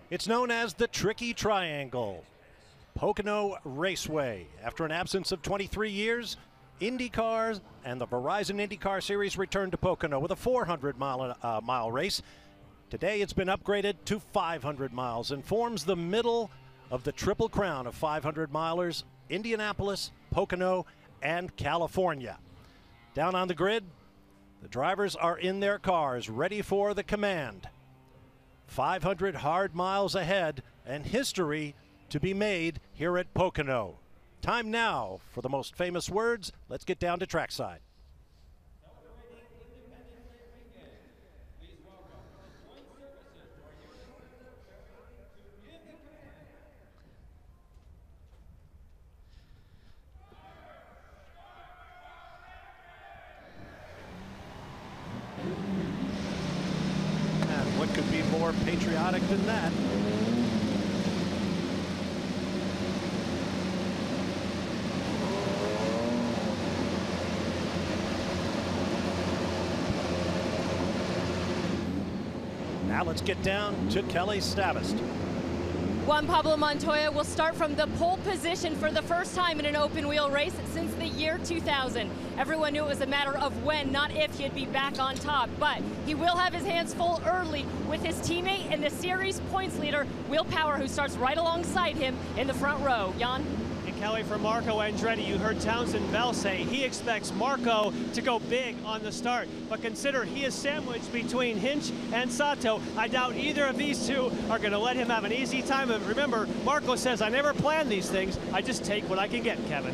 It's known as the Tricky Triangle. Pocono Raceway. After an absence of 23 years, IndyCars and the Verizon IndyCar Series returned to Pocono with a 400-mile race. Today it's been upgraded to 500 miles and forms the middle of the Triple Crown of 500-milers, Indianapolis, Pocono, and California. Down on the grid, the drivers are in their cars, ready for the command. 500 hard miles ahead, and history to be made here at Pocono. Time now for the most famous words. Let's get down to trackside. And what could be more patriotic than that? Now let's get down to Kelly Stavist. Juan Pablo Montoya will start from the pole position for the first time in an open wheel race since the year 2000. Everyone knew it was a matter of when, not if, he'd be back on top. But he will have his hands full early with his teammate and the series points leader, Willpower, who starts right alongside him in the front row. Jan? And Kelly, for Marco Andretti, you heard Townsend Bell say he expects Marco to go big on the start. But consider he is sandwiched between Hinch and Sato. I doubt either of these two are going to let him have an easy time. And remember, Marco says, I never plan these things. I just take what I can get, Kevin.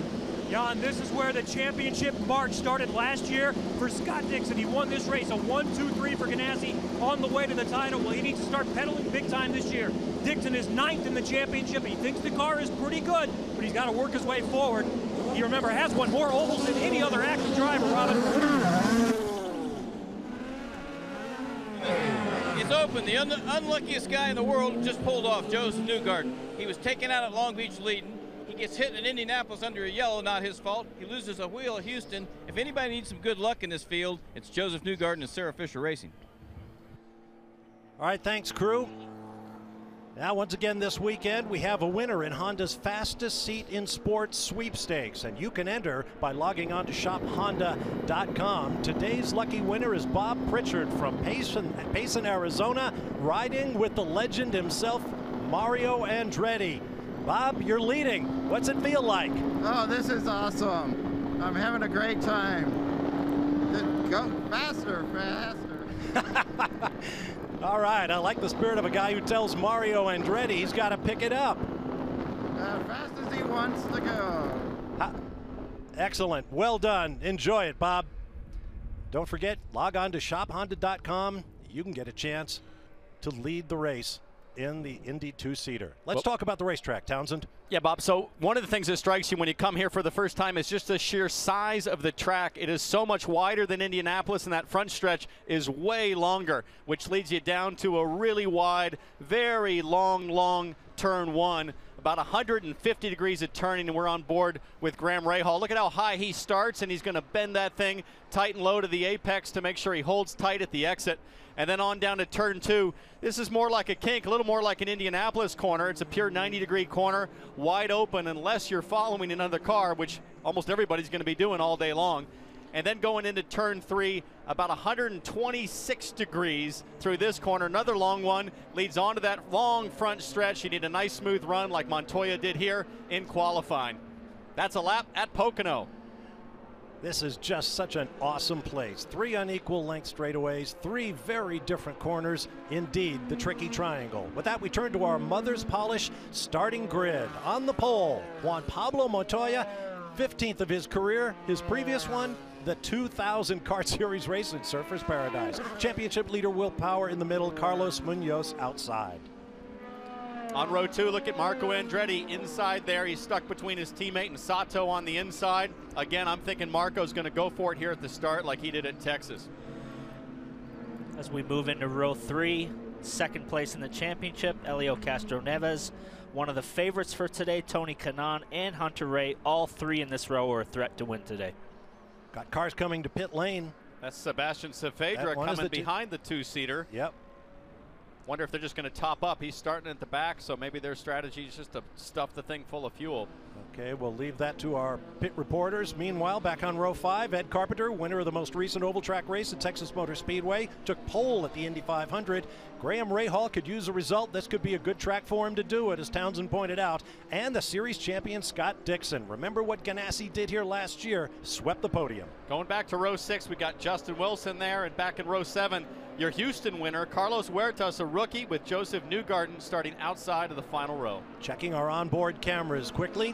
Jan, this is where the championship march started last year for Scott Dixon. He won this race, a 1-2-3 for Ganassi on the way to the title. Well, he needs to start pedaling big time this year. Dixon is 9th in the championship. He thinks the car is pretty good, but he's got to work his way forward. He, remember, has won more ovals than any other active driver, Robin. It's open. The unluckiest guy in the world just pulled off, Josef Newgarden. He was taken out at Long Beach leading. He gets hit in Indianapolis under a yellow, not his fault. He loses a wheel at Houston. If anybody needs some good luck in this field, it's Josef Newgarden and Sarah Fisher Racing. All right, thanks, crew. Now, once again this weekend, we have a winner in Honda's Fastest Seat in Sports sweepstakes, and you can enter by logging on to shophonda.com. Today's lucky winner is Bob Pritchard from Payson, Arizona, riding with the legend himself, Mario Andretti. Bob, you're leading. What's it feel like? Oh, this is awesome. I'm having a great time. Go faster, faster. All right, I like the spirit of a guy who tells Mario Andretti he's got to pick it up. As fast as he wants to go. Excellent. Well done. Enjoy it, Bob. Don't forget, log on to shophonda.com. You can get a chance to lead the race in the Indy two-seater. Let's talk about the racetrack, Townsend. Yeah, Bob, so one of the things that strikes you when you come here for the first time is just the sheer size of the track. It is so much wider than Indianapolis, and that front stretch is way longer, which leads you down to a really wide, very long turn one, about 150 degrees of turning, and we're on board with Graham Rahal. Look at how high he starts, and he's going to bend that thing tight and low to the apex to make sure he holds tight at the exit. And then on down to turn two. This is more like a kink, a little more like an Indianapolis corner. It's a pure 90-degree corner, wide open unless you're following another car, which almost everybody's going to be doing all day long. And then going into turn three, about 126 degrees through this corner. Another long one leads onto that long front stretch. You need a nice smooth run like Montoya did here in qualifying. That's a lap at Pocono. This is just such an awesome place. 3 unequal length straightaways, 3 very different corners. Indeed, the Tricky Triangle. With that, we turn to our Mother's Polish starting grid. On the pole, Juan Pablo Montoya, 15th of his career. His previous one, the 2000 Kart Series race in Surfers Paradise. Championship leader Willpower in the middle, Carlos Muoz outside. On row 2, look at Marco Andretti inside there. He's stuck between his teammate and Sato on the inside. Again, I'm thinking Marco's going to go for it here at the start like he did at Texas. As we move into row 3, second place in the championship, Elio Castroneves. One of the favorites for today, Tony Kanaan and Hunter-Reay. All 3 in this row are a threat to win today. Got cars coming to pit lane. That's Sebastian Saavedra coming behind the two-seater. Yep. Wonder if they're just going to top up. He's starting at the back, so maybe their strategy is just to stuff the thing full of fuel. Okay, we'll leave that to our pit reporters. Meanwhile, back on row 5, Ed Carpenter, winner of the most recent oval track race at Texas Motor Speedway, took pole at the Indy 500. Graham Rahal could use a result. This could be a good track for him to do it, as Townsend pointed out. And the series champion, Scott Dixon. Remember what Ganassi did here last year, swept the podium. Going back to row 6, we got Justin Wilson there, and back in row 7, your Houston winner, Carlos Huertas, a rookie, with Josef Newgarden starting outside of the final row. Checking our onboard cameras quickly.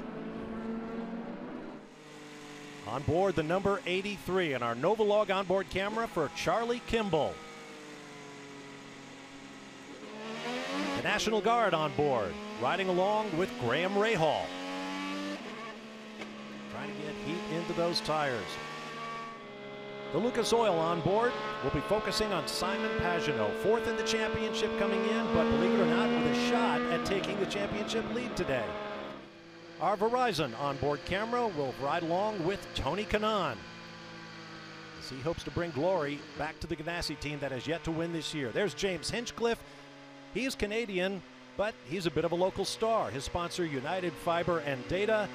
On board the number 83 and our Novolog onboard camera for Charlie Kimball. The National Guard on board, riding along with Graham Rahal. Trying to get heat into those tires. The Lucas Oil on board will be focusing on Simon Pagenaud, 4th in the championship coming in, but believe it or not, with a shot at taking the championship lead today. Our Verizon onboard camera will ride along with Tony Kanaan, as he hopes to bring glory back to the Ganassi team that has yet to win this year. There's James Hinchcliffe. He's Canadian, but he's a bit of a local star. His sponsor, United Fiber and Data,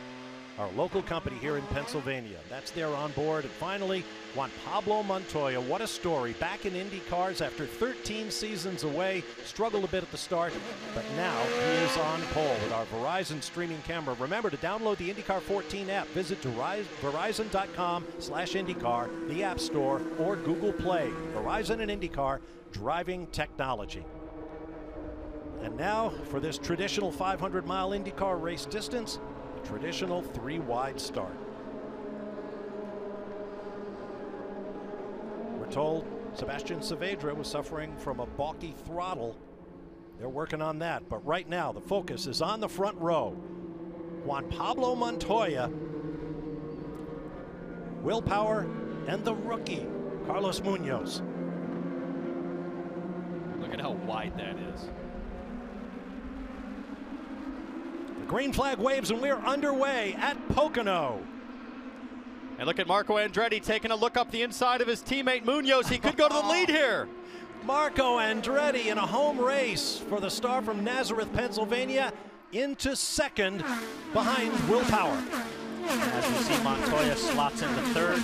our local company here in Pennsylvania. That's there on board. And finally, Juan Pablo Montoya. What a story. Back in IndyCars after 13 seasons away. Struggled a bit at the start, but now he is on pole with our Verizon streaming camera. Remember to download the IndyCar 14 app. Visit Verizon.com/IndyCar, the App Store, or Google Play. Verizon and IndyCar, driving technology. And now for this traditional 500-mile IndyCar race distance, a traditional 3-wide start. We're told Sebastian Saavedra was suffering from a balky throttle. They're working on that, but right now the focus is on the front row. Juan Pablo Montoya, Willpower, and the rookie, Carlos Muoz. Look at how wide that is. Green flag waves and we're underway at Pocono. And look at Marco Andretti taking a look up the inside of his teammate Muoz. He could go to the lead here. Marco Andretti in a home race for the star from Nazareth, Pennsylvania, into second behind Willpower. As we see, Montoya slots into third.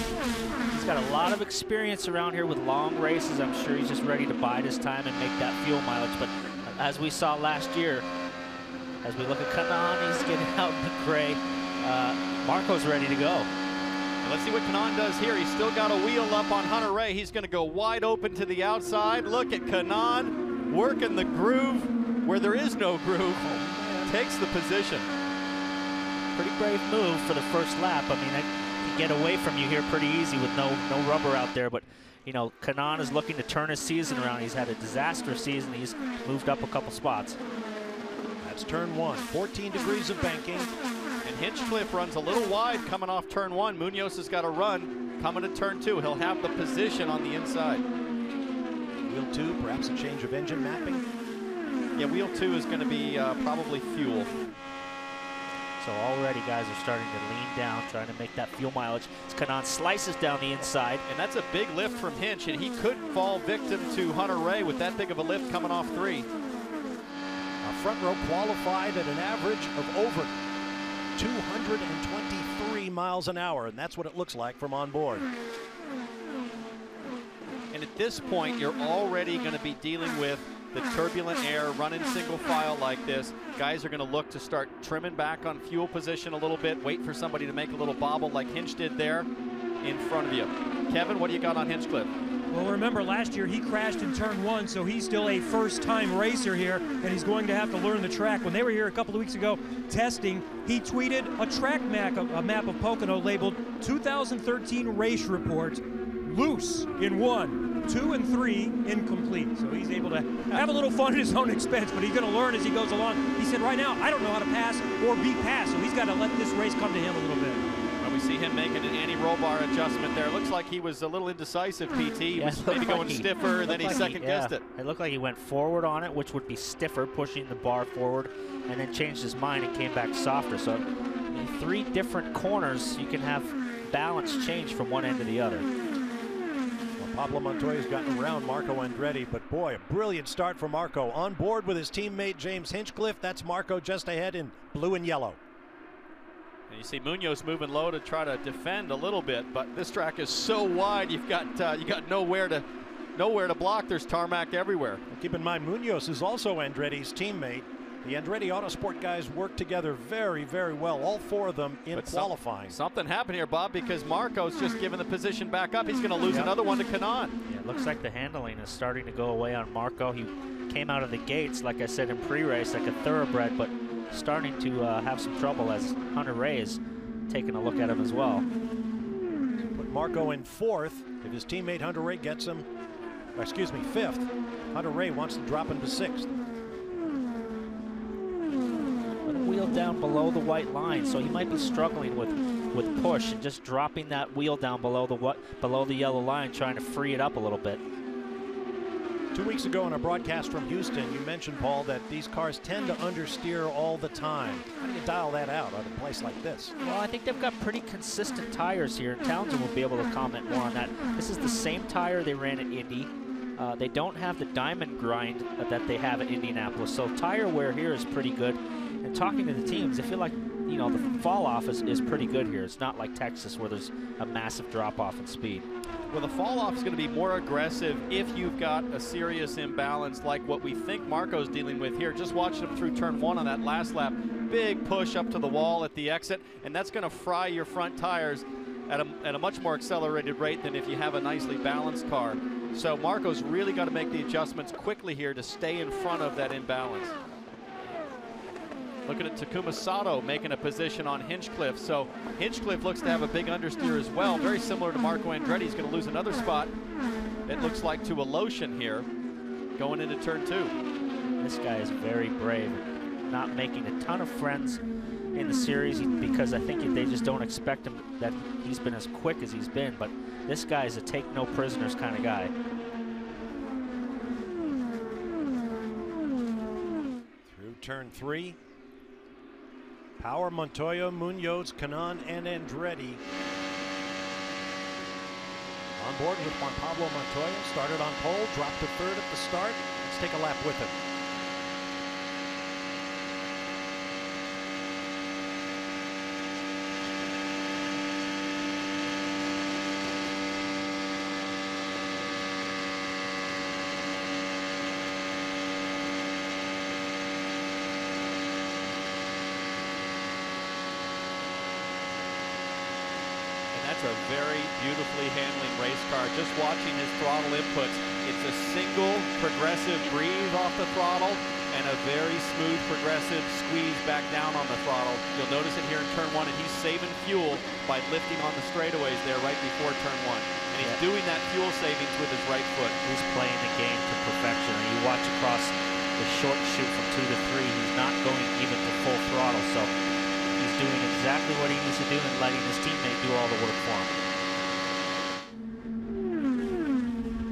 He's got a lot of experience around here with long races. I'm sure he's just ready to bide his time and make that fuel mileage. But as we saw last year, as we look at Kanaan, he's getting out in the gray. Marco's ready to go. And let's see what Kanaan does here. He's still got a wheel up on Hunter-Reay. He's going to go wide open to the outside. Look at Kanaan working the groove where there is no groove. Takes the position. Pretty brave move for the first lap. I mean, I can get away from you here pretty easy with no rubber out there. But, you know, Kanaan is looking to turn his season around. He's had a disastrous season. He's moved up a couple spots. That's turn 1, 14 degrees of banking. And Hinchcliffe runs a little wide coming off turn 1. Muoz has got to run coming to turn 2. He'll have the position on the inside. Wheel 2, perhaps a change of engine mapping. Yeah, wheel 2 is going to be probably fuel. So already guys are starting to lean down, trying to make that fuel mileage. As Kanaan slices down the inside. And that's a big lift from Hinch, and he could fall victim to Hunter-Reay with that big of a lift coming off 3. Our front row qualified at an average of over 223 miles an hour, and that's what it looks like from on board. And at this point, you're already going to be dealing with the turbulent air, running single file like this. Guys are going to look to start trimming back on fuel position a little bit, wait for somebody to make a little bobble like Hinch did there in front of you. Kevin, what do you got on Hinchcliffe? Well, remember last year he crashed in turn 1, so he's still a first-time racer here, and he's going to have to learn the track. When they were here a couple of weeks ago testing, he tweeted a track map of Pocono labeled 2013 race report, loose in 1, 2 and 3 incomplete. So he's able to have a little fun at his own expense, but he's going to learn as he goes along. He said right now, I don't know how to pass or be passed, so he's got to let this race come to him a little bit. We see him making an anti-roll-bar adjustment there. Looks like he was a little indecisive, PT. He was maybe going stiffer, then he second-guessed it. It looked like he went forward on it, which would be stiffer, pushing the bar forward, and then changed his mind and came back softer. So in 3 different corners, you can have balance change from one end to the other. Well, Pablo Montoya's gotten around Marco Andretti, but boy, a brilliant start for Marco. On board with his teammate James Hinchcliffe. That's Marco just ahead in blue and yellow. And you see Muoz moving low to try to defend a little bit, but this track is so wide, you got nowhere to block. There's tarmac everywhere. Keep in mind, Muoz is also Andretti's teammate. The Andretti Autosport guys work together very, very well, all four of them in qualifying. Something happened here, Bob, because Marco's just given the position back up. He's going to lose another one to Kanaan. Yeah, it looks like the handling is starting to go away on Marco. He came out of the gates, like I said, in pre-race, like a thoroughbred, but starting to have some trouble as Hunter-Reay is taking a look at him as well. Put Marco in fourth. If his teammate Hunter-Reay gets him, excuse me, fifth, Hunter-Reay wants to drop him to sixth. Wheel down below the white line, so he might be struggling with push and just dropping that wheel down below the yellow line, trying to free it up a little bit. 2 weeks ago on a broadcast from Houston, you mentioned, Paul, that these cars tend to understeer all the time. How do you dial that out at a place like this? Well, I think they've got pretty consistent tires here. Townsend will be able to comment more on that. This is the same tire they ran at Indy. They don't have the diamond grind that they have at Indianapolis, so tire wear here is pretty good. And talking to the teams, I feel like, you know, the fall off is pretty good here. It's not like Texas where there's a massive drop off in speed. Well, the fall off is going to be more aggressive if you've got a serious imbalance like what we think Marco's dealing with here. Just watching him through turn one on that last lap. Big push up to the wall at the exit, and that's going to fry your front tires at a much more accelerated rate than if you have a nicely balanced car. So Marco's really got to make the adjustments quickly here to stay in front of that imbalance. Looking at Takuma Sato making a position on Hinchcliffe. So Hinchcliffe looks to have a big understeer as well. Very similar to Marco Andretti. He's going to lose another spot, it looks like, to Alotion here going into turn two. This guy is very brave. Not making a ton of friends in the series because I think they just don't expect him that he's been as quick as he's been. But this guy is a take no prisoners kind of guy. Through turn three. Power, Montoya, Muoz, Kanaan, and Andretti. On board with Juan Pablo Montoya. Started on pole, dropped to third at the start. Let's take a lap with him. That's a very beautifully handling race car. Just watching his throttle inputs, it's a single progressive breathe off the throttle and a very smooth progressive squeeze back down on the throttle. You'll notice it here in turn one, and he's saving fuel by lifting on the straightaways there right before turn one. And he's doing that fuel savings with his right foot. He's playing the game to perfection. And you watch across the short shoot from 2 to 3, he's not going even to full throttle. So he's doing exactly what he needs to do and letting his teammate do all the work for him.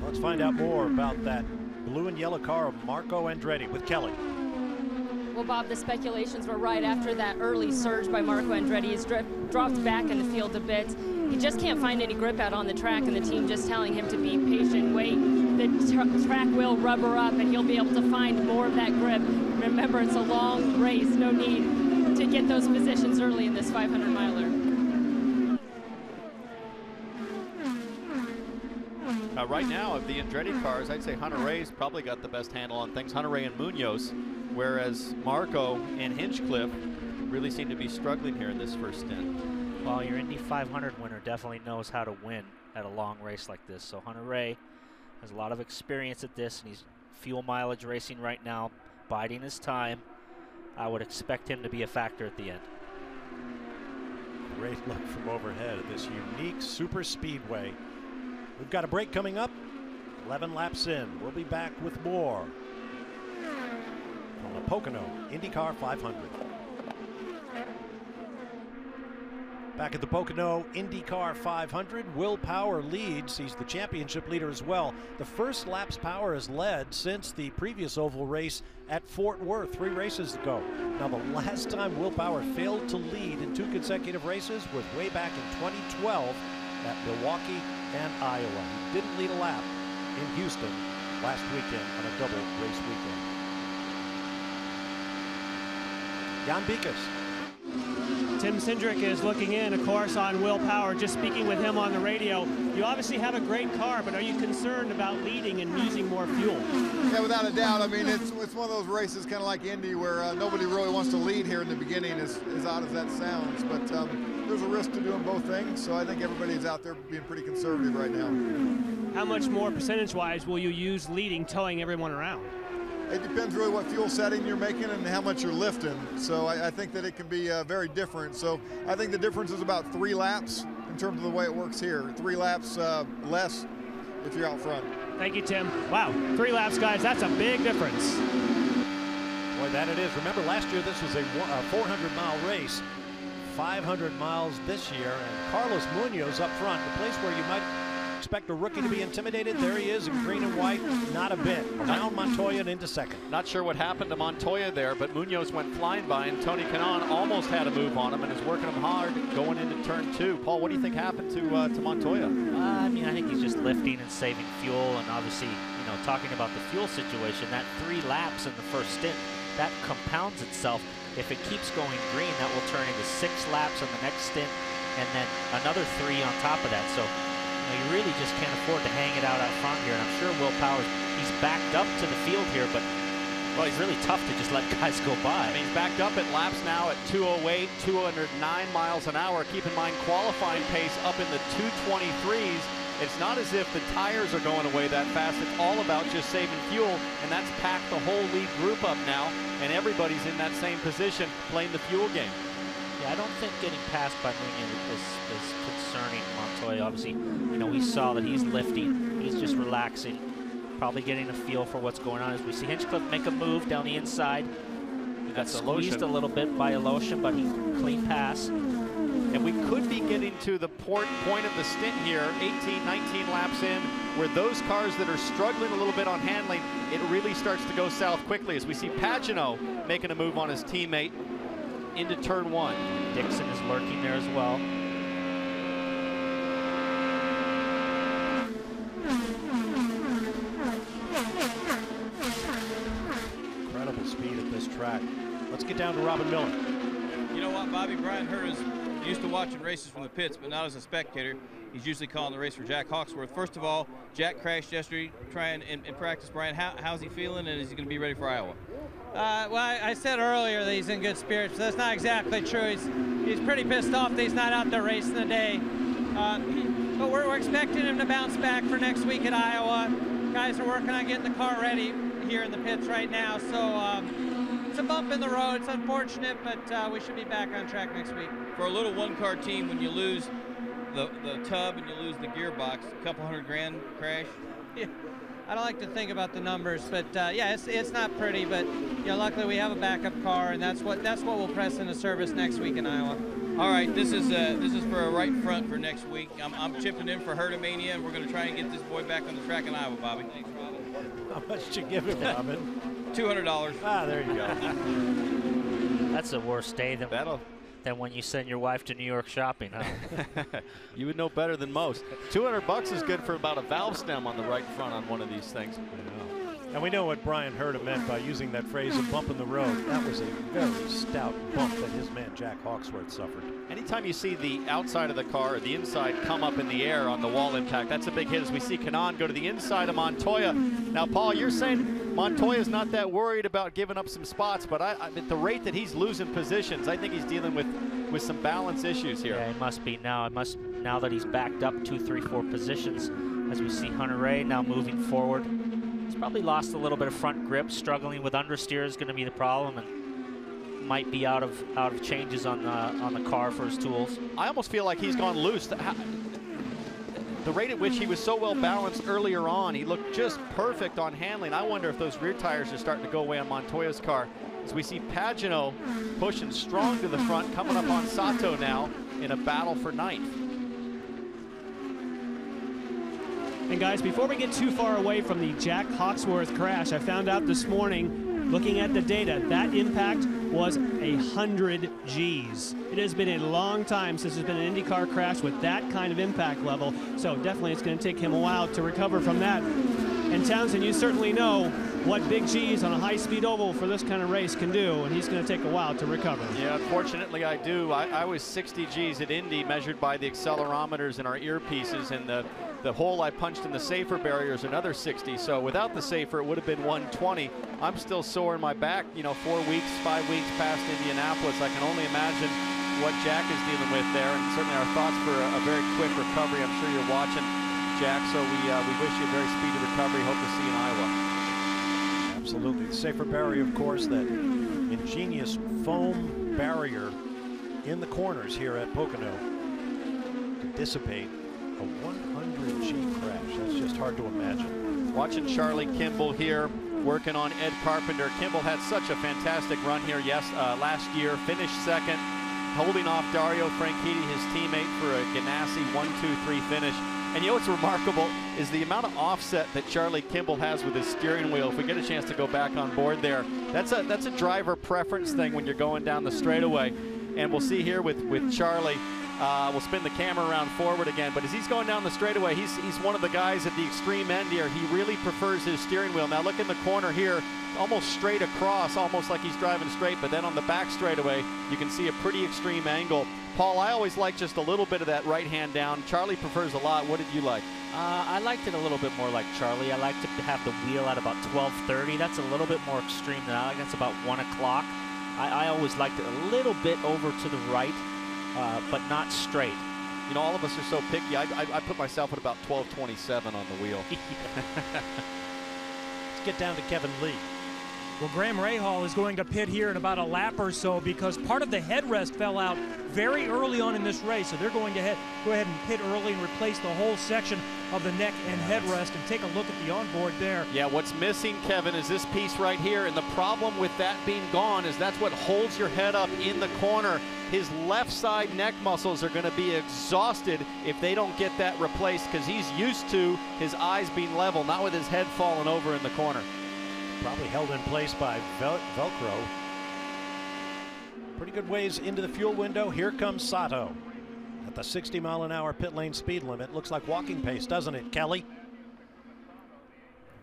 Let's find out more about that blue and yellow car of Marco Andretti with Kelly. Well, Bob, the speculations were right after that early surge by Marco Andretti. He's dropped back in the field a bit. He just can't find any grip out on the track, and the team just telling him to be patient, wait. The track will rubber up, and he'll be able to find more of that grip. Remember, it's a long race. No need to get those positions early in this 500-miler. Right now, of the Andretti cars, I'd say Hunter-Reay's probably got the best handle on things. Hunter-Reay and Muoz, whereas Marco and Hinchcliffe really seem to be struggling here in this first stint. Well, your Indy 500 winner definitely knows how to win at a long race like this. So Hunter-Reay has a lot of experience at this, and he's fuel mileage racing right now, biding his time. I would expect him to be a factor at the end. Great look from overhead at this unique super speedway. We've got a break coming up. 11 laps in. We'll be back with more from the Pocono IndyCar 500. Back at the Pocono IndyCar 500, Willpower leads. He's the championship leader as well. The first laps Power has led since the previous oval race at Fort Worth 3 races ago. Now, the last time Willpower failed to lead in 2 consecutive races was way back in 2012 at Milwaukee and Iowa. He didn't lead a lap in Houston last weekend on a double race weekend. Jan Beekes. Tim Cindric is looking in, of course, on Willpower. Just speaking with him on the radio, you obviously have a great car, but are you concerned about leading and using more fuel? Yeah, without a doubt. I mean, it's one of those races kind of like Indy where nobody really wants to lead here in the beginning, as odd as that sounds. But there's a risk to doing both things, so I think everybody's out there being pretty conservative right now. How much more percentage-wise will you use leading, towing everyone around? It depends really what fuel setting you're making and how much you're lifting. So I think that it can be very different. So I think the difference is about 3 laps in terms of the way it works here. 3 laps less if you're out front. Thank you, Tim. Wow, 3 laps, guys. That's a big difference. Boy, that it is. Remember, last year this was a 400-mile race. 500 miles this year, and Carlos Muoz up front, the place where you might expect a rookie to be intimidated. There he is in green and white, not a bit. Around Montoya and into second. Not sure what happened to Montoya there, but Muoz went flying by, and Tony Kanaan almost had a move on him and is working him hard going into turn 2. Paul, what do you think happened to Montoya? I mean, I think he's just lifting and saving fuel, and obviously, you know, talking about the fuel situation, that 3 laps in the first stint, that compounds itself. If it keeps going green, that will turn into 6 laps on the next stint, and then another 3 on top of that. So, you know, you really just can't afford to hang it out front here. And I'm sure Willpower, he's backed up to the field here, but well, it's really tough to just let guys go by. I mean, he's backed up at laps now at 208, 209 miles an hour. Keep in mind, qualifying pace up in the 223s. It's not as if the tires are going away that fast. It's all about just saving fuel, and that's packed the whole lead group up now, and everybody's in that same position playing the fuel game. Yeah, I don't think getting passed by Muoz is concerning Montoya. Obviously, you know, we saw that he's lifting, he's just relaxing, probably getting a feel for what's going on. As we see Hinchcliffe make a move down the inside. He got squeezed a little bit by Alosha, but he clean pass. And we could be getting to the point of the stint here, 18, 19 laps in, where those cars that are struggling a little bit on handling, it really starts to go south quickly, as we see Pagano making a move on his teammate into turn 1. Dixon is lurking there as well. Incredible speed at this track. Let's get down to Robin Miller. You know what, Bobby? Brian Hurd is used to watching races from the pits, but not as a spectator. He's usually calling the race for Jack Hawksworth. First of all, Jack crashed yesterday trying in practice. Brian, how's he feeling, and is he going to be ready for Iowa? Well, I said earlier that he's in good spirits, but that's not exactly true. He's pretty pissed off that he's not out there racing today. But we're expecting him to bounce back for next week at Iowa. Guys are working on getting the car ready here in the pits right now. So it's a bump in the road. It's unfortunate, but we should be back on track next week. For a little one-car team, when you lose the tub and you lose the gearbox, a couple $100,000 crash. Yeah. I don't like to think about the numbers, but yeah, it's not pretty. But you know, luckily we have a backup car, and that's what we'll press into service next week in Iowa. All right, this is for a right front for next week. I'm chipping in for Herdamania, and we're going to try and get this boy back on the track in Iowa, Bobby. Thanks, Robin. How much did you give him, Robin? $200. Ah, there you go. That's a worse day than when you send your wife to New York shopping, huh? You would know better than most. $200 is good for about a valve stem on the right front on one of these things. And we know what Brian Herta meant by using that phrase, a bump in the road. That was a very stout bump that his man Jack Hawksworth suffered. Anytime you see the outside of the car or the inside come up in the air on the wall impact, that's a big hit, as we see Kanaan go to the inside of Montoya. Now, Paul, you're saying Montoya's not that worried about giving up some spots, but at the rate that he's losing positions, I think he's dealing with some balance issues here. Yeah, he must be now. Now that he's backed up 2, 3, 4 positions, as we see Hunter-Reay now moving forward. He's probably lost a little bit of front grip, struggling with understeer is going to be the problem, and might be out of changes on the car for his tools. I almost feel like he's gone loose. The rate at which he was so well balanced earlier on, he looked just perfect on handling. I wonder if those rear tires are starting to go away on Montoya's car. As we see Pagano pushing strong to the front, coming up on Sato now in a battle for ninth. And guys, before we get too far away from the Jack Hawksworth crash, I found out this morning looking at the data, that impact was 100 Gs. It has been a long time since there's been an IndyCar crash with that kind of impact level, so definitely it's going to take him a while to recover from that. And Townsend, you certainly know what big G's on a high-speed oval for this kind of race can do, and he's going to take a while to recover. Yeah, unfortunately I do. I was 60 G's at Indy, measured by the accelerometers in our earpieces, and the hole I punched in the safer barrier is another 60. So without the safer, it would have been 120. I'm still sore in my back, you know, 4 weeks, 5 weeks past Indianapolis. I can only imagine what Jack is dealing with there, and certainly our thoughts for a very quick recovery. I'm sure you're watching, Jack, so we wish you a very speedy recovery. Hope to see you in Iowa. Absolutely. The safer barrier, of course, that ingenious foam barrier in the corners here at Pocono to dissipate a 100 G crash. That's just hard to imagine. Watching Charlie Kimball here, working on Ed Carpenter. Kimball had such a fantastic run here last year, finished second, holding off Dario Franchitti, his teammate, for a Ganassi 1-2-3 finish. And you know what's remarkable is the amount of offset that Charlie Kimball has with his steering wheel. If we get a chance to go back on board there, that's a driver preference thing when you're going down the straightaway. And we'll see here with Charlie. We'll spin the camera around forward again, but as he's going down the straightaway, he's one of the guys at the extreme end here. He really prefers his steering wheel. Now look in the corner here, almost straight across, almost like he's driving straight, but then on the back straightaway, you can see a pretty extreme angle. Paul, I always like just a little bit of that right hand down. Charlie prefers a lot. What did you like? I liked it a little bit more like Charlie. I like to have the wheel at about 12:30. That's a little bit more extreme than I like. That's about 1 o'clock. I always liked it a little bit over to the right, but not straight. You know, all of us are so picky. I put myself at about 12:27 on the wheel. Let's get down to Kevin Lee. Well, Graham Rahal is going to pit here in about a lap or so because part of the headrest fell out very early on in this race. So they're going to go ahead and pit early and replace the whole section of the neck and headrest, and take a look at the onboard there. Yeah, what's missing, Kevin, is this piece right here. And the problem with that being gone is that's what holds your head up in the corner. His left side neck muscles are going to be exhausted if they don't get that replaced, because he's used to his eyes being level, not with his head falling over in the corner. Probably held in place by Velcro. Pretty good ways into the fuel window. Here comes Sato at the 60-mile-an-hour pit lane speed limit. Looks like walking pace, doesn't it, Kelly?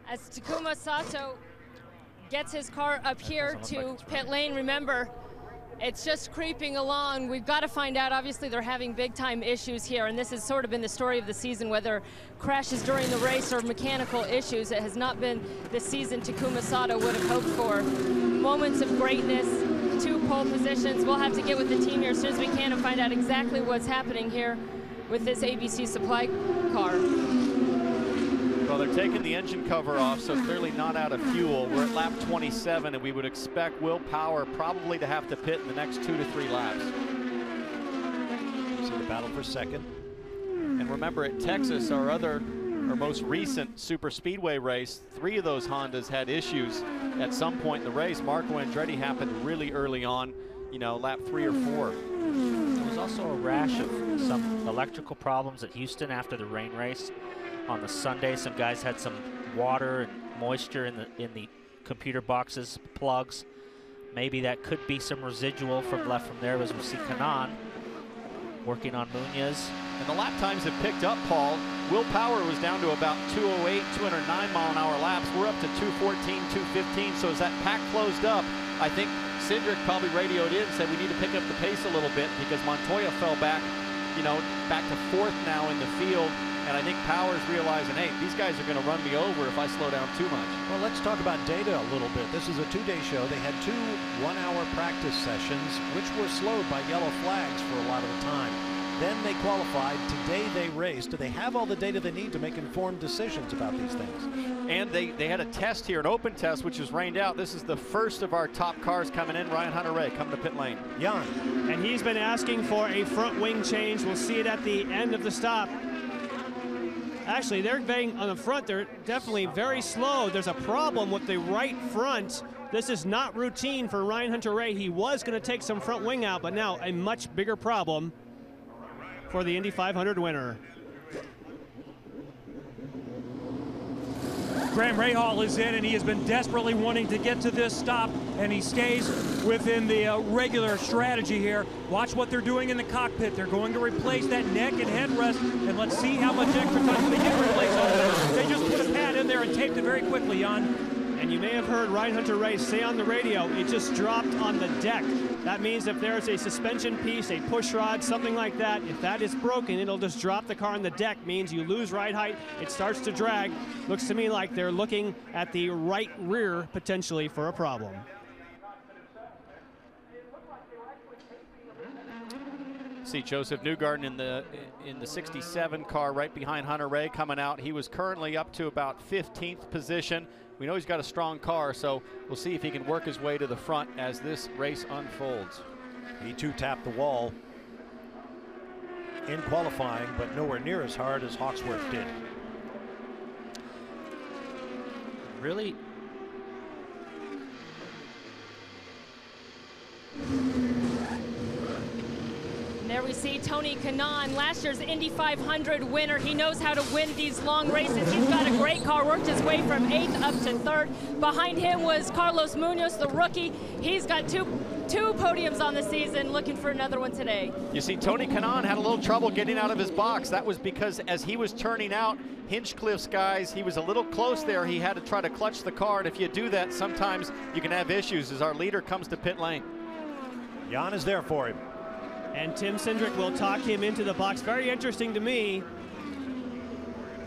As Takuma Sato gets his car up here to pit lane, remember, it's just creeping along. We've got to find out. Obviously, they're having big-time issues here, and this has sort of been the story of the season, whether crashes during the race or mechanical issues. It has not been the season Takuma Sato would have hoped for. Moments of greatness, 2 pole positions. We'll have to get with the team here as soon as we can and find out exactly what's happening here with this ABC supply car. Well, they're taking the engine cover off, so clearly not out of fuel. We're at lap 27, and we would expect Willpower probably to have to pit in the next 2 to 3 laps. See the battle for second. And remember, at Texas, our most recent super speedway race, 3 of those Hondas had issues at some point in the race. Marco Andretti happened really early on, you know, lap 3 or 4. There was also a rash of some electrical problems at Houston after the rain race. On the Sunday, some guys had some water and moisture in the computer boxes, plugs. Maybe that could be some residual from left from there, as we see Kanaan working on Muoz. And the lap times have picked up, Paul. Willpower was down to about 208, 209-mile-an-hour laps. We're up to 214, 215. So as that pack closed up, I think Cindric probably radioed in and said we need to pick up the pace a little bit, because Montoya fell back, you know, back to 4th now in the field. And I think Power's realizing, hey, these guys are going to run me over if I slow down too much. Well, let's talk about data a little bit. This is a 2-day show. They had 2 one-hour practice sessions, which were slowed by yellow flags for a lot of the time. Then they qualified. Today they raced. Do they have all the data they need to make informed decisions about these things? And they had a test here, an open test, which was rained out. This is the first of our top cars coming in. Ryan Hunter-Reay coming to pit lane. Jan. And he's been asking for a front wing change. We'll see it at the end of the stop. Actually, they're being on the front. They're definitely very slow. There's a problem with the right front. This is not routine for Ryan Hunter-Reay. He was going to take some front wing out, but now a much bigger problem for the Indy 500 winner. Graham Rahal is in, and he has been desperately wanting to get to this stop, and he stays within the regular strategy here. Watch what they're doing in the cockpit. They're going to replace that neck and headrest, and let's see how much extra time they can replace on that. They just put a pad in there and taped it very quickly, Jan. And you may have heard Ryan Hunter-Reay say on the radio, it just dropped on the deck. That means if there's a suspension piece, a push rod, something like that, if that is broken, it'll just drop the car on the deck, means you lose ride height, it starts to drag. Looks to me like they're looking at the right rear potentially for a problem. See Josef Newgarden in the 67 car right behind Hunter-Reay coming out. He was currently up to about 15th position. We know he's got a strong car, so we'll see if he can work his way to the front as this race unfolds. He too tapped the wall in qualifying, but nowhere near as hard as Hawksworth did. Really? There we see Tony Kanaan, last year's Indy 500 winner. He knows how to win these long races. He's got a great car, worked his way from 8th up to 3rd. Behind him was Carlos Muoz, the rookie. He's got two podiums on the season, looking for another one today. You see, Tony Kanaan had a little trouble getting out of his box. That was because as he was turning out Hinchcliffe's guys, he was a little close there. He had to try to clutch the car, and if you do that, sometimes you can have issues as our leader comes to pit lane. Jan is there for him. And Tim Cindric will talk him into the box. Very interesting to me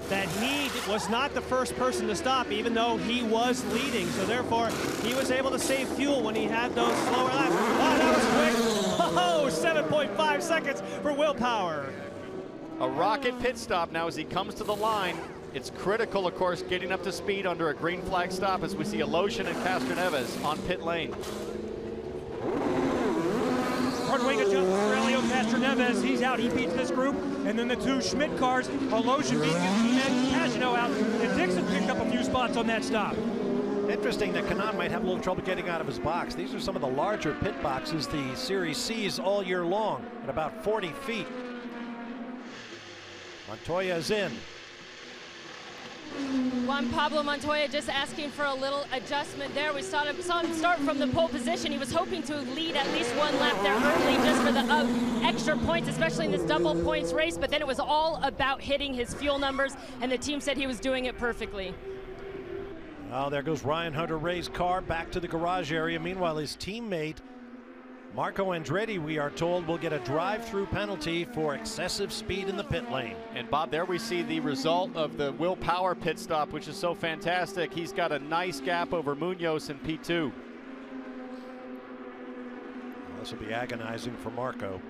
that he was not the first person to stop, even though he was leading. So therefore, he was able to save fuel when he had those slower laps. Oh, that was quick. Oh, 7.5 seconds for Willpower. A rocket pit stop now as he comes to the line. It's critical, of course, getting up to speed under a green flag stop as we see Alosian and Castroneves on pit lane. Front wing adjustment for Elio Castroneves. He's out. He beats this group. And then the two Schmidt cars, Alosian beating his teammate Casino out. And Dixon picked up a few spots on that stop. Interesting that Kanaan might have a little trouble getting out of his box. These are some of the larger pit boxes the Series sees all year long at about 40 feet. Montoya is in. Juan Pablo Montoya just asking for a little adjustment there. We saw him start from the pole position. He was hoping to lead at least one lap there early just for the extra points, especially in this double points race, but then it was all about hitting his fuel numbers, and the team said he was doing it perfectly. Oh, there goes Ryan Hunter-Reay's car back to the garage area. Meanwhile, his teammate Marco Andretti, we are told, will get a drive-through penalty for excessive speed in the pit lane. And Bob, there we see the result of the Willpower pit stop, which is so fantastic. He's got a nice gap over Muoz in P2. This will be agonizing for Marco.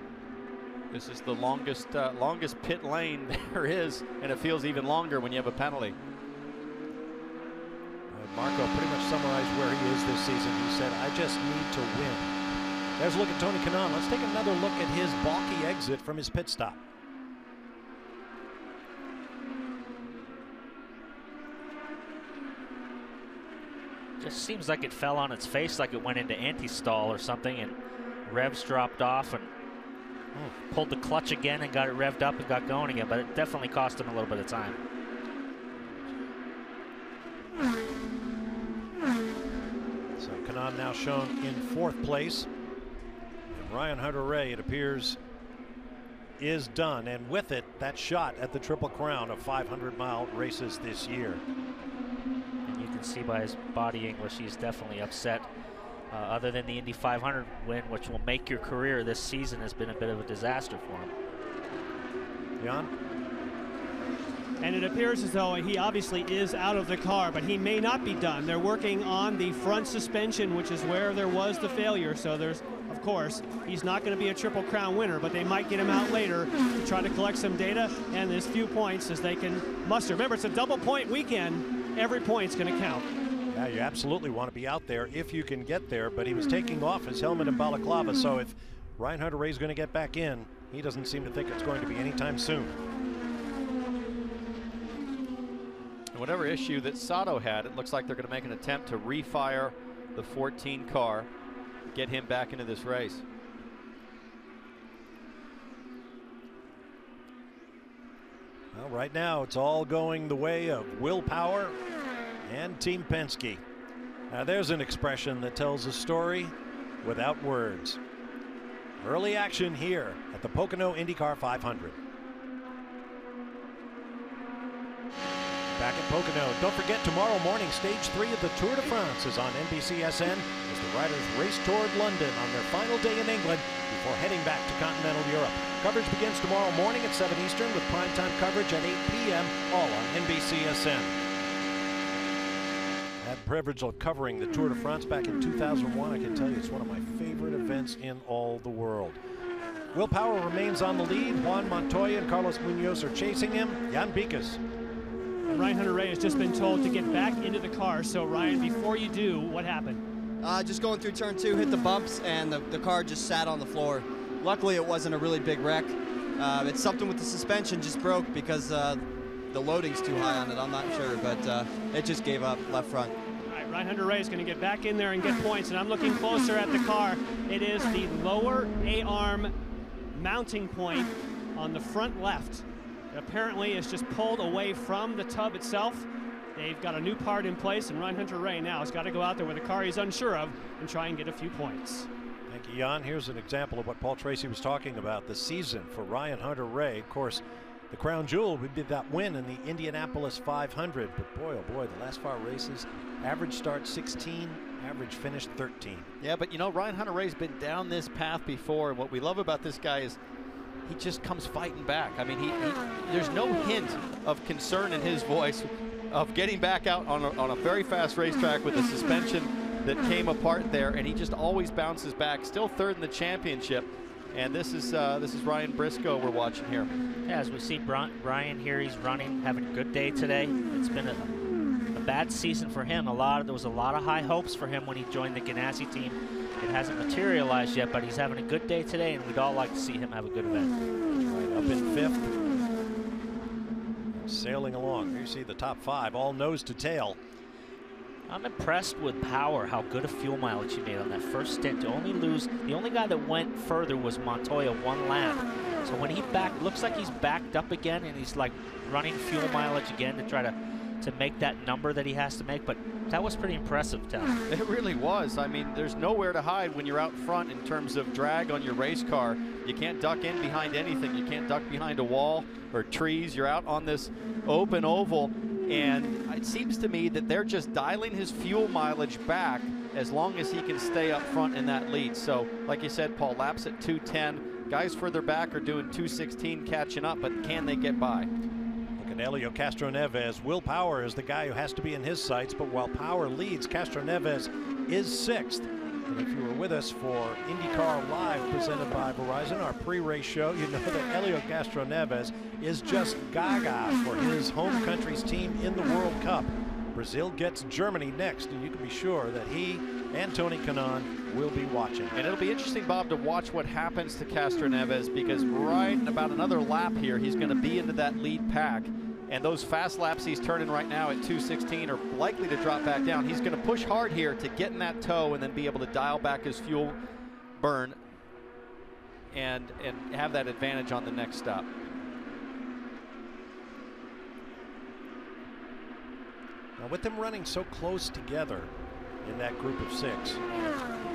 This is the longest pit lane there is, and it feels even longer when you have a penalty. Marco pretty much summarized where he is this season. He said, I just need to win. There's a look at Tony Kanaan. Let's take another look at his balky exit from his pit stop. Just seems like it fell on its face, like it went into anti-stall or something, and revs dropped off and pulled the clutch again and got it revved up and got going again, but it definitely cost him a little bit of time. So Kanaan now shown in 4th place. Ryan Hunter-Reay, it appears, is done, and with it, that shot at the Triple Crown of 500-mile races this year. And you can see by his body English, he's definitely upset. Other than the Indy 500 win, which will make your career this season, has been a bit of a disaster for him. Jan? And it appears as though he obviously is out of the car, but he may not be done. They're working on the front suspension, which is where there was the failure. So there's, of course, he's not going to be a Triple Crown winner, but they might get him out later to try to collect some data and as few points as they can muster. Remember, it's a double point weekend. Every point's going to count. Yeah, you absolutely want to be out there if you can get there, but he was taking off his helmet and balaclava, so if Ryan Hunter-Reay is going to get back in, he doesn't seem to think it's going to be anytime soon. And whatever issue that Sato had, it looks like they're going to make an attempt to refire the 14 car, get him back into this race. Well, right now it's all going the way of Willpower and Team Penske. Now there's an expression that tells a story without words. Early action here at the Pocono IndyCar 500. Back at Pocono, don't forget tomorrow morning stage 3 of the Tour de France is on NBCSN as the riders race toward London on their final day in England before heading back to continental Europe. Coverage begins tomorrow morning at 7 Eastern with primetime coverage at 8 p.m. all on NBCSN. I had the privilege of covering the Tour de France back in 2001. I can tell you it's one of my favorite events in all the world. Willpower remains on the lead. Juan, Montoya, and Carlos Muoz are chasing him. Jan Bikas. And Ryan Hunter-Reay has just been told to get back into the car. So Ryan, before you do, what happened? Just going through turn 2, hit the bumps, and the car just sat on the floor. Luckily, it wasn't a really big wreck. It's something with the suspension just broke because the loading's too high on it. I'm not sure, but it just gave up left front. All right, Ryan Hunter-Reay is going to get back in there and get points, and I'm looking closer at the car. It is the lower A-arm mounting point on the front left. It apparently is just pulled away from the tub itself. They've got a new part in place, and Ryan Hunter-Reay now has got to go out there with a car he's unsure of and try and get a few points. Thank you, Jan. Here's an example of what Paul Tracy was talking about, the season for Ryan Hunter-Reay. Of course, the crown jewel would be that win in the Indianapolis 500, but boy, oh boy, the last 5 races, average start 16, average finish 13. Yeah, but you know, Ryan Hunter-Reay's been down this path before, and what we love about this guy is he just comes fighting back. I mean, there's no hint of concern in his voice of getting back out on a very fast racetrack with a suspension that came apart there, and he just always bounces back. Still third in the championship, and this is Ryan Briscoe we're watching here. Yeah, as we see Ryan here, he's running, having a good day today. It's been a bad season for him. There was a lot of high hopes for him when he joined the Ganassi team. It hasn't materialized yet, but he's having a good day today, and we'd all like to see him have a good event. Right, up in 5th. Sailing along. Here you see the top 5, all nose to tail. I'm impressed with Power, how good a fuel mileage he made on that first stint. The only guy that went further was Montoya, 1 lap. So when he looks like he's backed up again, and he's like running fuel mileage again to try to make that number that he has to make, but that was pretty impressive, Tom. It really was. I mean, there's nowhere to hide when you're out front in terms of drag on your race car. You can't duck in behind anything. You can't duck behind a wall or trees. You're out on this open oval, and it seems to me that they're just dialing his fuel mileage back as long as he can stay up front in that lead. So, like you said, Paul, laps at 2:10. Guys further back are doing 2:16 catching up, but can they get by? Helio Castroneves. Willpower is the guy who has to be in his sights, but while Power leads, Castroneves is 6th. And if you were with us for IndyCar Live presented by Verizon, our pre-race show, you know that Helio Castroneves is just gaga for his home country's team in the World Cup. Brazil gets Germany next, and you can be sure that he and Tony Kanaan will be watching. And it'll be interesting, Bob, to watch what happens to Castroneves, because right in about another lap here, he's going to be into that lead pack. And those fast laps he's turning right now at 2:16 are likely to drop back down. He's going to push hard here to get in that tow and then be able to dial back his fuel burn and have that advantage on the next stop. Now with them running so close together in that group of 6,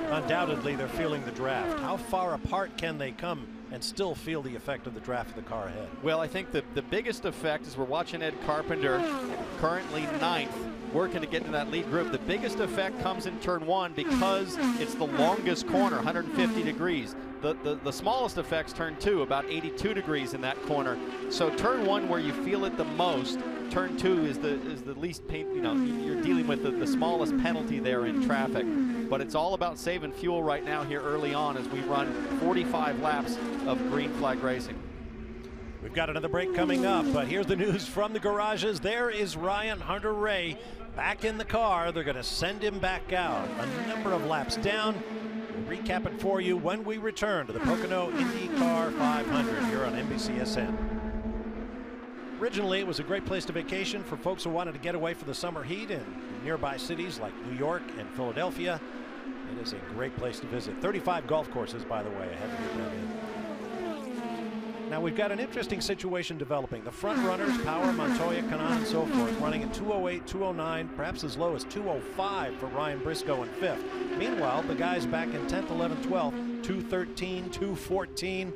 undoubtedly they're feeling the draft. How far apart can they come and still feel the effect of the draft of the car ahead? Well, I think the biggest effect is we're watching Ed Carpenter, currently 9th, working to get into that lead group. The biggest effect comes in turn 1 because it's the longest corner, 150 degrees. The smallest effect's turn 2, about 82 degrees in that corner. So turn 1, where you feel it the most, turn 2 is the least pain. You know, you're dealing with the smallest penalty there in traffic. But it's all about saving fuel right now here early on as we run 45 laps of green flag racing. We've got another break coming up, but here's the news from the garages. There is Ryan Hunter-Reay back in the car. They're going to send him back out. A number of laps down. We'll recap it for you when we return to the Pocono IndyCar 500 here on NBCSN. Originally, it was a great place to vacation for folks who wanted to get away from the summer heat in nearby cities like New York and Philadelphia. It is a great place to visit. 35 golf courses, by the way, ahead of you. Now we've got an interesting situation developing. The front runners, Power, Montoya, Kanaan, and so forth, running at 2:08, 2:09, perhaps as low as 2:05 for Ryan Briscoe in 5th. Meanwhile, the guys back in 10th, 11th, 12th, 2:13, 2:14.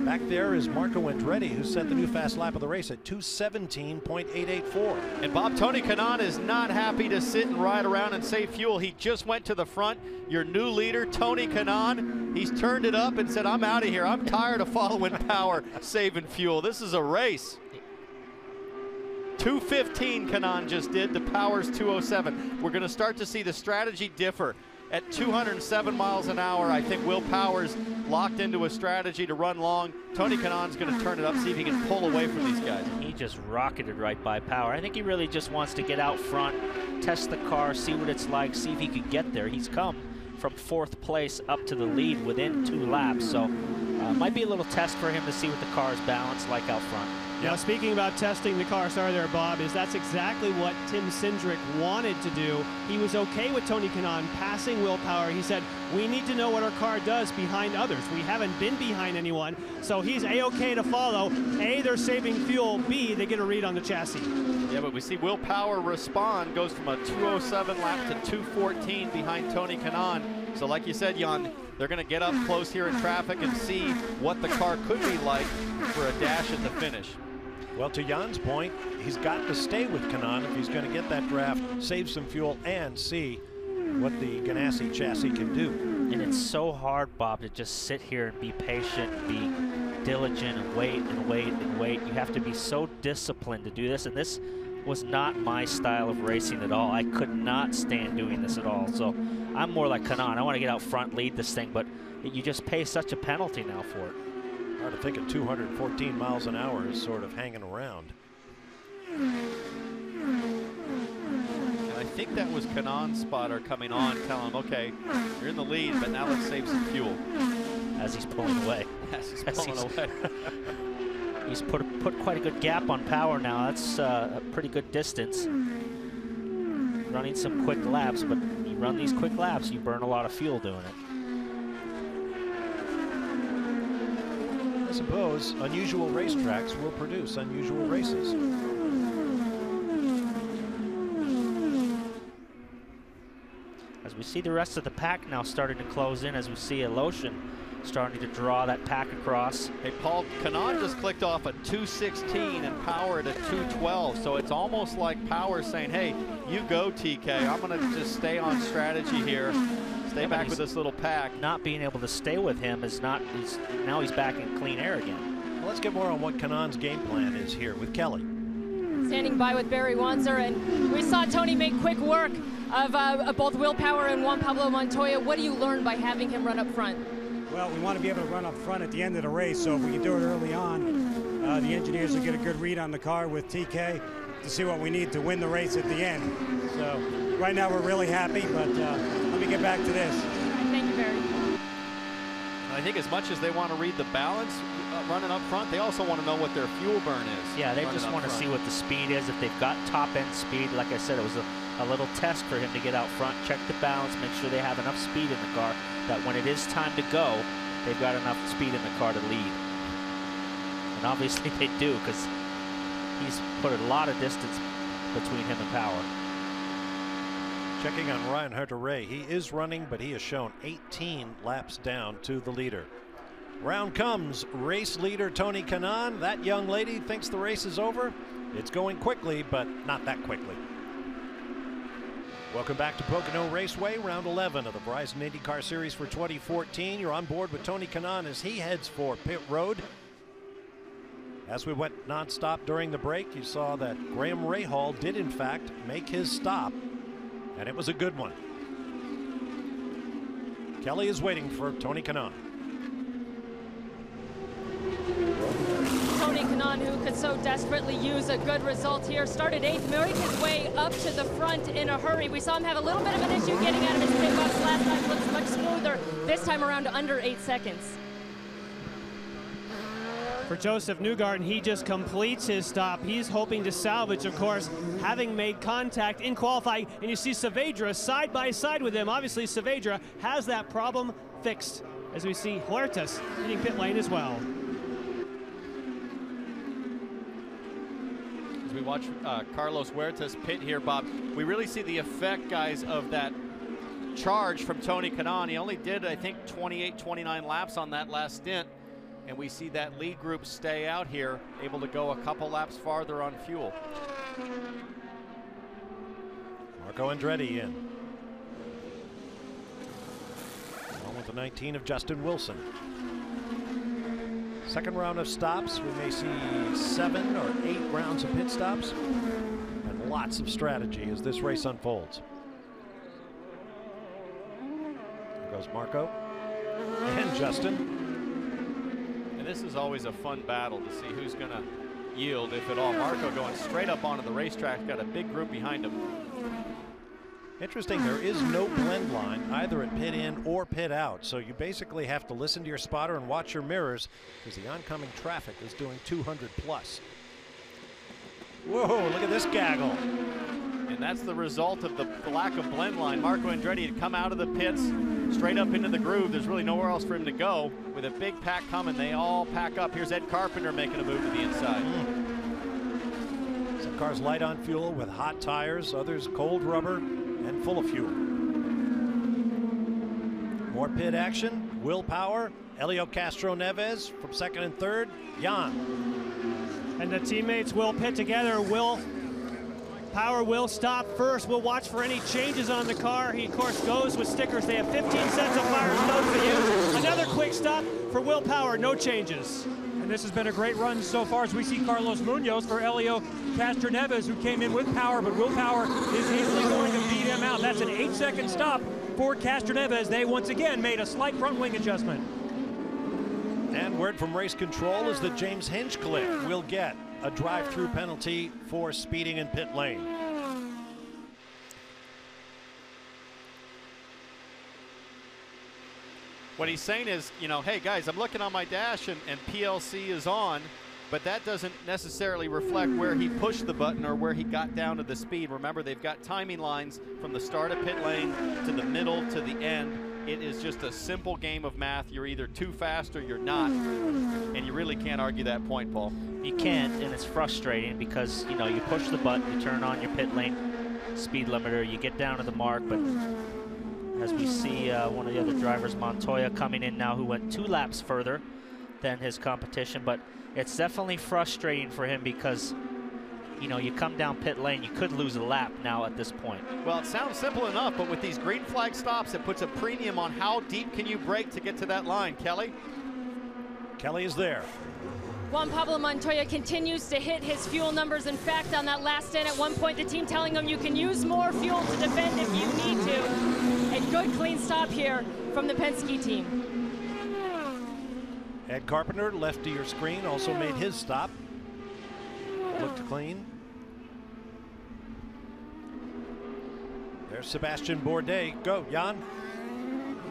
Back there is Marco Andretti, who set the new fast lap of the race at 2:17.884. And Bob, Tony Kanaan is not happy to sit and ride around and save fuel. He just went to the front. Your new leader, Tony Kanaan, he's turned it up and said, I'm out of here. I'm tired of following Power, saving fuel. This is a race. 2:15 Kanaan just did, the Power's 2:07. We're going to start to see the strategy differ. At 207 miles an hour, I think Willpower's locked into a strategy to run long. Tony Kanaan's going to turn it up, see if he can pull away from these guys. He just rocketed right by Power. I think he really just wants to get out front, test the car, see what it's like, see if he could get there. He's come from 4th place up to the lead within 2 laps, so might be a little test for him to see what the car's balance like out front. Now, speaking about testing the car, sorry there, Bob, that's exactly what Tim Cindric wanted to do. He was okay with Tony Kanaan passing Willpower. He said, we need to know what our car does behind others. We haven't been behind anyone, so he's A-okay to follow. A, they're saving fuel. B, they get a read on the chassis. Yeah, but we see Willpower respond, goes from a 2:07 lap to 2:14 behind Tony Kanaan. So like you said, Jan, they're going to get up close here in traffic and see what the car could be like for a dash at the finish. Well, to Jan's point, he's got to stay with Kanaan if he's going to get that draft, save some fuel, and see what the Ganassi chassis can do. And it's so hard, Bob, to just sit here and be patient, be diligent, and wait and wait and wait. You have to be so disciplined to do this, and this was not my style of racing at all. I could not stand doing this at all. So I'm more like Kanaan. I want to get out front, lead this thing, but you just pay such a penalty now for it. Hard to think at 214 miles an hour is sort of hanging around. And I think that was Kanaan's spotter coming on, telling him, okay, you're in the lead, but now let's save some fuel. As he's pulling away. As he's pulling away. He's put quite a good gap on Power now. That's a pretty good distance. Running some quick laps, but you run these quick laps, you burn a lot of fuel doing it. I suppose unusual racetracks will produce unusual races. As we see the rest of the pack now starting to close in, as we see Eloshin starting to draw that pack across. Hey, Paul, Kanaan just clicked off at 2:16 and Power at 2:12, so it's almost like Power saying, hey, you go, TK. I'm going to just stay on strategy here. Stay back with this little pack. Not being able to stay with him is not, now he's back in clean air again. Well, let's get more on what Kanaan's game plan is here with Kelly. Standing by with Barry Wanzer, and we saw Tony make quick work of both Willpower and Juan Pablo Montoya. What do you learn by having him run up front? Well, we want to be able to run up front at the end of the race, so if we can do it early on, the engineers will get a good read on the car with TK to see what we need to win the race at the end. So right now we're really happy, but let me get back to this. Thank you, Barry. I think as much as they want to read the balance running up front, they also want to know what their fuel burn is. Yeah, they just want to see what the speed is. If they've got top-end speed, like I said, it was a little test for him to get out front, check the balance, make sure they have enough speed in the car that when it is time to go, they've got enough speed in the car to lead. And obviously they do, because he's put a lot of distance between him and Power. Checking on Ryan Hunter-Reay. He is running, but he has shown 18 laps down to the leader. Round comes race leader Tony Kanaan. That young lady thinks the race is over. It's going quickly, but not that quickly. Welcome back to Pocono Raceway, round 11 of the Verizon IndyCar Series for 2014. You're on board with Tony Kanaan as he heads for pit road. As we went nonstop during the break, you saw that Graham Rahal did in fact make his stop, and it was a good one. Kelly is waiting for Tony Kanaan. Tony Kanaan, who could so desperately use a good result here, started 8th, made his way up to the front in a hurry. We saw him have a little bit of an issue getting out of his pit box last time. Looks much smoother this time around, under 8 seconds. For Josef Newgarden, he just completes his stop. He's hoping to salvage, of course, having made contact in qualifying. And you see Saavedra side by side with him. Obviously, Saavedra has that problem fixed, as we see Huertas hitting pit lane as well. we watch Carlos Huertas pit here, Bob, we really see the effect, guys, of that charge from Tony Kanaan. He only did, I think, 28, 29 laps on that last stint, and we see that lead group stay out here, able to go a couple laps farther on fuel. Marco Andretti in. Along with the 19 of Justin Wilson. Second round of stops, we may see 7 or 8 rounds of pit stops and lots of strategy as this race unfolds. There goes Marco and Justin. And this is always a fun battle to see who's going to yield, if at all. Marco going straight up onto the racetrack, got a big group behind him. Interesting, there is no blend line either at pit in or pit out, so you basically have to listen to your spotter and watch your mirrors because the oncoming traffic is doing 200 plus. Whoa, look at this gaggle. And that's the result of the lack of blend line. Marco Andretti had come out of the pits straight up into the groove. There's really nowhere else for him to go. With a big pack coming, they all pack up. Here's Ed Carpenter making a move to the inside. Some cars light on fuel with hot tires, others cold rubber and full of fuel. More pit action. Willpower, Helio Castroneves from second and third. Juan. And the teammates will pit together. Willpower will stop first. We'll watch for any changes on the car. He, of course, goes with stickers. They have 15 cents of fire stoves to use. Another quick stop for Willpower. No changes. And this has been a great run so far as we see Carlos Muoz for Helio Castroneves, who came in with power, but Willpower is easily going to beat him out. That's an 8-second stop for Castroneves. They once again made a slight front wing adjustment. And word from race control is that James Hinchcliffe will get a drive-through penalty for speeding in pit lane. What he's saying is, you know, hey guys, I'm looking on my dash and PLC is on, but that doesn't necessarily reflect where he pushed the button or where he got down to the speed. Remember, they've got timing lines from the start of pit lane to the middle to the end. It is just a simple game of math. You're either too fast or you're not, and you really can't argue that point, Paul. You can't, and it's frustrating because, you know, you push the button, you turn on your pit lane speed limiter, you get down to the mark, but as we see one of the other drivers, Montoya, coming in now, who went 2 laps further than his competition, but it's definitely frustrating for him because, you know, you come down pit lane, you could lose a lap now at this point. Well, it sounds simple enough, but with these green flag stops, it puts a premium on how deep can you brake to get to that line. Kelly? Kelly is there. Juan Pablo Montoya continues to hit his fuel numbers. In fact, on that last stint, at one point, the team telling him you can use more fuel to defend if you need to. A good, clean stop here from the Penske team. Ed Carpenter, left to your screen, also made his stop. Looked clean. There's Sebastian Bourdais. Go, Juan.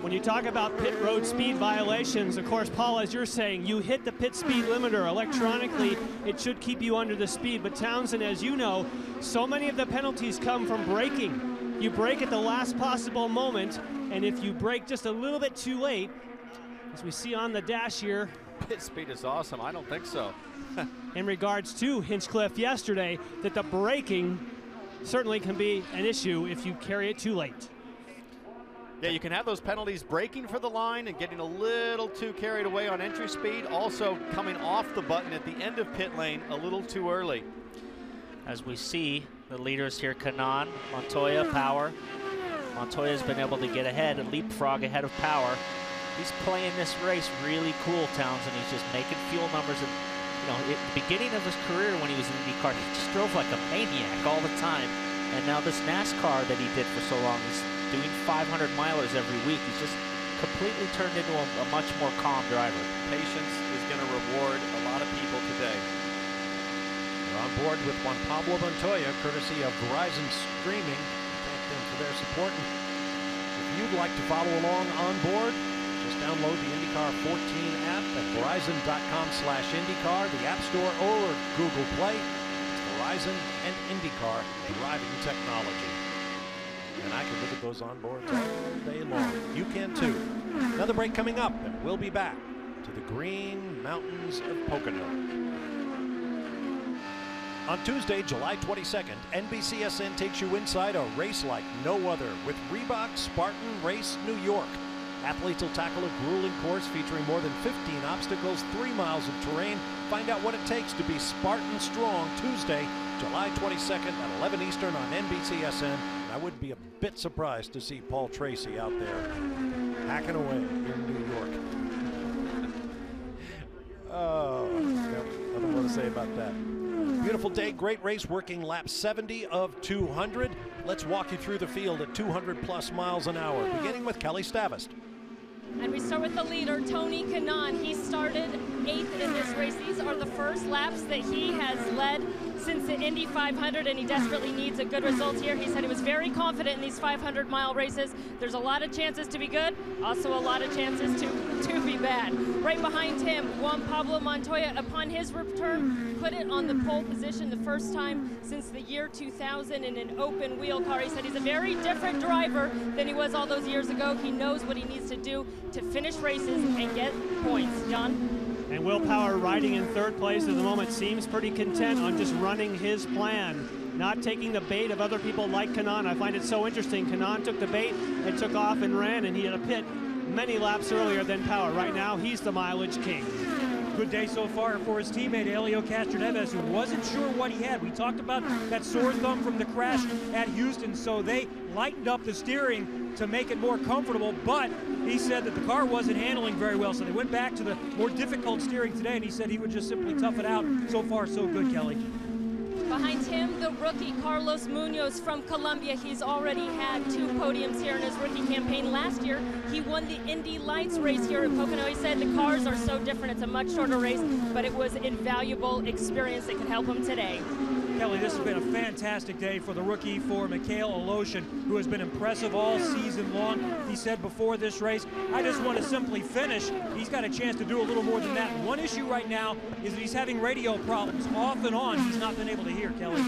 When you talk about pit road speed violations, of course, Paul, as you're saying, you hit the pit speed limiter electronically, it should keep you under the speed. But Townsend, as you know, so many of the penalties come from braking. You brake at the last possible moment, and if you brake just a little bit too late, as we see on the dash here. Pit speed is awesome. I don't think so. In regards to Hinchcliffe yesterday, that the braking certainly can be an issue if you carry it too late. Yeah, you can have those penalties braking for the line and getting a little too carried away on entry speed. Also coming off the button at the end of pit lane a little too early. As we see the leaders here, Kanaan, Montoya, Power. Montoya's been able to get ahead and leapfrog ahead of Power. He's playing this race really cool, Townsend. He's just making fuel numbers. And, you know, at the beginning of his career when he was in IndyCar, he just drove like a maniac all the time. And now this NASCAR that he did for so long, he's doing 500 milers every week. He's just completely turned into a much more calm driver. Patience is going to reward a lot of people today. We're on board with Juan Pablo Montoya, courtesy of Verizon Streaming. Thank them for their support. If you'd like to follow along on board, just download the IndyCar 14 app at verizon.com/IndyCar, the App Store, or Google Play. It's Verizon and IndyCar driving technology. And I can look at those onboards all day long. You can too. Another break coming up, and we'll be back to the Green Mountains of Pocono. On Tuesday, July 22nd, NBCSN takes you inside a race like no other with Reebok Spartan Race New York. Athletes will tackle a grueling course featuring more than 15 obstacles, 3 miles of terrain. Find out what it takes to be Spartan strong Tuesday, July 22nd at 11 Eastern on NBCSN. And I wouldn't be a bit surprised to see Paul Tracy out there hacking away in New York. Oh, I don't want to say about that. Beautiful day, great race, working lap 70 of 200. Let's walk you through the field at 200 plus miles an hour, beginning with Kelly Stavist. And we start with the leader, Tony Kanaan. He started 8th in this race. These are the first laps that he has led since the Indy 500, and he desperately needs a good result here. He said he was very confident in these 500-mile races. There's a lot of chances to be good, also a lot of chances to be bad. Right behind him, Juan Pablo Montoya, upon his return, put it on the pole position the first time since the year 2000 in an open wheel car. He said he's a very different driver than he was all those years ago. He knows what he needs to do to finish races and get points. John? And Willpower, riding in 3rd place at the moment, seems pretty content on just running his plan, not taking the bait of other people like Kanaan. I find it so interesting. Kanaan took the bait and took off and ran, and he had a pit many laps earlier than Power. Right now, he's the mileage king. Good day so far for his teammate, Castroneves, who wasn't sure what he had. We talked about that sore thumb from the crash at Houston, so they lightened up the steering to make it more comfortable, but he said that the car wasn't handling very well, so they went back to the more difficult steering today, and he said he would just simply tough it out. So far, so good, Kelly. Behind him, the rookie Carlos Muoz from Colombia. He's already had 2 podiums here in his rookie campaign. Last year, he won the Indy Lights race here at Pocono. He said the cars are so different. It's a much shorter race, but it was an invaluable experience that could help him today. Kelly, this has been a fantastic day for the rookie, for Mikhail Aloshin, who has been impressive all season long. He said before this race, I just want to simply finish. He's got a chance to do a little more than that. One issue right now is that he's having radio problems off and on. He's not been able to hear, Kelly.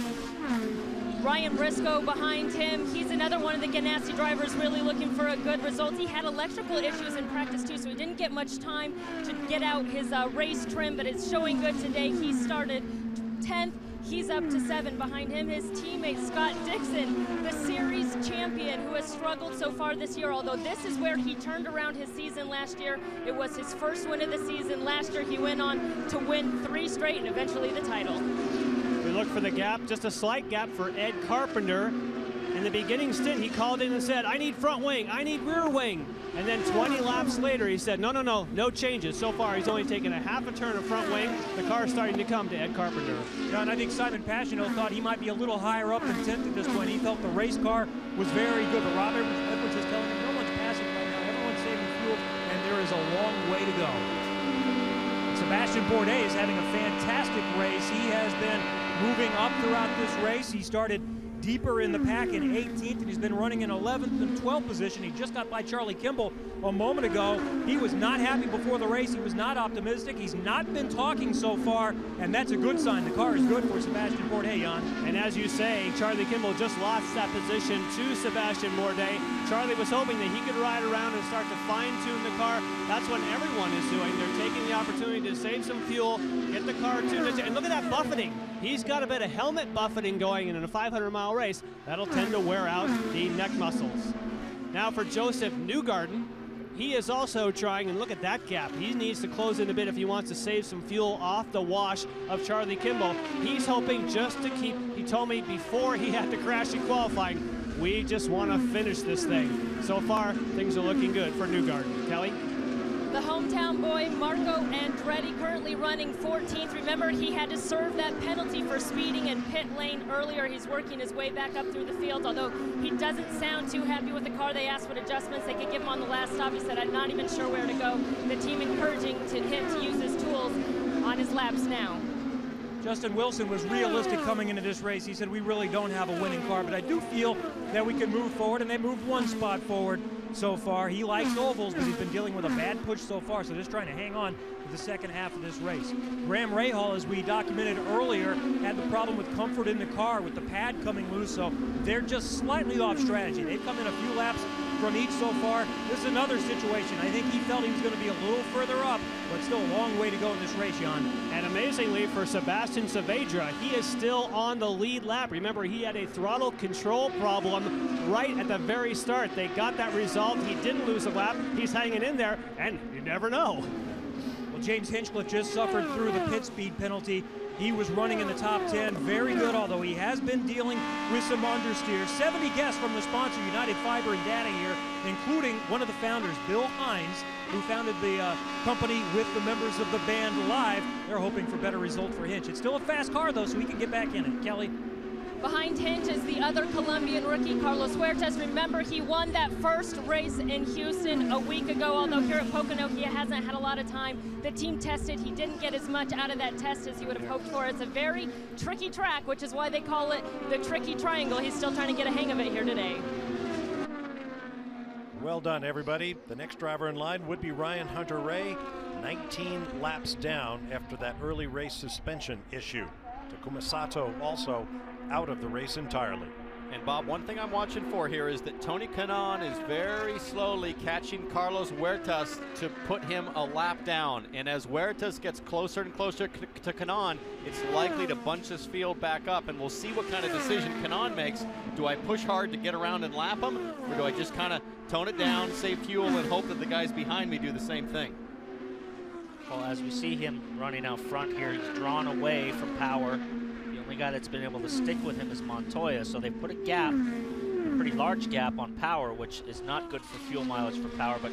Ryan Briscoe behind him. He's another one of the Ganassi drivers really looking for a good result. He had electrical issues in practice too, so he didn't get much time to get out his race trim, but it's showing good today. He started 10th. He's up to 7. Behind him, his teammate, Scott Dixon, the series champion, who has struggled so far this year, although this is where he turned around his season last year. It was his first win of the season. Last year, he went on to win 3 straight and eventually the title. We look for the gap, just a slight gap for Ed Carpenter. In the beginning stint, he called in and said, I need front wing, I need rear wing. And then 20 laps later, he said, no changes. So far, he's only taken a half a turn of front wing. The car's starting to come to Ed Carpenter. John, I think Simon Pagenaud thought he might be a little higher up than 10th at this point. He felt the race car was very good, but Rob Edwards is telling him no one's passing right now. Everyone's saving fuel, and there is a long way to go. Sebastian Bourdais is having a fantastic race. He has been moving up throughout this race. He started deeper in the pack in 18th, and he's been running in 11th and 12th position. He just got by Charlie Kimball a moment ago. He was not happy before the race. He was not optimistic. He's not been talking so far, and that's a good sign. The car is good for Sebastian Bourdais, Jan. And as you say, Charlie Kimball just lost that position to Sebastian Bourdais. Charlie was hoping that he could ride around and start to fine-tune the car. That's what everyone is doing. They're taking the opportunity to save some fuel, get the car tuned. And look at that buffeting. He's got a bit of helmet buffeting going in a 500-mile race. That'll tend to wear out the neck muscles. Now for Josef Newgarden, he is also trying, and look at that gap. He needs to close in a bit if he wants to save some fuel off the wash of Charlie Kimball. He's hoping just to keep, he told me before he had to crash in qualifying, we just want to finish this thing. So far, things are looking good for Newgarden. Kelly? The hometown boy, Marco Andretti, currently running 14th. Remember, he had to serve that penalty for speeding in pit lane earlier. He's working his way back up through the field, although he doesn't sound too happy with the car. They asked what adjustments they could give him on the last stop. He said, I'm not even sure where to go. The team encouraging him to use his tools on his laps now. Justin Wilson was realistic coming into this race. He said, we really don't have a winning car, but I do feel that we can move forward, and they moved 1 spot forward so far. He likes ovals, but he's been dealing with a bad push so far, so just trying to hang on to the second half of this race. Graham Rahal, as we documented earlier, had the problem with comfort in the car with the pad coming loose, so they're just slightly off strategy. They've come in a few laps from each so far. This is another situation. I think he felt he was going to be a little further up, but still a long way to go in this race, Jan. And amazingly for Sebastian Saavedra, he is still on the lead lap. Remember, he had a throttle control problem right at the very start. They got that resolved. He didn't lose a lap. He's hanging in there, and you never know. Well, James Hinchcliffe just suffered through the pit speed penalty. He was running in the top 10, very good, although he has been dealing with some understeer. 70 guests from the sponsor, United Fiber and Data here, including one of the founders, Bill Hines, who founded the company with the members of the band live. They're hoping for better result for Hinch. It's still a fast car, though, so he can get back in it. Kelly? Behind Hinch is the other Colombian rookie, Carlos Huertas. Remember, he won that first race in Houston a week ago, although here at Pocono, he hasn't had a lot of time. The team tested. He didn't get as much out of that test as he would have hoped for. It's a very tricky track, which is why they call it the tricky triangle. He's still trying to get a hang of it here today. Well done, everybody. The next driver in line would be Ryan Hunter-Reay, 19 laps down after that early race suspension issue. Takuma Sato also out of the race entirely. And Bob, one thing I'm watching for here is that Tony Kanaan is very slowly catching Carlos Huertas to put him a lap down. And as Huertas gets closer and closer to Kanaan, it's likely to bunch this field back up. And we'll see what kind of decision Kanaan makes. Do I push hard to get around and lap him? Or do I just kind of tone it down, save fuel, and hope that the guys behind me do the same thing? Well, as we see him running out front here, he's drawn away from power. The only guy that's been able to stick with him is Montoya, so they put a gap, a pretty large gap on power, which is not good for fuel mileage for power, but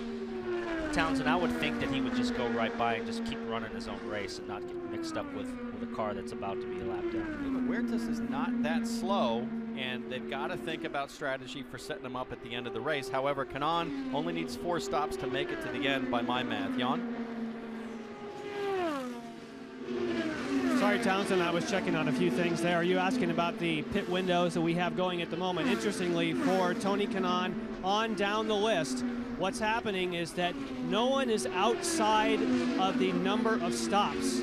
Townsend, I would think that he would just go right by and just keep running his own race and not get mixed up with a car that's about to be a lap down. Huertas is not that slow, and they've got to think about strategy for setting him up at the end of the race. However, Kanaan only needs 4 stops to make it to the end by my math. Jan? Sorry, Townsend, I was checking on a few things there. Are you asking about the pit windows that we have going at the moment? Interestingly, for Tony Kanaan on down the list, what's happening is that no one is outside of the number of stops.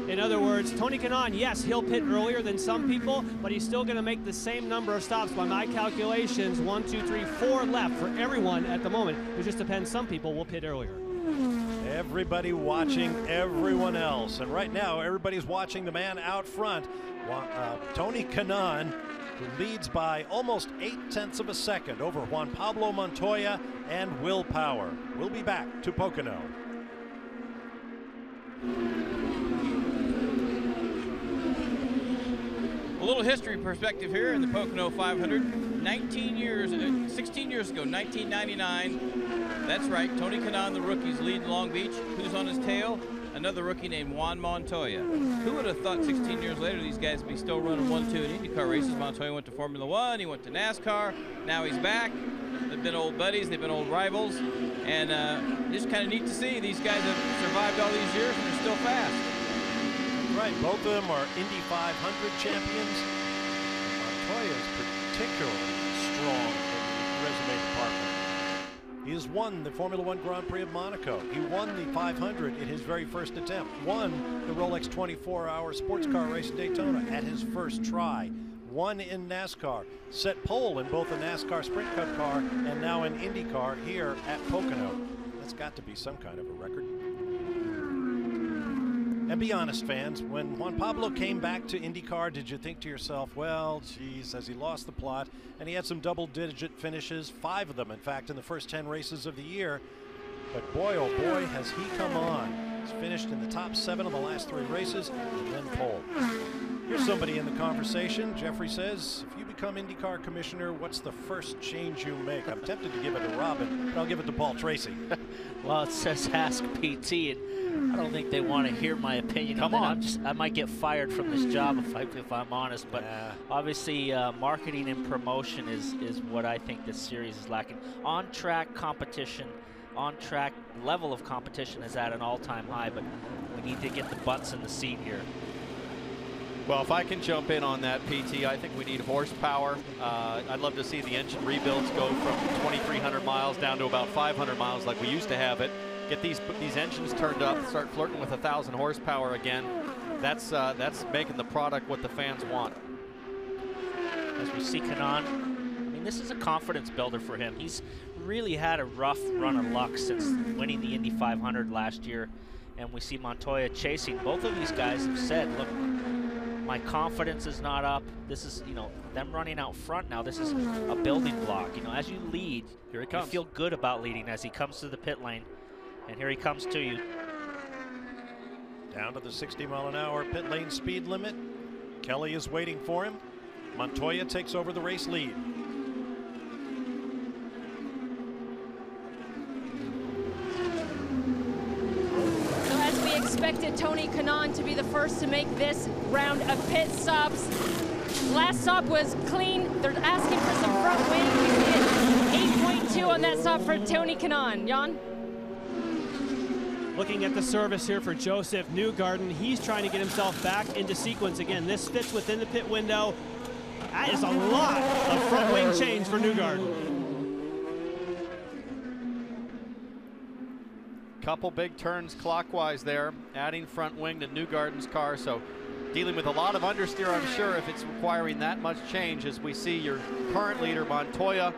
In other words, Tony Kanaan, yes, he'll pit earlier than some people, but he's still going to make the same number of stops. By my calculations, 1, 2, 3, 4 left for everyone at the moment. It just depends. Some people will pit earlier. Everybody watching everyone else. And right now, everybody's watching the man out front, Tony Kanaan, who leads by almost 0.8 of a second over Juan Pablo Montoya and Willpower. We'll be back to Pocono. A little history perspective here in the Pocono 500. 16 years ago, 1999. That's right, Tony Kanaan, the rookie's leading Long Beach. Who's on his tail? Another rookie named Juan Montoya. Who would have thought 16 years later these guys would be still running 1-2 in IndyCar races? Montoya went to Formula One, he went to NASCAR, now he's back. They've been old buddies, they've been old rivals, and just kind of neat to see these guys have survived all these years and they're still fast. Right, both of them are Indy 500 champions. Montoya is particularly strong in the resume department. He has won the Formula One Grand Prix of Monaco. He won the 500 in his very first attempt. Won the Rolex 24-hour sports car race in Daytona at his first try. Won in NASCAR. Set pole in both the NASCAR Sprint Cup car and now in IndyCar here at Pocono. That's got to be some kind of a record. And be honest, fans, when Juan Pablo came back to IndyCar, did you think to yourself, well, geez, as he lost the plot, and he had some double-digit finishes, 5 of them, in fact, in the first 10 races of the year. But boy, oh boy, has he come on. He's finished in the top 7 of the last 3 races, and then pole. Here's somebody in the conversation. Jeffrey says, if you become IndyCar commissioner, what's the first change you make? I'm tempted to give it to Robin, but I'll give it to Paul Tracy. Well, it says ask PT, and I don't think they want to hear my opinion. Come on. I might get fired from this job if I'm honest, but obviously marketing and promotion is what I think this series is lacking. On-track competition, on-track level of competition is at an all-time high, but we need to get the butts in the seat here. Well, if I can jump in on that, PT, I think we need horsepower. I'd love to see the engine rebuilds go from 2,300 miles down to about 500 miles like we used to have it. Get these engines turned up, start flirting with 1,000 horsepower again. That's making the product what the fans want. As we see Kanaan, I mean, this is a confidence builder for him. He's really had a rough run of luck since winning the Indy 500 last year, and we see Montoya chasing. Both of these guys have said, look, my confidence is not up. This is, you know, them running out front now. This is a building block. You know, as you lead, here he comes. You feel good about leading as he comes to the pit lane, and here he comes to you. Down to the 60-mile-an-hour pit lane speed limit. Kelly is waiting for him. Montoya takes over the race lead. So as we expected Tony Kanaan to be the first to make this round of pit stops. Last stop was clean. They're asking for some front wing. We see 8.2 on that stop for Tony Kanaan. Jan? Looking at the service here for Josef Newgarden, he's trying to get himself back into sequence again. This fits within the pit window. That is a lot of front wing change for Newgarden. Couple big turns clockwise there, adding front wing to Newgarden's car, so dealing with a lot of understeer, I'm sure, if it's requiring that much change, as we see your current leader, Montoya,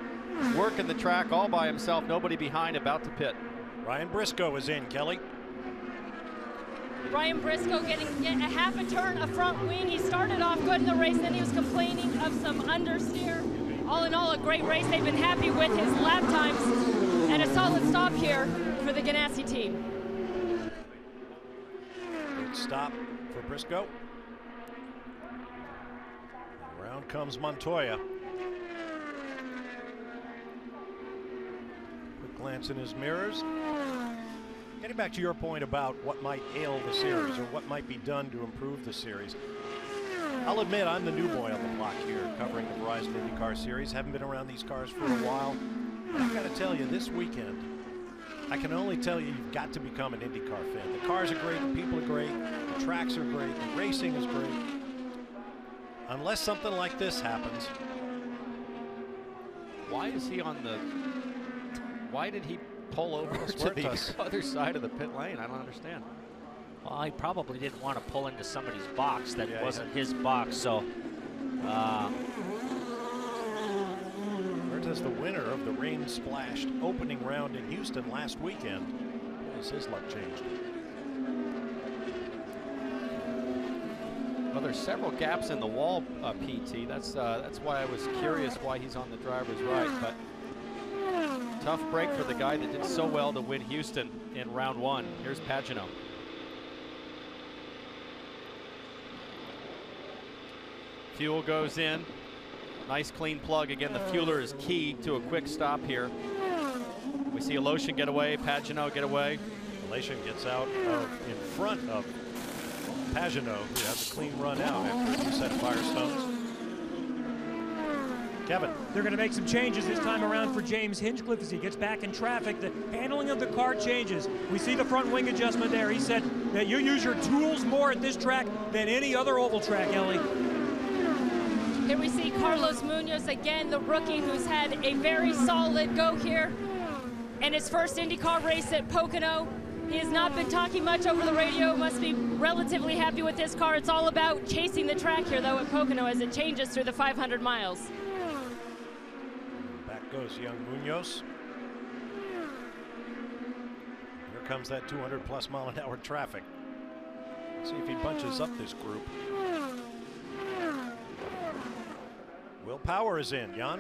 working the track all by himself, nobody behind, about to pit. Ryan Briscoe is in, Kelly. Ryan Briscoe getting a half a turn of front wing. He started off good in the race, then he was complaining of some understeer. All in all, a great race. They've been happy with his lap times, and a solid stop here for the Ganassi team. Good stop for Briscoe. Around comes Montoya. Quick glance in his mirrors. Getting back to your point about what might ail the series or what might be done to improve the series. I'll admit I'm the new boy on the block here covering the Verizon IndyCar series. Haven't been around these cars for a while. I've got to tell you, this weekend, I can only tell you, you've got to become an IndyCar fan. The cars are great, the people are great, the tracks are great, the racing is great. Unless something like this happens. Why is he on the... Why did he pull over to the other side of the pit lane? I don't understand. Well, he probably didn't want to pull into somebody's box that wasn't his box, so... As the winner of the rain-splashed opening round in Houston last weekend, has his luck changed? Well, there's several gaps in the wall, PT. That's why I was curious why he's on the driver's right. But tough break for the guy that did so well to win Houston in round one. Here's Pagenaud. Fuel goes in. Nice clean plug. Again, the fueler is key to a quick stop here. We see Aloshin get away, Pagenaud get away. Aloshin gets out in front of Pagenaud, who has a clean run out after a new set of Firestones. Kevin. They're going to make some changes this time around for James Hinchcliffe as he gets back in traffic. The handling of the car changes. We see the front wing adjustment there. He said that you use your tools more at this track than any other oval track, Ellie. Here we see Carlos Muoz again, the rookie who's had a very solid go here. And his first IndyCar race at Pocono. He has not been talking much over the radio, must be relatively happy with his car. It's all about chasing the track here, though, at Pocono as it changes through the 500 miles. Back goes young Muoz. Here comes that 200+ mile-an-hour traffic. Let's see if he bunches up this group. Willpower is in, Jan.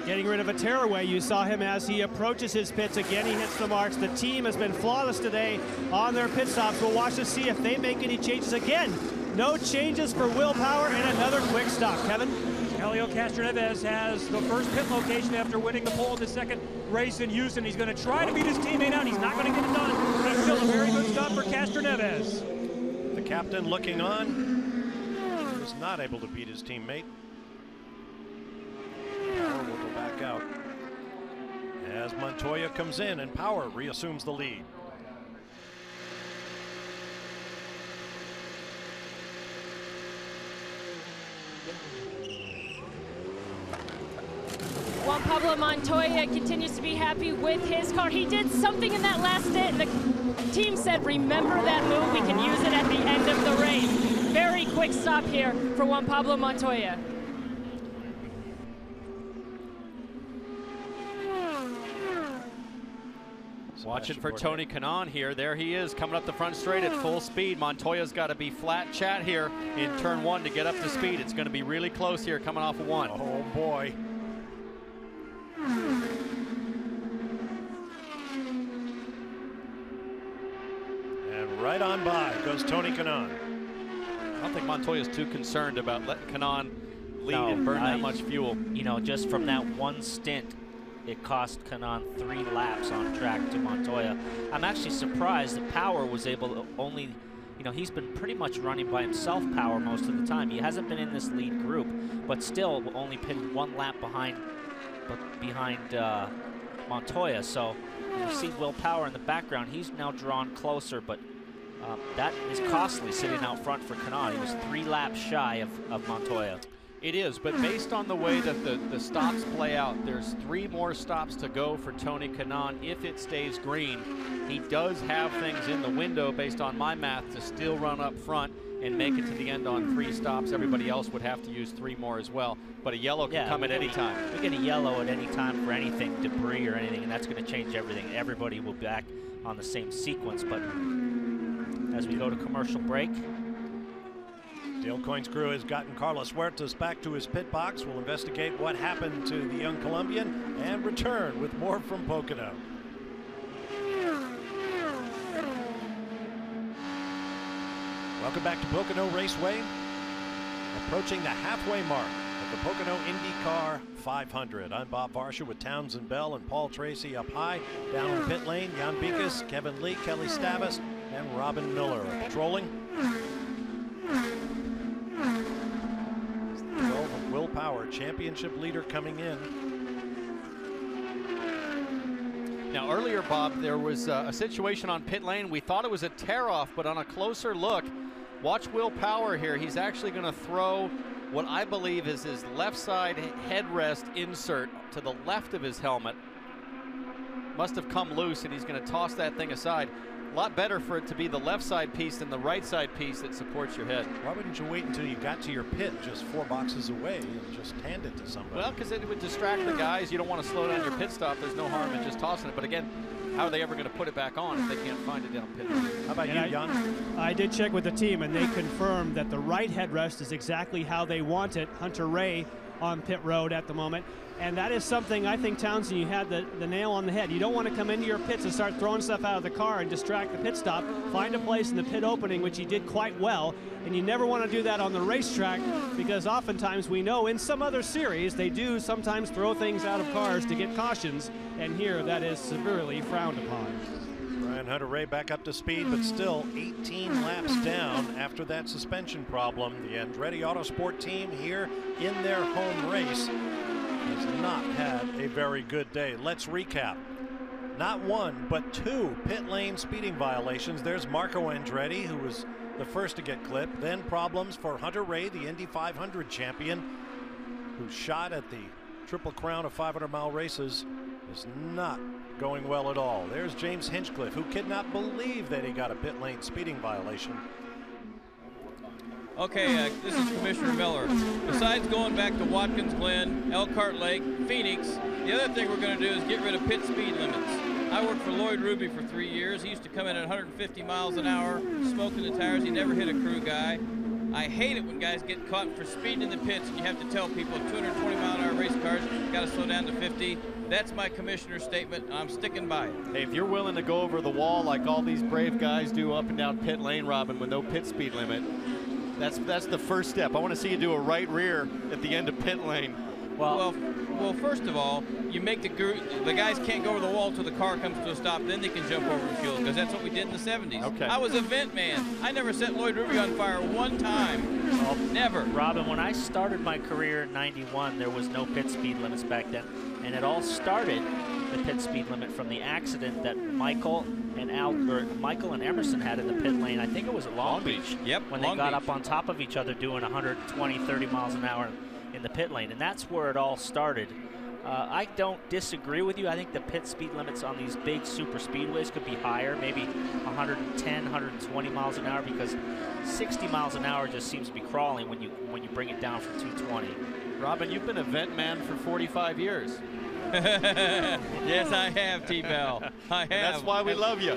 Getting rid of a tearaway. You saw him as he approaches his pits. Again, he hits the marks. The team has been flawless today on their pit stops. We'll watch to see if they make any changes. Again, no changes for Willpower and another quick stop. Kevin? Castroneves has the first pit location after winning the pole in the second race in Houston. He's going to try to beat his teammate out. He's not going to get it done, but it's still a very good stop for Castroneves. The captain looking on. He was not able to beat his teammate. Power will go back out as Montoya comes in and Power reassumes the lead. Juan Pablo Montoya continues to be happy with his car. He did something in that last stint, and the team said, remember that move, we can use it at the end of the race. Very quick stop here for Juan Pablo Montoya. Watching for Tony Kanaan here. There he is coming up the front straight at full speed. Montoya's got to be flat chat here in turn 1 to get up to speed. It's going to be really close here coming off of 1. Oh boy. And right on by goes Tony Kanaan. I don't think Montoya's too concerned about letting Kanaan lead and burn that much fuel. You know, just from that one stint, it cost Kanaan 3 laps on track to Montoya. I'm actually surprised that Power was able to only, you know, he's been pretty much running by himself, Power, most of the time. He hasn't been in this lead group, but still only pitted 1 lap behind Montoya. So you see Willpower in the background. He's now drawn closer, but that is costly sitting out front for Kanaan. He was 3 laps shy of Montoya. It is, but based on the way that the stops play out, there's 3 more stops to go for Tony Kanaan if it stays green. He does have things in the window, based on my math, to still run up front and make it to the end on 3 stops. Everybody else would have to use 3 more as well. But a yellow can come at any time. We get a yellow at any time for anything, debris or anything, and that's going to change everything. Everybody will be back on the same sequence. But as we go to commercial break, Dale Coyne's crew has gotten Carlos Huertas back to his pit box. We'll investigate what happened to the young Colombian and return with more from Pocono. Welcome back to Pocono Raceway. Approaching the halfway mark of the Pocono IndyCar 500. I'm Bob Varsha with Townsend Bell and Paul Tracy up high. Down in pit lane, Jan Bikas, Kevin Lee, Kelly Stavis, and Robin Miller are patrolling. Willpower, championship leader, coming in. Now earlier, Bob, there was a situation on pit lane. We thought it was a tear-off, but on a closer look, watch Willpower here. He's actually going to throw what I believe is his left side headrest insert to the left of his helmet. Must have come loose, and he's going to toss that thing aside. A lot better for it to be the left side piece than the right side piece that supports your head. Why wouldn't you wait until you got to your pit just 4 boxes away and just hand it to somebody? Well, because it would distract the guys. You don't want to slow down your pit stop. There's no harm in just tossing it. But again, how are they ever going to put it back on if they can't find it down pit lane? How about you, Jan? I did check with the team, and they confirmed that the right headrest is exactly how they want it. Hunter-Reay on pit road at the moment. And that is something, I think, Townsend, you had the nail on the head. You don't want to come into your pits and start throwing stuff out of the car and distract the pit stop. Find a place in the pit opening, which he did quite well. And you never want to do that on the racetrack, because oftentimes we know in some other series they do sometimes throw things out of cars to get cautions. And here that is severely frowned upon. Brian Hunter-Reay back up to speed, but still 18 laps down after that suspension problem. The Andretti Autosport team here in their home race has not had a very good day. Let's recap. Not 1, but 2 pit lane speeding violations. There's Marco Andretti, who was the first to get clipped. Then problems for Hunter-Reay, the Indy 500 champion, who shot at the Triple Crown of 500-mile races. Is not going well at all. There's James Hinchcliffe, who could not believe that he got a pit lane speeding violation. Okay, this is Commissioner Miller. Besides going back to Watkins Glen, Elkhart Lake, Phoenix, the other thing we're going to do is get rid of pit speed limits. I worked for Lloyd Ruby for 3 years. He used to come in at 150 miles an hour, smoking the tires. He never hit a crew guy. I hate it when guys get caught for speeding in the pits and you have to tell people 220-mile-an-hour race cars got to slow down to 50. That's my commissioner's statement, and I'm sticking by it. Hey, if you're willing to go over the wall like all these brave guys do up and down pit lane, Robin, with no pit speed limit, that's the first step. I want to see you do a right rear at the end of pit lane. Well, first of all, you make the guys can't go over the wall till the car comes to a stop, then they can jump over and fuel, because that's what we did in the 70s. Okay. I was a vent man. I never set Lloyd Ruby on fire 1 time. Well, never. Robin, when I started my career in '91, there was no pit speed limits back then, and it all started, the pit speed limit, from the accident that Michael and Emerson had in the pit lane. I think it was at Long Beach. Yep, when Long they got Beach. up on top of each other doing 120, 30 miles an hour in the pit lane, and that's where it all started. I don't disagree with you. I think the pit speed limits on these big super speedways could be higher, maybe 110, 120 miles an hour, because 60 miles an hour just seems to be crawling when you bring it down from 220. Robin, you've been a vent man for 45 years. Yes, I have, T-Bell. I have. That's why we love you.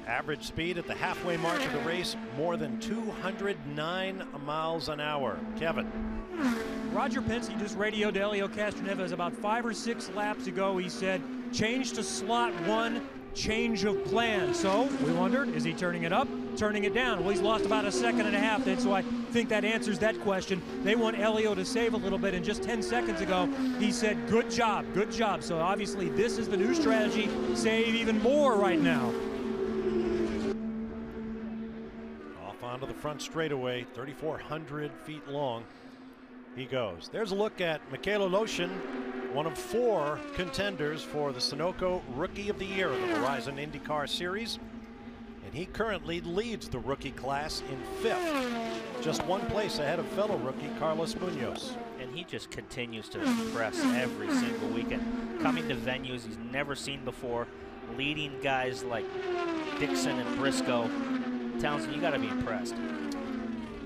Average speed at the halfway mark of the race, more than 209 miles an hour. Kevin. Roger Penske just radioed to Helio Castroneves about 5 or 6 laps ago. He said, change to slot 1, change of plan. So we wondered, is he turning it up, turning it down? Well, he's lost about a second and a half then, so I think that answers that question. They want Helio to save a little bit, and just 10 seconds ago, he said, good job, good job. So obviously this is the new strategy, save even more right now. Off onto the front straightaway, 3,400 feet long. He goes. There's a look at Michaela Loshin, one of 4 contenders for the Sunoco Rookie of the Year in the Verizon IndyCar Series. And he currently leads the rookie class in 5th, just 1 place ahead of fellow rookie Carlos Muoz. And he just continues to impress every single weekend. Coming to venues he's never seen before, leading guys like Dixon and Briscoe. Townsend, you got to be impressed.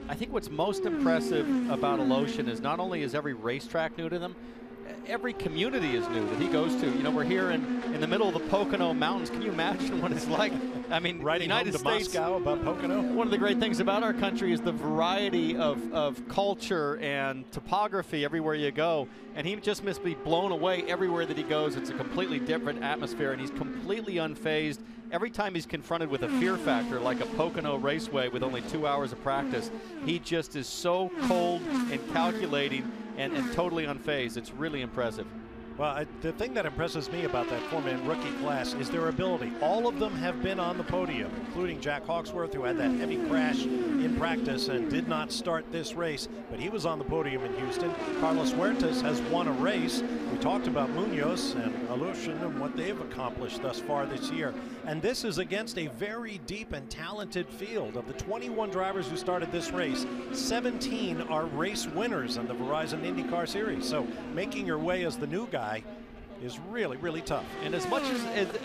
I think what's most impressive about Aloshin is not only is every racetrack new to them, every community is new that he goes to. You know, we're here in the middle of the Pocono Mountains. Can you imagine what it's like? I mean, riding the United home to States, Moscow about Pocono. One of the great things about our country is the variety of culture and topography everywhere you go. And he just must be blown away everywhere that he goes. It's a completely different atmosphere, and he's completely unfazed. Every time he's confronted with a fear factor like a Pocono Raceway with only 2 hours of practice, he just is so cold and calculating and totally unfazed. It's really impressive. Well, the thing that impresses me about that 4-man rookie class is their ability. All of them have been on the podium, including Jack Hawksworth, who had that heavy crash in practice and did not start this race, but he was on the podium in Houston. Carlos Huertas has won a race. We talked about Muoz and Aloshin and what they've accomplished thus far this year. And this is against a very deep and talented field. Of the 21 drivers who started this race, 17 are race winners in the Verizon IndyCar Series. So making your way as the new guy is really, really tough. And as much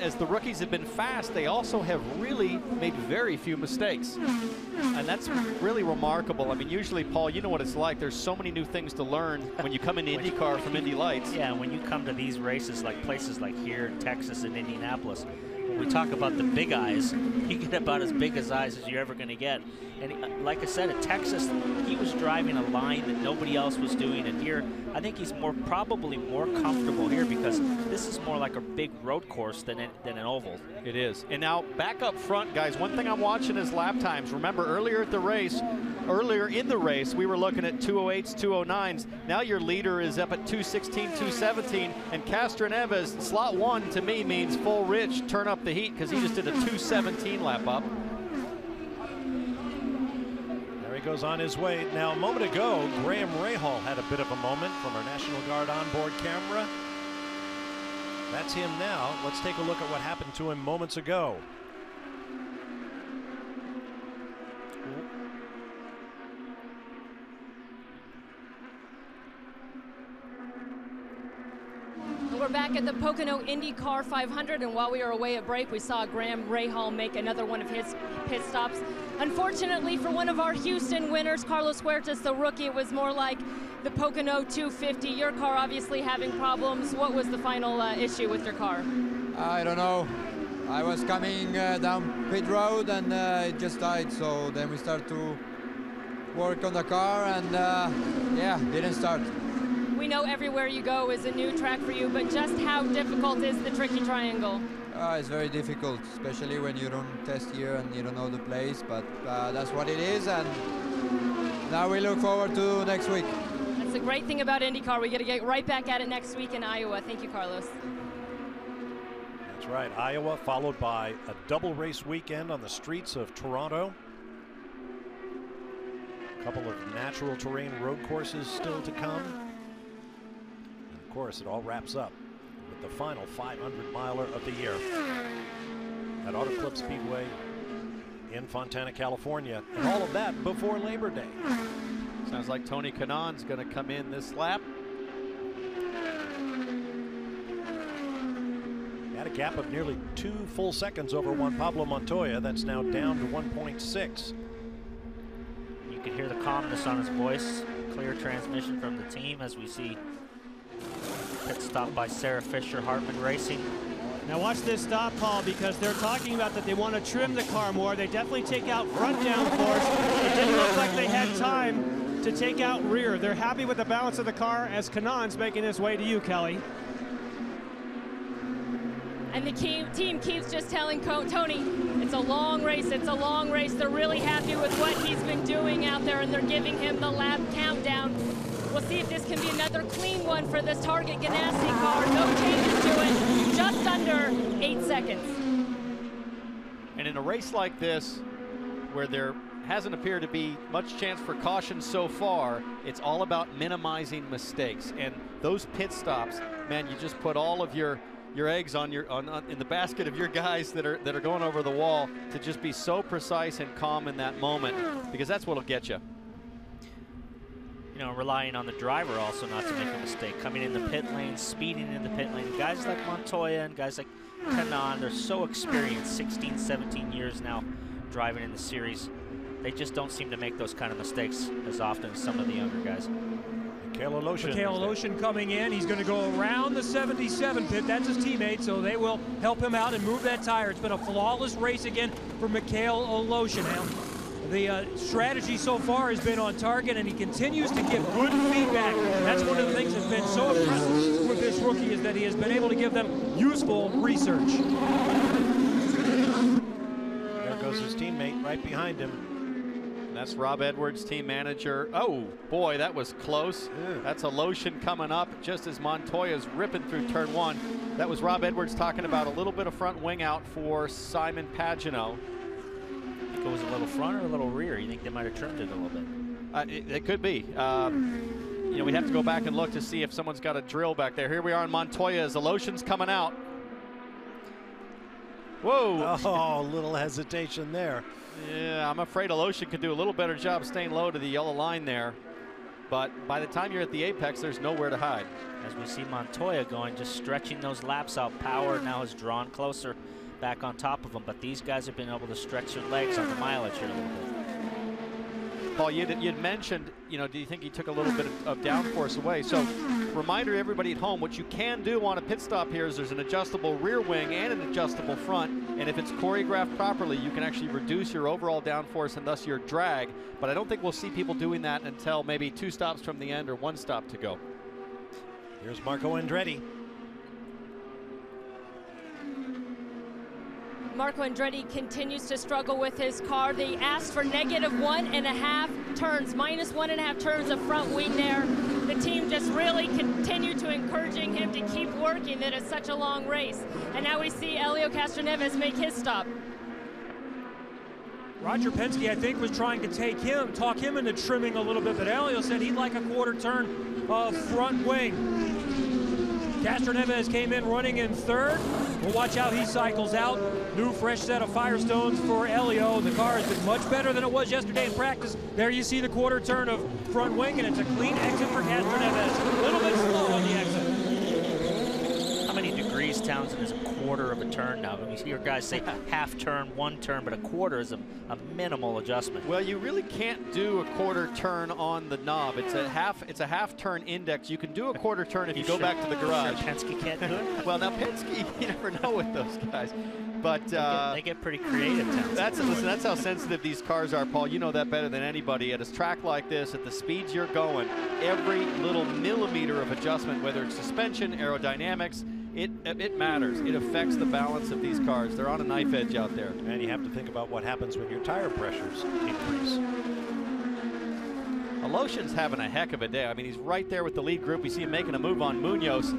as the rookies have been fast, they also have really made very few mistakes. And that's really remarkable. I mean, usually, Paul, you know what it's like. There's so many new things to learn when you come into IndyCar from Indy Lights. Yeah, when you come to these races, like places like here, Texas and Indianapolis, when we talk about the big eyes, you get about as big as eyes as you're ever going to get. And like I said, at Texas, he was driving a line that nobody else was doing. And here, I think he's probably more comfortable here because this is more like a big road course than an oval. It is. And now back up front, guys, one thing I'm watching is lap times. Remember earlier in the race, we were looking at 208s, 209s. Now your leader is up at 216, 217, and Castroneves, slot 1 to me means full rich, turn up the heat, because he just did a 217 lap up. There he goes on his way. Now, a moment ago, Graham Rahal had a bit of a moment from our National Guard onboard camera. That's him now. Let's take a look at what happened to him moments ago. We're back at the Pocono IndyCar 500, and while we were away at break, we saw Graham Rahal make another one of his pit stops. Unfortunately for one of our Houston winners, Carlos Huertas, the rookie, it was more like the Pocono 250. Your car obviously having problems. What was the final issue with your car? I don't know. I was coming down pit road and it just died. So then we started to work on the car and yeah, didn't start. We know everywhere you go is a new track for you, but just how difficult is the tricky triangle? It's very difficult, especially when you don't test here and you don't know the place, but that's what it is, and now we look forward to next week. That's the great thing about IndyCar. We got to get right back at it next week in Iowa. Thank you, Carlos. That's right, Iowa, followed by a double race weekend on the streets of Toronto. A couple of natural terrain road courses still to come. Of course, it all wraps up with the final 500-miler of the year at Auto Club Speedway in Fontana, California. And all of that before Labor Day. Sounds like Tony Kanaan's going to come in this lap. Had a gap of nearly 2 full seconds over Juan Pablo Montoya. That's now down to 1.6. You can hear the calmness on his voice. Clear transmission from the team as we see Pit stop by Sarah Fisher, Hartman Racing. Now watch this stop, Paul, because they're talking about that they want to trim the car more. They definitely take out front downforce. It didn't look like they had time to take out rear. They're happy with the balance of the car as Kanaan's making his way to you, Kelly. And the team keeps just telling Tony, it's a long race, it's a long race. They're really happy with what he's been doing out there, and they're giving him the lap countdown. We'll see if this can be another clean one for this Target Ganassi car. No changes to it, just under 8 seconds. And in a race like this, where there hasn't appeared to be much chance for caution so far, it's all about minimizing mistakes. And those pit stops, man, you just put all of your eggs in the basket of your guys that are going over the wall to just be so precise and calm in that moment, because that's what'll get you. You know, relying on the driver also not to make a mistake. Coming in the pit lane, speeding in the pit lane. Guys like Montoya and guys like Kanaan, they're so experienced, 16, 17 years now driving in the series. They just don't seem to make those kind of mistakes as often as some of the younger guys. Mikhail Aloshin coming in. He's going to go around the 77 pit. That's his teammate, so they will help him out and move that tire. It's been a flawless race again for Mikhail Aloshin. Now, the strategy so far has been on target, and he continues to give good feedback. That's one of the things that's been so impressive with this rookie, is that he has been able to give them useful research. There goes his teammate right behind him. That's Rob Edwards, team manager. Oh, boy, that was close. Yeah. That's Aloshin coming up just as Montoya's ripping through turn 1. That was Rob Edwards talking about a little bit of front wing out for Simon Pagenaud. You think it was a little front or a little rear? You think they might have trimmed it a little bit? It could be. You know, we'd have to go back and look to see if someone's got a drill back there. Here we are in Montoya as Aloshin's coming out. Whoa. Oh, a little hesitation there. Yeah, I'm afraid Aloshin could do a little better job staying low to the yellow line there. But by the time you're at the apex, there's nowhere to hide. As we see Montoya going, just stretching those laps out. Power now has drawn closer back on top of them, but these guys have been able to stretch their legs on the mileage here a little bit. Paul, you'd mentioned, you know, do you think he took a little bit of downforce away? So, reminder to everybody at home, what you can do on a pit stop here is there's an adjustable rear wing and an adjustable front, and if it's choreographed properly, you can actually reduce your overall downforce and thus your drag, but I don't think we'll see people doing that until maybe 2 stops from the end or 1 stop to go. Here's Marco Andretti. Marco Andretti continues to struggle with his car. They asked for -1.5 turns, -1.5 turns of front wing there. The team just really continued to encouraging him to keep working, that it's such a long race. And now we see Elio Castroneves make his stop. Roger Penske, I think, was trying to talk him into trimming a little bit, but Elio said he'd like a 1/4 turn of front wing. Castroneves came in running in 3rd. We'll watch how he cycles out. New fresh set of Firestones for Elio. The car has been much better than it was yesterday in practice. There you see the 1/4 turn of front wing, and it's a clean exit for Castroneves. A little bit slow on the exit. How many degrees, Townsend, is a 1/4 of a turn now? I mean, you hear guys say half turn, 1 turn, but a 1/4 is a minimal adjustment. Well, you really can't do a 1/4 turn on the knob. It's a half turn index. You can do a 1/4 turn if you go back to the garage. Sure Penske can't do it? Well, now Penske, you never know with those guys. But they get pretty creative. That's how sensitive these cars are, Paul. You know that better than anybody. At a track like this, at the speeds you're going, every little millimeter of adjustment, whether it's suspension, aerodynamics, it matters. It affects the balance of these cars. They're on a knife edge out there. And you have to think about what happens when your tire pressures increase. Aloshin's having a heck of a day. I mean, he's right there with the lead group. We see him making a move on Muoz.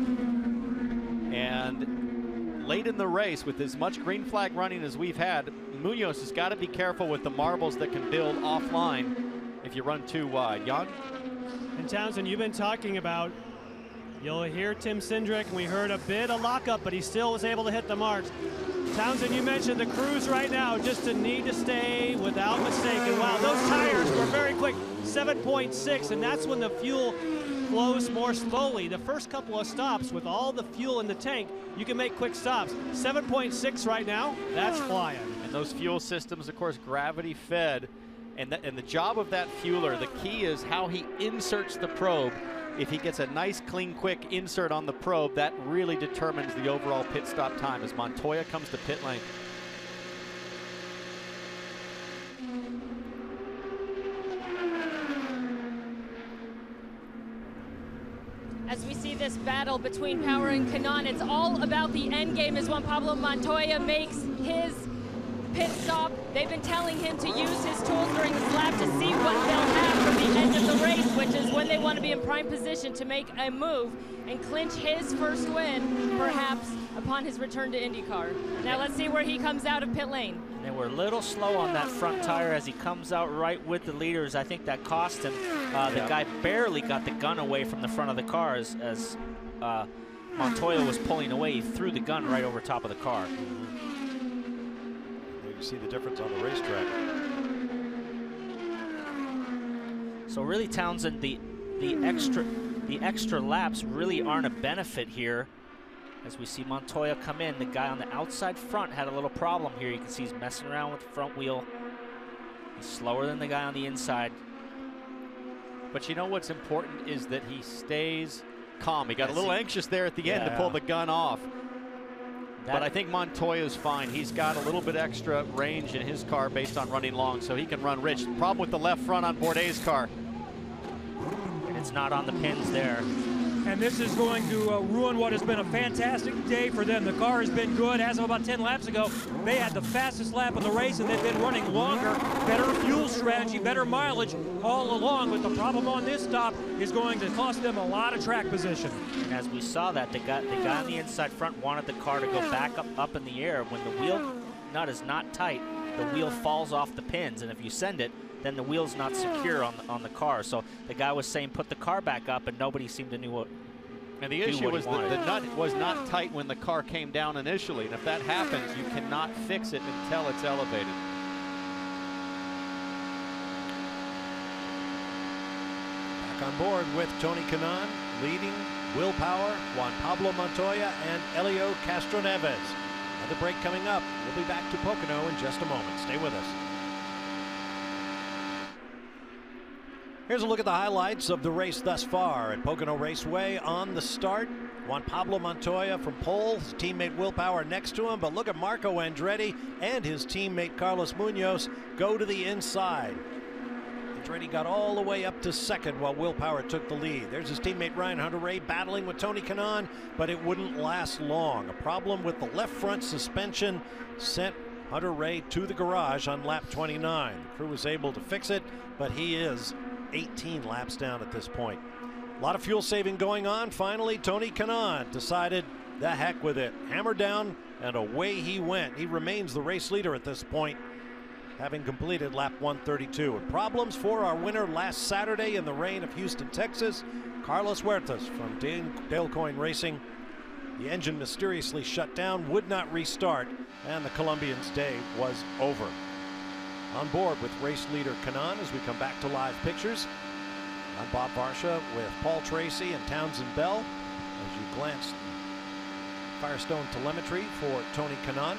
And late in the race, with as much green flag running as we've had, Muoz has got to be careful with the marbles that can build offline if you run too wide. Jan? And Townsend, you've been talking about, you'll hear Tim Cindric, and we heard a bit of lockup, but he still was able to hit the marks. Townsend, you mentioned the crews right now just need to stay without mistake. And wow, those tires were very quick, 7.6, and that's when the fuel flows more slowly. The first couple of stops with all the fuel in the tank, you can make quick stops. 7.6 right now, that's flying. And those fuel systems, of course, gravity fed. And the job of that fueler, the key is how he inserts the probe if he gets a nice, clean, quick insert on the probe, that really determines the overall pit stop time as Montoya comes to pit lane. As we see this battle between Power and Kanaan, it's all about the end game as Juan Pablo Montoya makes his pit stop. They've been telling him to use his tools during this lap to see what they'll have from the end of the race, which is when they want to be in prime position to make a move and clinch his first win, perhaps, upon his return to IndyCar. Now let's see where he comes out of pit lane. And they were a little slow on that front tire as he comes out right with the leaders. I think that cost him. The guy barely got the gun away from the front of the car as Montoya was pulling away. He threw the gun right over top of the car. You see the difference on the racetrack. So really, Townsend, the extra laps really aren't a benefit here. As we see Montoya come in, the guy on the outside front had a little problem here. You can see he's messing around with the front wheel. He's slower than the guy on the inside. But you know what's important is that he stays calm. He got a little anxious there at the end to pull the gun off. But I think Montoya's fine. He's got a little bit extra range in his car based on running long, so he can run rich. The problem with the left front on Bourdais' car. And it's not on the pins there. And this is going to ruin what has been a fantastic day for them. The car has been good. As of about 10 laps ago, they had the fastest lap of the race, and they've been running longer, better fuel strategy, better mileage all along. But the problem on this stop is going to cost them a lot of track position. And as we saw that, the guy on the inside front wanted the car to go back up in the air. When the wheel nut is not tight, the wheel falls off the pins, and if you send it, then the wheel's not secure on the car. So the guy was saying put the car back up, and nobody seemed to know what. And the issue was that the nut was not tight when the car came down initially, and if that happens, you cannot fix it until it's elevated. Back on board with Tony Kanaan, leading Willpower, Juan Pablo Montoya, and Helio Castroneves. Another break coming up. We'll be back to Pocono in just a moment. Stay with us. Here's a look at the highlights of the race thus far at Pocono Raceway. On the start, Juan Pablo Montoya from pole, his teammate Willpower next to him, but look at Marco Andretti and his teammate Carlos Muoz go to the inside. Andretti got all the way up to second while Willpower took the lead. There's his teammate Ryan Hunter-Reay battling with Tony Kanaan, but it wouldn't last long. A problem with the left front suspension sent Hunter-Reay to the garage on lap 29. The crew was able to fix it, but he is 18 laps down at this point. A lot of fuel saving going on. Finally, Tony Kanaan decided the heck with it. Hammer down, and away he went. He remains the race leader at this point, having completed lap 132. And problems for our winner last Saturday in the rain of Houston, Texas, Carlos Huertas from Dale Coyne Racing. The engine mysteriously shut down, would not restart, and the Colombian's day was over. On board with race leader Kanaan as we come back to live pictures. I'm Bob Varsha with Paul Tracy and Townsend Bell. As you glance Firestone telemetry for Tony Kanaan.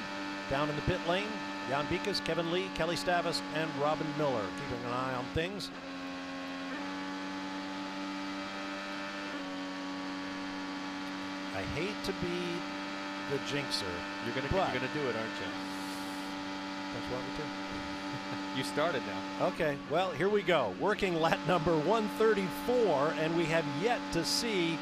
Down in the pit lane, Jan Bikas, Kevin Lee, Kelly Stavis, and Robin Miller keeping an eye on things. I hate to be the jinxer. You're gonna do it, aren't you? That's what we do. You started now. Okay, well, here we go. Working lap number 134, and we have yet to see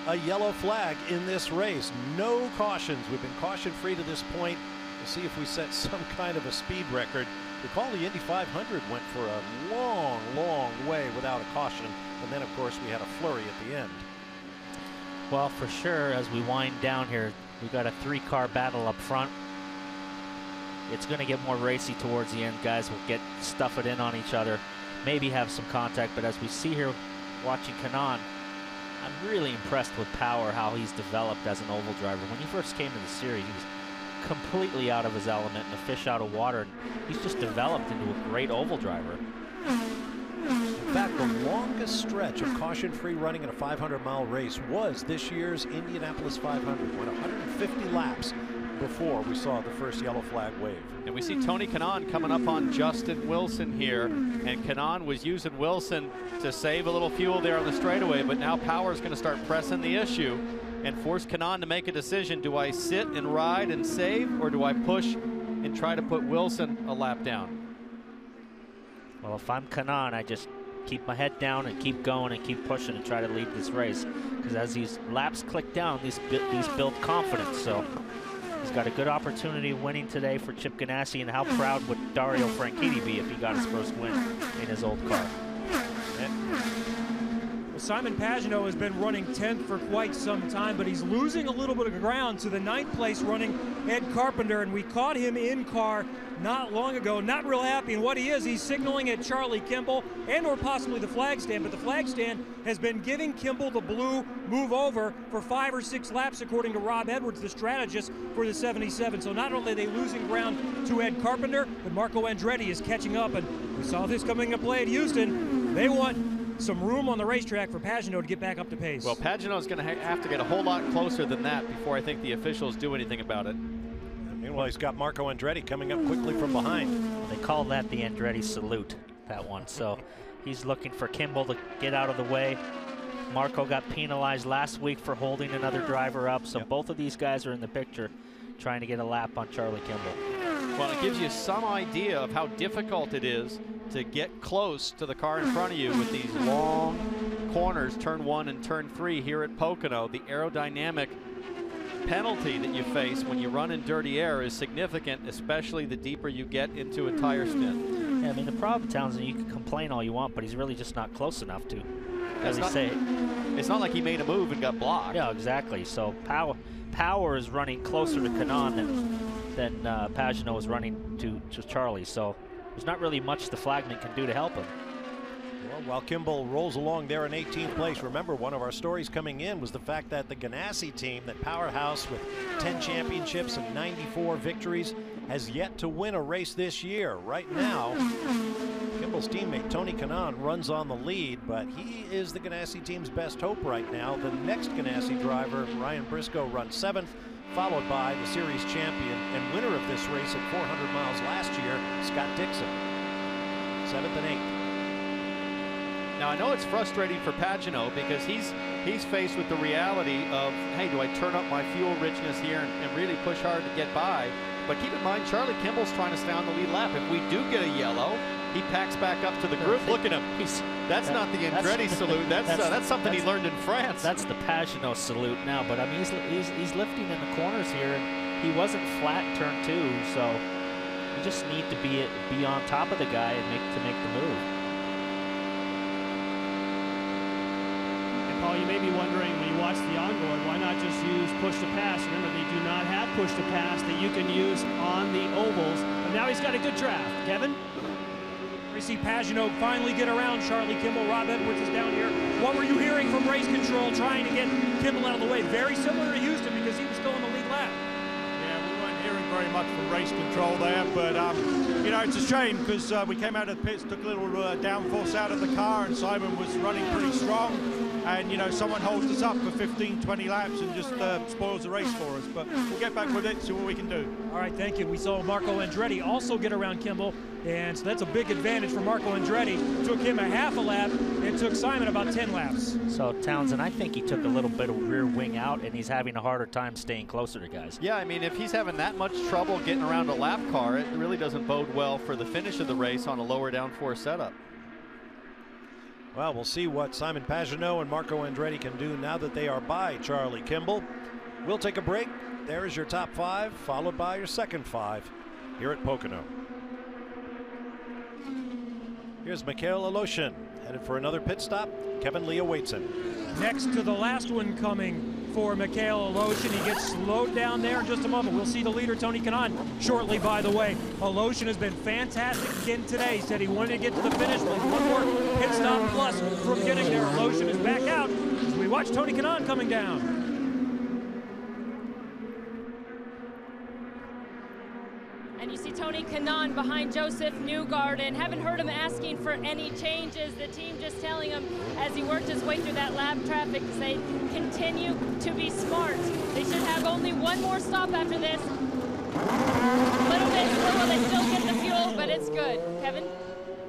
a yellow flag in this race. No cautions. We've been caution-free to this point. We'll see if we set some kind of a speed record. Recall the Indy 500 went for a long, long way without a caution, and then, of course, we had a flurry at the end. Well, for sure, as we wind down here, we've got a three-car battle up front. It's going to get more racy towards the end. Guys will stuff it in on each other, maybe have some contact. But as we see here watching Kanaan, I'm really impressed with Power, how he's developed as an oval driver. When he first came to the series, he was completely out of his element and a fish out of water. And he's just developed into a great oval driver. In fact, the longest stretch of caution-free running in a 500-mile race was this year's Indianapolis 500. Went 150 laps. before we saw the first yellow flag wave. And we see Tony Kanaan coming up on Justin Wilson here. And Kanaan was using Wilson to save a little fuel there on the straightaway, but now Power's going to start pressing the issue and force Kanaan to make a decision. Do I sit and ride and save, or do I push and try to put Wilson a lap down? Well, if I'm Kanaan, I just keep my head down and keep going and keep pushing and try to lead this race. Because as these laps click down, these build confidence. So he's got a good opportunity winning today for Chip Ganassi. And how proud would Dario Franchitti be if he got his first win in his old car? Simon Pagenaud has been running 10th for quite some time, but he's losing a little bit of ground to the 9th place running Ed Carpenter, and we caught him in car not long ago. Not real happy, and what he is, he's signaling at Charlie Kimball and or possibly the flag stand, but the flag stand has been giving Kimball the blue move over for 5 or 6 laps, according to Rob Edwards, the strategist for the 77. So not only are they losing ground to Ed Carpenter, but Marco Andretti is catching up, and we saw this coming to play at Houston. They want some room on the racetrack for Pagenaud to get back up to pace. Well, Pagenaud's going to have to get a whole lot closer than that before I think the officials do anything about it. And meanwhile, he's got Marco Andretti coming up quickly from behind. They call that the Andretti salute, that one. So he's looking for Kimball to get out of the way. Marco got penalized last week for holding another driver up. So both of these guys are in the picture trying to get a lap on Charlie Kimball. Well, it gives you some idea of how difficult it is to get close to the car in front of you with these long corners, turn 1 and turn 3 here at Pocono. The aerodynamic penalty that you face when you run in dirty air is significant, especially the deeper you get into a tire stint. Yeah, I mean, the problem, Townsend, you can complain all you want, but he's really just not close enough to, as they say. It's not like he made a move and got blocked. Yeah, exactly. So Power is running closer to Kanaan than Pagenaud is running to Charlie. So there's not really much the flagman can do to help him. Well, while Kimball rolls along there in 18th place, remember one of our stories coming in was the fact that the Ganassi team, that powerhouse with 10 championships and 94 victories, has yet to win a race this year. Right now, Kimball's teammate Tony Kanaan runs on the lead, but he is the Ganassi team's best hope right now. The next Ganassi driver, Ryan Briscoe, runs 7th, followed by the series champion and winner of this race at 400 miles last year, Scott Dixon, 7th and 8th. Now, I know it's frustrating for Pagenaud because he's faced with the reality of, hey, do I turn up my fuel richness here and really push hard to get by? But keep in mind, Charlie Kimball's trying to stay on the lead lap. If we do get a yellow, he packs back up to the group. Look at him. That's not the Andretti salute. That's something he learned in France. That's the Pagenaud salute now. But I mean, he's lifting in the corners here, and he wasn't flat in turn 2, so you just need to be on top of the guy and make the move. Paul, you may be wondering when you watch the onboard, why not just use push to pass? Remember, they do not have push to pass that you can use on the ovals. But now he's got a good draft. Kevin? We see Pagenaud finally get around Charlie Kimball. Rob Edwards is down here. What were you hearing from race control trying to get Kimball out of the way? Very similar to Houston because he was still in the lead lap. Yeah, we weren't hearing very much from race control there, but you know, it's a shame because we came out of the pits, took a little downforce out of the car, and Simon was running pretty strong. And, you know, someone holds us up for 15, 20 laps and just spoils the race for us. But we'll get back with it, see what we can do. All right, thank you. We saw Marco Andretti also get around Kimball, and so that's a big advantage for Marco Andretti. Took him a half a lap. It took Simon about 10 laps. So, Townsend, I think he took a little bit of rear wing out, and he's having a harder time staying closer to guys. Yeah, I mean, if he's having that much trouble getting around a lap car, it really doesn't bode well for the finish of the race on a lower downforce setup. Well, we'll see what Simon Pagenaud and Marco Andretti can do now that they are by Charlie Kimball. We'll take a break. There is your top 5, followed by your second 5 here at Pocono. Here's Mikhail Aloshin, headed for another pit stop. Kevin Lee awaits him. Next to the last one coming for Mikhail Aloshin. He gets slowed down there in just a moment. We'll see the leader, Tony Kanaan, shortly, by the way. Aloshin has been fantastic again today. He said he wanted to get to the finish, but one more pit stop plus from getting there. Aloshin is back out as we watch Tony Kanaan coming down. And you see Tony Kanaan behind Josef Newgarden. Haven't heard him asking for any changes. The team just telling him as he worked his way through that lap traffic to say, continue to be smart. They should have only one more stop after this. A little bit slow, they still get the fuel, but it's good. Kevin?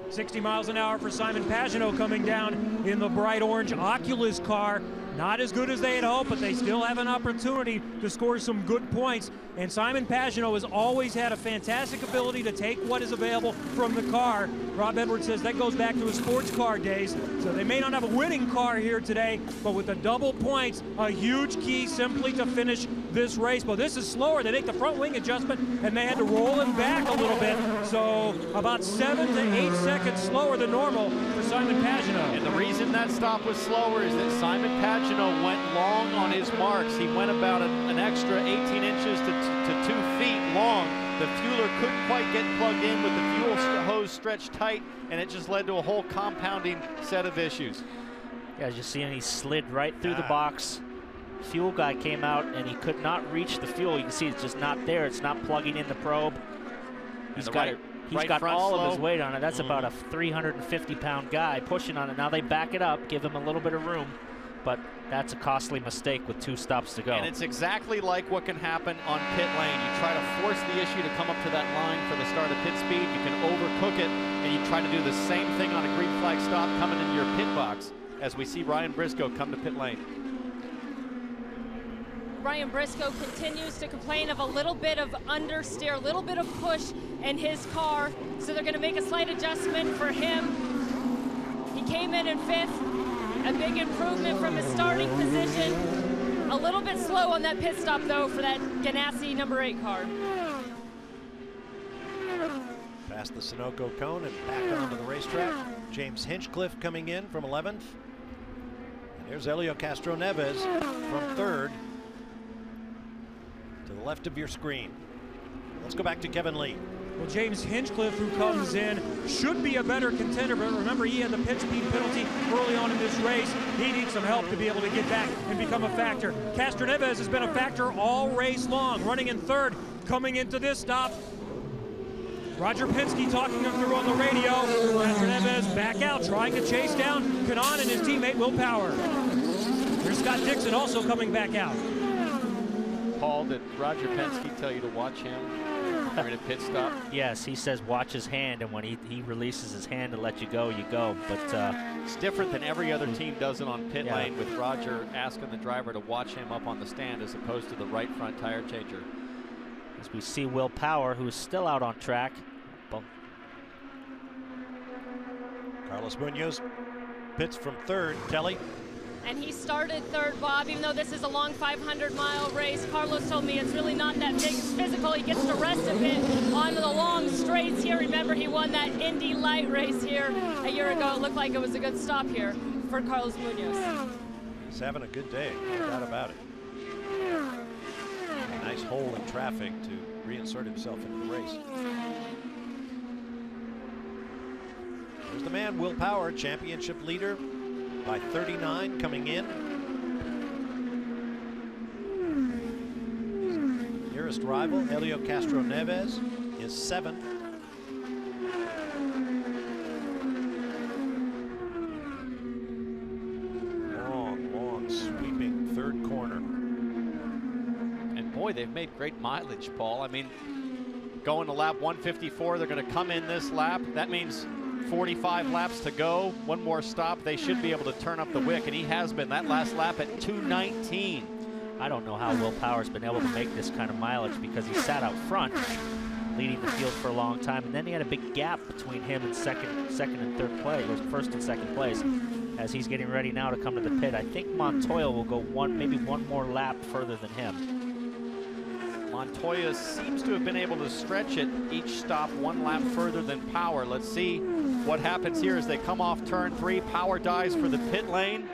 60 miles an hour for Simon Pagenaud coming down in the bright orange Oculus car. Not as good as they had hoped, but they still have an opportunity to score some good points. And Simon Pagenaud has always had a fantastic ability to take what is available from the car. Rob Edwards says that goes back to his sports car days. So they may not have a winning car here today, but with the double points, a huge key simply to finish this race. But this is slower. They make the front wing adjustment, and they had to roll him back a little bit. So about 7 to 8 seconds slower than normal for Simon Pagenaud. And the reason that stop was slower is that Simon Pagenaud went long on his marks. He went about an extra 18 inches to 2 feet long. The fueler couldn't quite get plugged in with the fuel hose stretched tight, and it just led to a whole compounding set of issues. Yeah, as you see, and he slid right through the box. Fuel guy came out, and he could not reach the fuel. You can see it's just not there. It's not plugging in the probe. He's got all of his weight on it. That's about a 350-pound guy pushing on it. Now they back it up, give him a little bit of room, but that's a costly mistake with 2 stops to go. And it's exactly like what can happen on pit lane. You try to force the issue to come up to that line for the start of pit speed. You can overcook it, and you try to do the same thing on a green flag stop coming into your pit box, as we see Ryan Briscoe come to pit lane. Ryan Briscoe continues to complain of a little bit of understeer, a little bit of push in his car. So they're going to make a slight adjustment for him. He came in 5th, a big improvement from his starting position. A little bit slow on that pit stop, though, for that Ganassi number 8 car. Past the Sunoco cone and back onto the racetrack. James Hinchcliffe coming in from 11th. And here's Helio Castroneves from 3rd. To the left of your screen. Let's go back to Kevin Lee. Well, James Hinchcliffe, who comes in, should be a better contender, but remember, he had the pit speed penalty early on in this race. He needs some help to be able to get back and become a factor. Castroneves has been a factor all race long, running in 3rd, coming into this stop. Roger Penske talking him through on the radio. Castroneves back out, trying to chase down Kanaan and his teammate Willpower. Here's Scott Dixon also coming back out. Paul, did Roger Penske tell you to watch him during a pit stop? Yes, he says watch his hand, and when he releases his hand to let you go, you go. But it's different than every other team does it on pit lane, with Roger asking the driver to watch him up on the stand as opposed to the right front tire changer. As we see Willpower, who is still out on track. Carlos Muoz pits from 3rd. Kelly? And he started 3rd, Bob, even though this is a long 500-mile race. Carlos told me it's really not that big. It's physical. He gets the rest of it on the long straights here. Remember, he won that Indy Light race here a year ago. It looked like it was a good stop here for Carlos Muoz. He's having a good day, no doubt about it. A nice hole in traffic to reinsert himself into the race. There's the man, Willpower, championship leader by 39 coming in. His nearest rival, Helio Castroneves, is 7th. Long, sweeping 3rd corner. And boy, they've made great mileage, Paul. I mean, going to lap 154, they're going to come in this lap. That means 45 laps to go. One more stop. They should be able to turn up the wick, and he has been. That last lap at 2:19. I don't know how Willpower's been able to make this kind of mileage, because he sat out front, leading the field for a long time, and then he had a big gap between him and second and 3rd place, or 1st and 2nd place, as he's getting ready now to come to the pit. I think Montoya will go maybe one more lap further than him. Montoya seems to have been able to stretch it each stop 1 lap further than Power. Let's see what happens here as they come off turn 3. Power dives for the pit lane.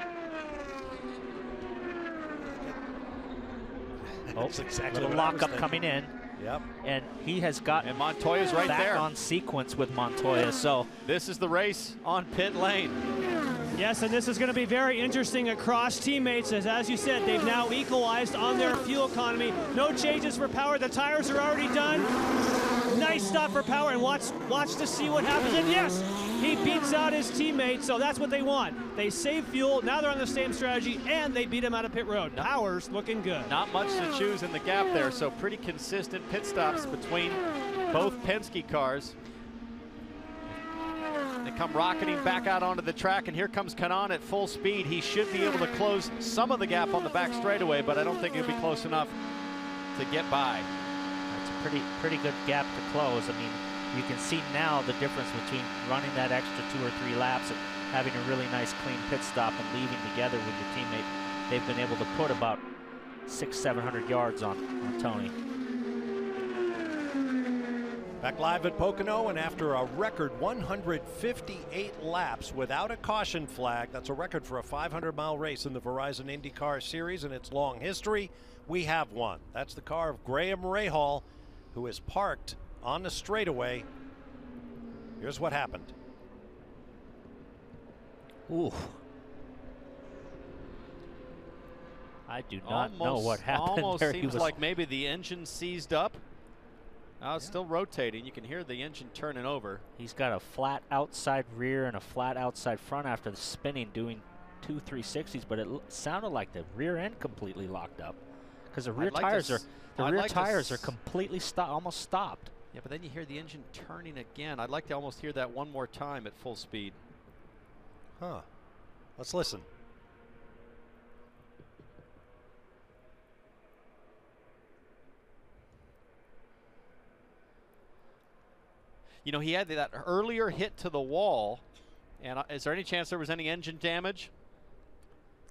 That's exactly little lockup coming in. Yep. And he has got Montoya's right back there on sequence with Montoya. So this is the race on pit lane. Yes, and this is going to be very interesting across teammates, as you said, they've now equalized on their fuel economy. No changes for Power. The tires are already done. nice stop for power, and watch to see what happens. And yes, he beats out his teammate, so that's what they want. They save fuel, now they're on the same strategy, and they beat him out of pit road. Power's looking good. Not much to choose in the gap there, so pretty consistent pit stops between both Penske cars. They come rocketing back out onto the track, and here comes Kanaan at full speed. He should be able to close some of the gap on the back straightaway, but I don't think he'll be close enough to get by. It's a pretty good gap to close. I mean, you can see now the difference between running that extra 2 or 3 laps and having a really nice clean pit stop and leaving together with your teammate. They've been able to put about 600-700 yards on Tony. Back live at Pocono, and after a record 158 laps without a caution flag, that's a record for a 500-mile race in the Verizon IndyCar Series in its long history. We have one. That's the car of Graham Rahal, who is parked on the straightaway. Here's what happened. Ooh. I do not know what happened. Almost there. seems like maybe the engine seized up. Oh, it's still rotating. You can hear the engine turning over. He's got a flat outside rear and a flat outside front after the spinning, doing 2 360s, but it sounded like the rear end completely locked up because the rear tires are completely almost stopped. Yeah, but then you hear the engine turning again. I'd like to almost hear that one more time at full speed. Huh. Let's listen. You know, he had that earlier hit to the wall, and is there any chance there was any engine damage?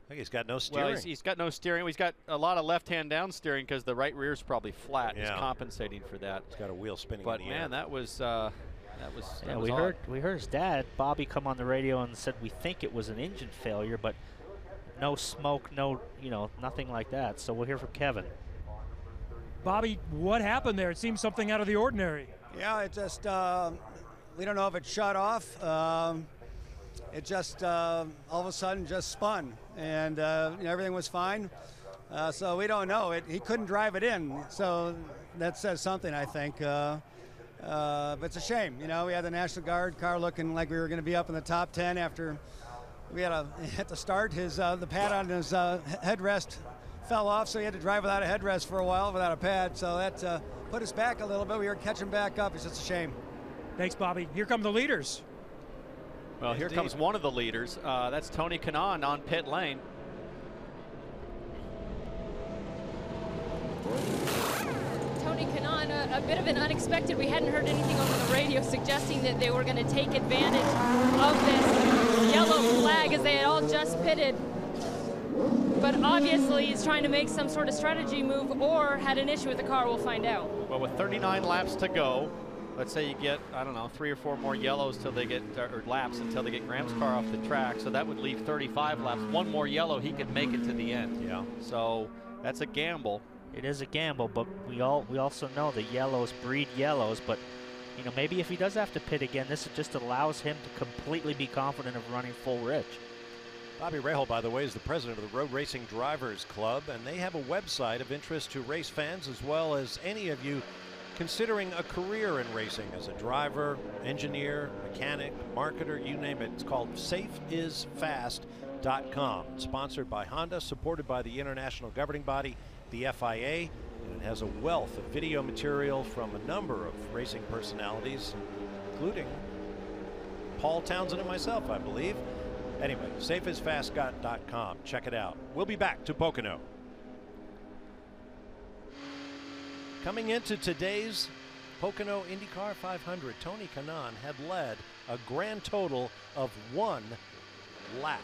I think he's got no steering. Well, he's got no steering. He's got a lot of left-hand down steering because the right rear is probably flat. Yeah. He's compensating for that. He's got a wheel spinning but in the air. man, that was we heard his dad Bobby come on the radio and said we think it was an engine failure, but no smoke, nothing like that. So we'll hear from Kevin. Bobby, what happened there? It seems something out of the ordinary. Yeah, it just, we don't know if it shut off. It just, all of a sudden, just spun. And everything was fine. So we don't know. He couldn't drive it in. So that says something, I think. But it's a shame. We had the National Guard car looking like we were going to be up in the top 10 after we had at the start. The pad on his headrest fell off, so he had to drive without a headrest for a while, without a pad. So that put us back a little bit. We were catching back up. It's just a shame. Thanks, Bobby. Here come the leaders. Well, here comes one of the leaders. That's Tony Kanaan on pit lane. Tony Kanaan, a bit of an unexpected. We hadn't heard anything over the radio suggesting that they were going to take advantage of this yellow flag as they had all just pitted. But obviously he's trying to make some sort of strategy move or had an issue with the car. We'll find out. Well, with 39 laps to go, let's say you get, I don't know, 3 or 4 more yellows till they get, or laps until they get Graham's car off the track. So that would leave 35 laps. One more yellow, he could make it to the end. Yeah. So that's a gamble. It is a gamble, but we also know that yellows breed yellows. But maybe if he does have to pit again, this just allows him to completely be confident of running full rich. Bobby Rahal, by the way, is the president of the Road Racing Drivers Club, and they have a website of interest to race fans as well as any of you considering a career in racing as a driver, engineer, mechanic, marketer, you name it. It's called safeisfast.com. Sponsored by Honda, supported by the international governing body, the FIA, and it has a wealth of video material from a number of racing personalities, including Paul Townsend and myself, I believe. Anyway, safeisfast.com. Check it out. We'll be back to Pocono. Coming into today's Pocono IndyCar 500, Tony Kanaan had led a grand total of 1 lap.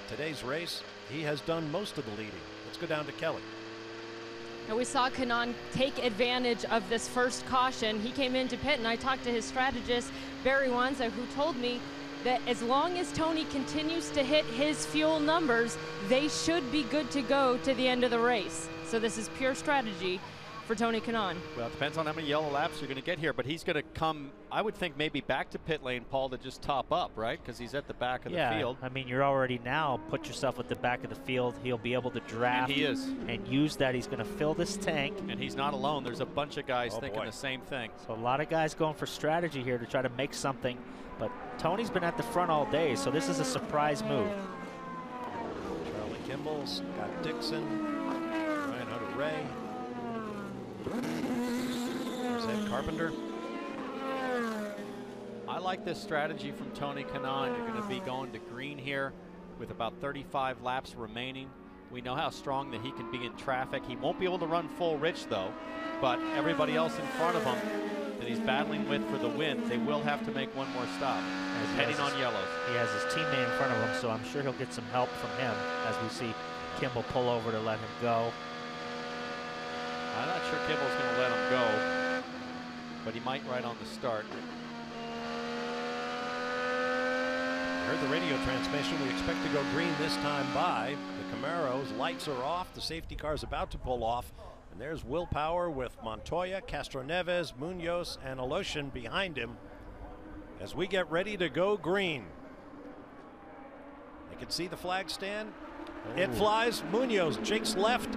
Today's race, he has done most of the leading. Let's go down to Kelly. Now we saw Kanaan take advantage of this first caution. He came into pit, and I talked to his strategist, Barry Wanza, who told me that as long as Tony continues to hit his fuel numbers, they should be good to go to the end of the race. So this is pure strategy for Tony Kanaan. Well, it depends on how many yellow laps you're going to get here, but he's going to come, I would think, maybe back to pit lane, Paul, to just top up, right? Because he's at the back of the field. I mean, you're already now put yourself at the back of the field. He'll be able to draft. And he is. And use that. He's going to fill this tank. And he's not alone. There's a bunch of guys thinking the same thing. So a lot of guys going for strategy here to try to make something. But Tony's been at the front all day, so this is a surprise move. Charlie Kimball, Scott Dixon, Ryan Hunter-Reay. There's Ed Carpenter. I like this strategy from Tony Kanaan. You're going to be going to green here with about 35 laps remaining. We know how strong that he can be in traffic. He won't be able to run full rich, though, but everybody else in front of him that he's battling with for the win, they will have to make one more stop, heading on yellows. He has his teammate in front of him, so I'm sure he'll get some help from him as we see Kimball pull over to let him go. I'm not sure Kimball's going to let him go, but he might right on the start. I heard the radio transmission. We expect to go green this time by. The Camaro's lights are off. The safety car is about to pull off. And there's Willpower with Montoya, Castroneves, Muoz, and Aloshin behind him as we get ready to go green. You can see the flag stand. It flies. Muoz jinks left.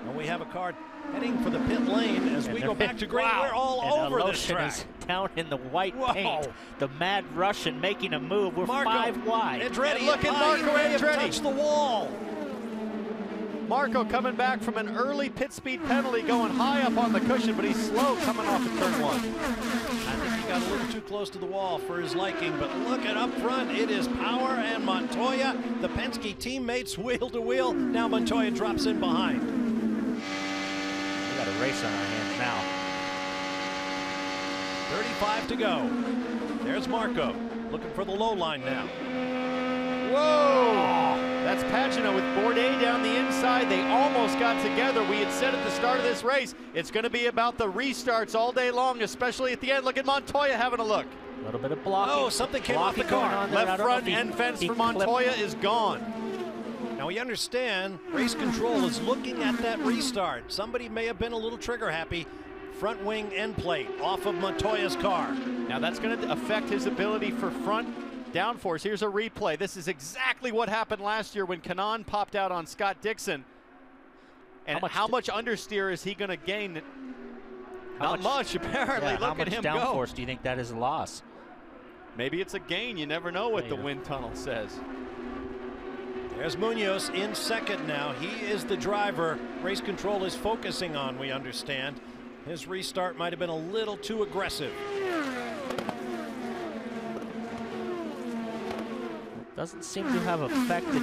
And we have a car heading for the pit lane as we go back to green. Wow. We're all and over Aloshin this track. Is down in the white paint. The mad Russian making a move. We're Marco, 5 wide. Andretti, look at Marco Andretti. Touch the wall. Marco coming back from an early pit speed penalty, going high up on the cushion, but he's slow coming off of turn 1. I think he got a little too close to the wall for his liking, but look at up front. It is Power and Montoya, the Penske teammates, wheel to wheel. Now Montoya drops in behind. We got a race on our hands now. 35 to go. There's Marco looking for the low line now. Whoa! That's Pagano with Bourdais down the inside. They almost got together. We had said at the start of this race, it's going to be about the restarts all day long, especially at the end. Look at Montoya having a look. A little bit of blocking. Oh, something came off the car. Left front end fence for Montoya is gone. Now we understand race control is looking at that restart. Somebody may have been a little trigger happy. Front wing end plate off of Montoya's car. Now that's going to affect his ability for front downforce. Here's a replay. This is exactly what happened last year when Kanaan popped out on Scott Dixon. And how much understeer is he going to gain? Not much, apparently. Yeah, Look at him go. How much downforce do you think that is a loss? Maybe it's a gain. You never know what the wind tunnel says. There's Muoz in second now. He is the driver race control is focusing on, we understand. His restart might have been a little too aggressive. Doesn't seem to have affected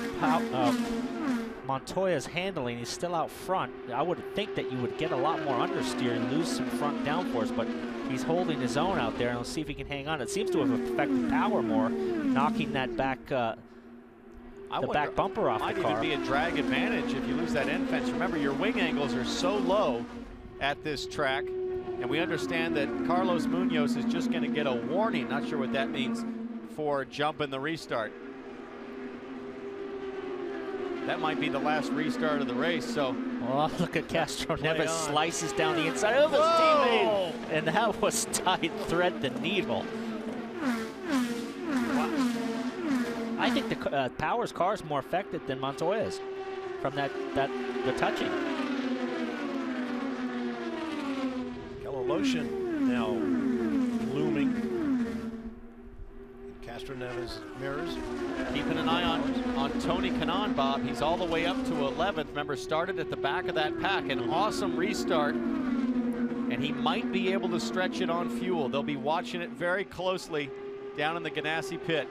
Montoya's handling. He's still out front. I would think that you would get a lot more understeer and lose some front downforce, but he's holding his own out there, and let's see if he can hang on. It seems to have affected Power more, knocking that back back bumper off the car. Might even be a drag advantage if you lose that end fence. Remember, your wing angles are so low at this track, and we understand that Carlos Muoz is just going to get a warning. Not sure what that means for jumping the restart. That might be the last restart of the race. So, oh, look at Castroneves slices down the inside of his teammate, and that was tight thread the needle. Wow. I think the Power's car is more affected than Montoya's from the touching. Aloshin now looming. Castroneves mirrors. Keeping an eye on Tony Kanaan, Bob. He's all the way up to 11th. Remember, started at the back of that pack. An awesome restart. And he might be able to stretch it on fuel. They'll be watching it very closely down in the Ganassi pit.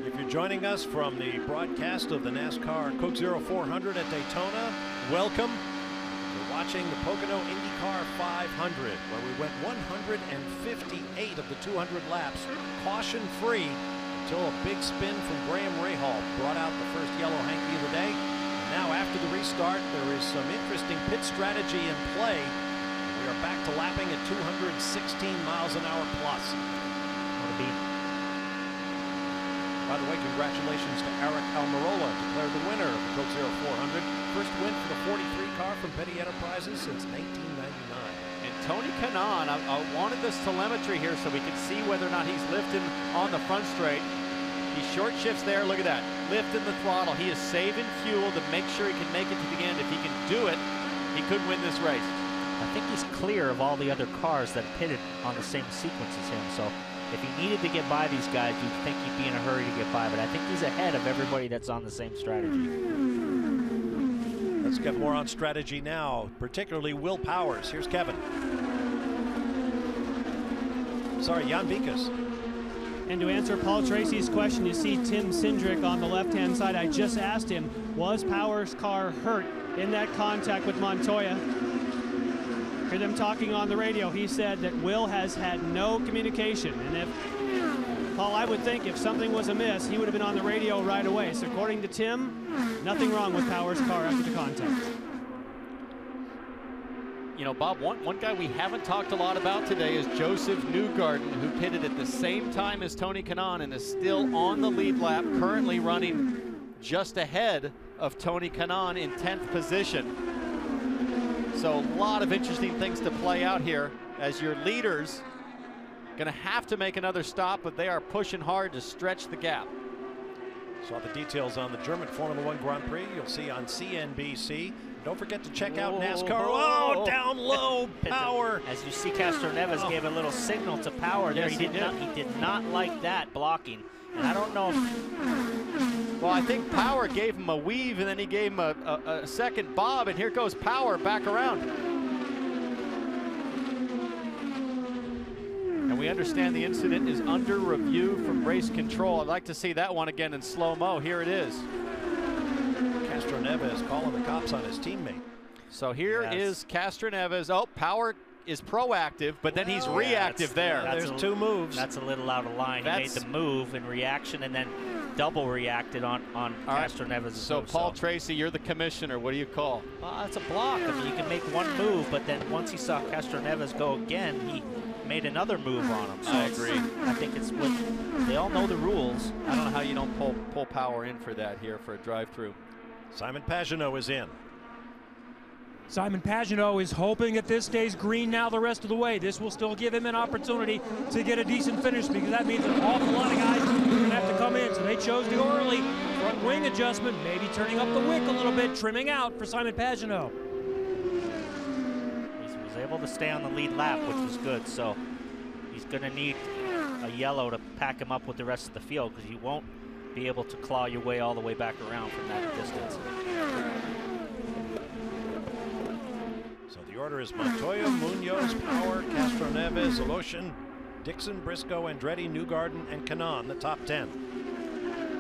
If you're joining us from the broadcast of the NASCAR Coke 0400 at Daytona, welcome. We're watching the Pocono IndyCar 500, where we went 158 of the 200 laps, caution-free, until a big spin from Graham Rahal brought out the first yellow hanky of the day. And now after the restart, there is some interesting pit strategy in play. We are back to lapping at 216 miles an hour plus. What a beat. By the way, congratulations to Eric Almirola, declared the winner of the Coke 0400. first win for the 43 car from Petty Enterprises since 1999. And Tony Kanaan, I wanted this telemetry here so we can see whether or not he's lifting on the front straight. He short shifts there, look at that, lifting the throttle. He is saving fuel to make sure he can make it to the end. If he can do it, he could win this race. I think he's clear of all the other cars that pitted on the same sequence as him. So if he needed to get by these guys, you'd think he'd be in a hurry to get by. But I think he's ahead of everybody that's on the same strategy. Let's get more on strategy now, particularly Willpowers. Here's Kevin. Sorry, Jan Vikas. And to answer Paul Tracy's question, you see Tim Cindric on the left-hand side. I just asked him, was Power's car hurt in that contact with Montoya? Hear them talking on the radio. He said that Will has had no communication. And if, Paul, I would think if something was amiss, he would have been on the radio right away. So according to Tim, nothing wrong with Power's car after the contact. You know, Bob, one guy we haven't talked a lot about today is Josef Newgarden, who pitted at the same time as Tony Kanaan and is still on the lead lap, currently running just ahead of Tony Kanaan in 10th position. So a lot of interesting things to play out here as your leaders going to have to make another stop, but they are pushing hard to stretch the gap. Saw the details on the German Formula One Grand Prix. You'll see on CNBC. Don't forget to check out NASCAR. Oh, down low, Power. As you see, Castroneves gave a little signal to Power there. Yes, He did not like that blocking. And I don't know if... Well, I think Power gave him a weave, and then he gave him a second bob, and here goes Power back around. And we understand the incident is under review from race control. I'd like to see that one again in slow-mo. Here it is. Castroneves calling the cops on his teammate. So here is Castroneves. Oh, Power is proactive, but then he's reactive there. There's two moves. That's a little out of line. He made the move in reaction and then double reacted on Castroneves. So Paul Tracy, you're the commissioner. What do you call? It's a block. I mean, you can make one move, but then once he saw Castroneves go again, he made another move on him. So I agree. I think it's they all know the rules. I don't know how you don't pull Power in for that here for a drive-through. Simon Pagenaud is in. Simon Pagenaud is hoping that this stays green now the rest of the way. This will still give him an opportunity to get a decent finish, because that means an awful lot of guys are going to have to come in. So they chose to go early. Front wing adjustment, maybe turning up the wick a little bit, trimming out for Simon Pagenaud. He was able to stay on the lead lap, which was good. So he's going to need a yellow to pack him up with the rest of the field, because you won't be able to claw your way all the way back around from that distance. So the order is Montoya, Muoz, Power, Castroneves, Aloshin, Dixon, Briscoe, Andretti, Newgarden, and Kanaan, the top 10.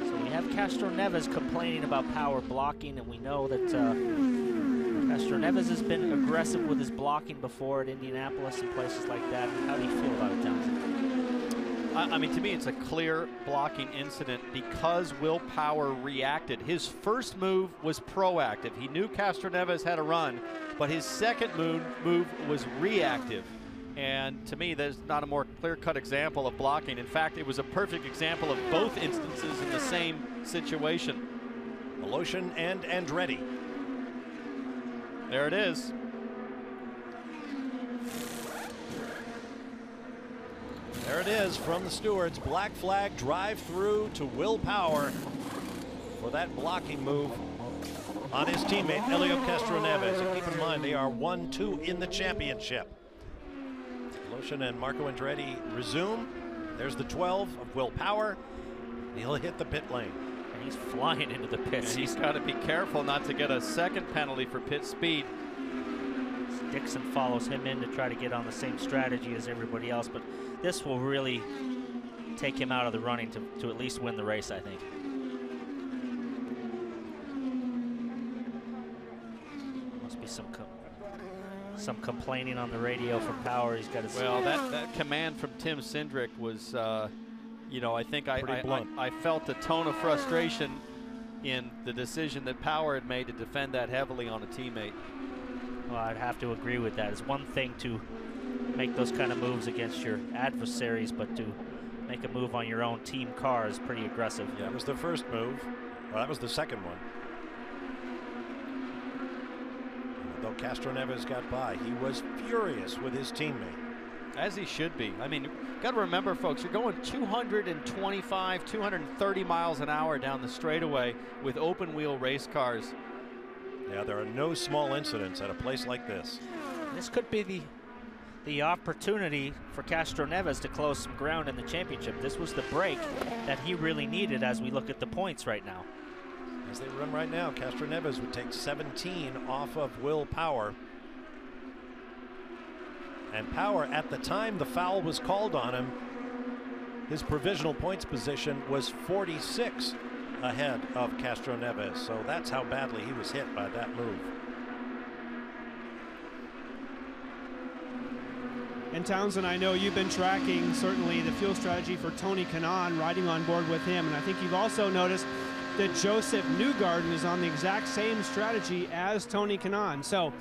So we have Castroneves complaining about Power blocking, and we know that Castroneves has been aggressive with his blocking before at Indianapolis and places like that. How do you feel about it, Townsend? I mean, to me, it's a clear blocking incident because Willpower reacted. His first move was proactive. He knew Castroneves had a run, but his second move was reactive. And to me, there's not a more clear-cut example of blocking. In fact, it was a perfect example of both instances in the same situation. Aloshin and Andretti. There it is. There it is from the stewards. Black flag drive through to Willpower for that blocking move on his teammate Elio Castroneves. And keep in mind, they are 1-2 in the championship. Aloshin and Marco Andretti resume. There's the 12 of Willpower. He'll hit the pit lane. And he's flying into the pits. And he's got to be careful not to get a second penalty for pit speed. Dixon follows him in to try to get on the same strategy as everybody else, but this will really take him out of the running to at least win the race, I think. Must be some complaining on the radio from Power. He's got his... Well, that command from Tim Cindric was, you know, I think I felt a tone of frustration in the decision that Power had made to defend that heavily on a teammate. Well, I'd have to agree with that. It's one thing to make those kind of moves against your adversaries, but to make a move on your own team car is pretty aggressive. Yeah, that was the first move. Well, that was the second one. Castroneves got by. He was furious with his teammate. As he should be. I mean, got to remember, folks, you're going 225, 230 miles an hour down the straightaway with open wheel race cars. Yeah, there are no small incidents at a place like this. This could be the opportunity for Castroneves to close some ground in the championship. This was the break that he really needed as we look at the points right now. As they run right now, Castroneves would take 17 off of Willpower. And Power, at the time the foul was called on him, his provisional points position was 46 ahead of Castroneves. So that's how badly he was hit by that move. And Townsend, I know you've been tracking certainly the fuel strategy for Tony Kanaan, riding on board with him. And I think you've also noticed that Josef Newgarden is on the exact same strategy as Tony Kanaan. So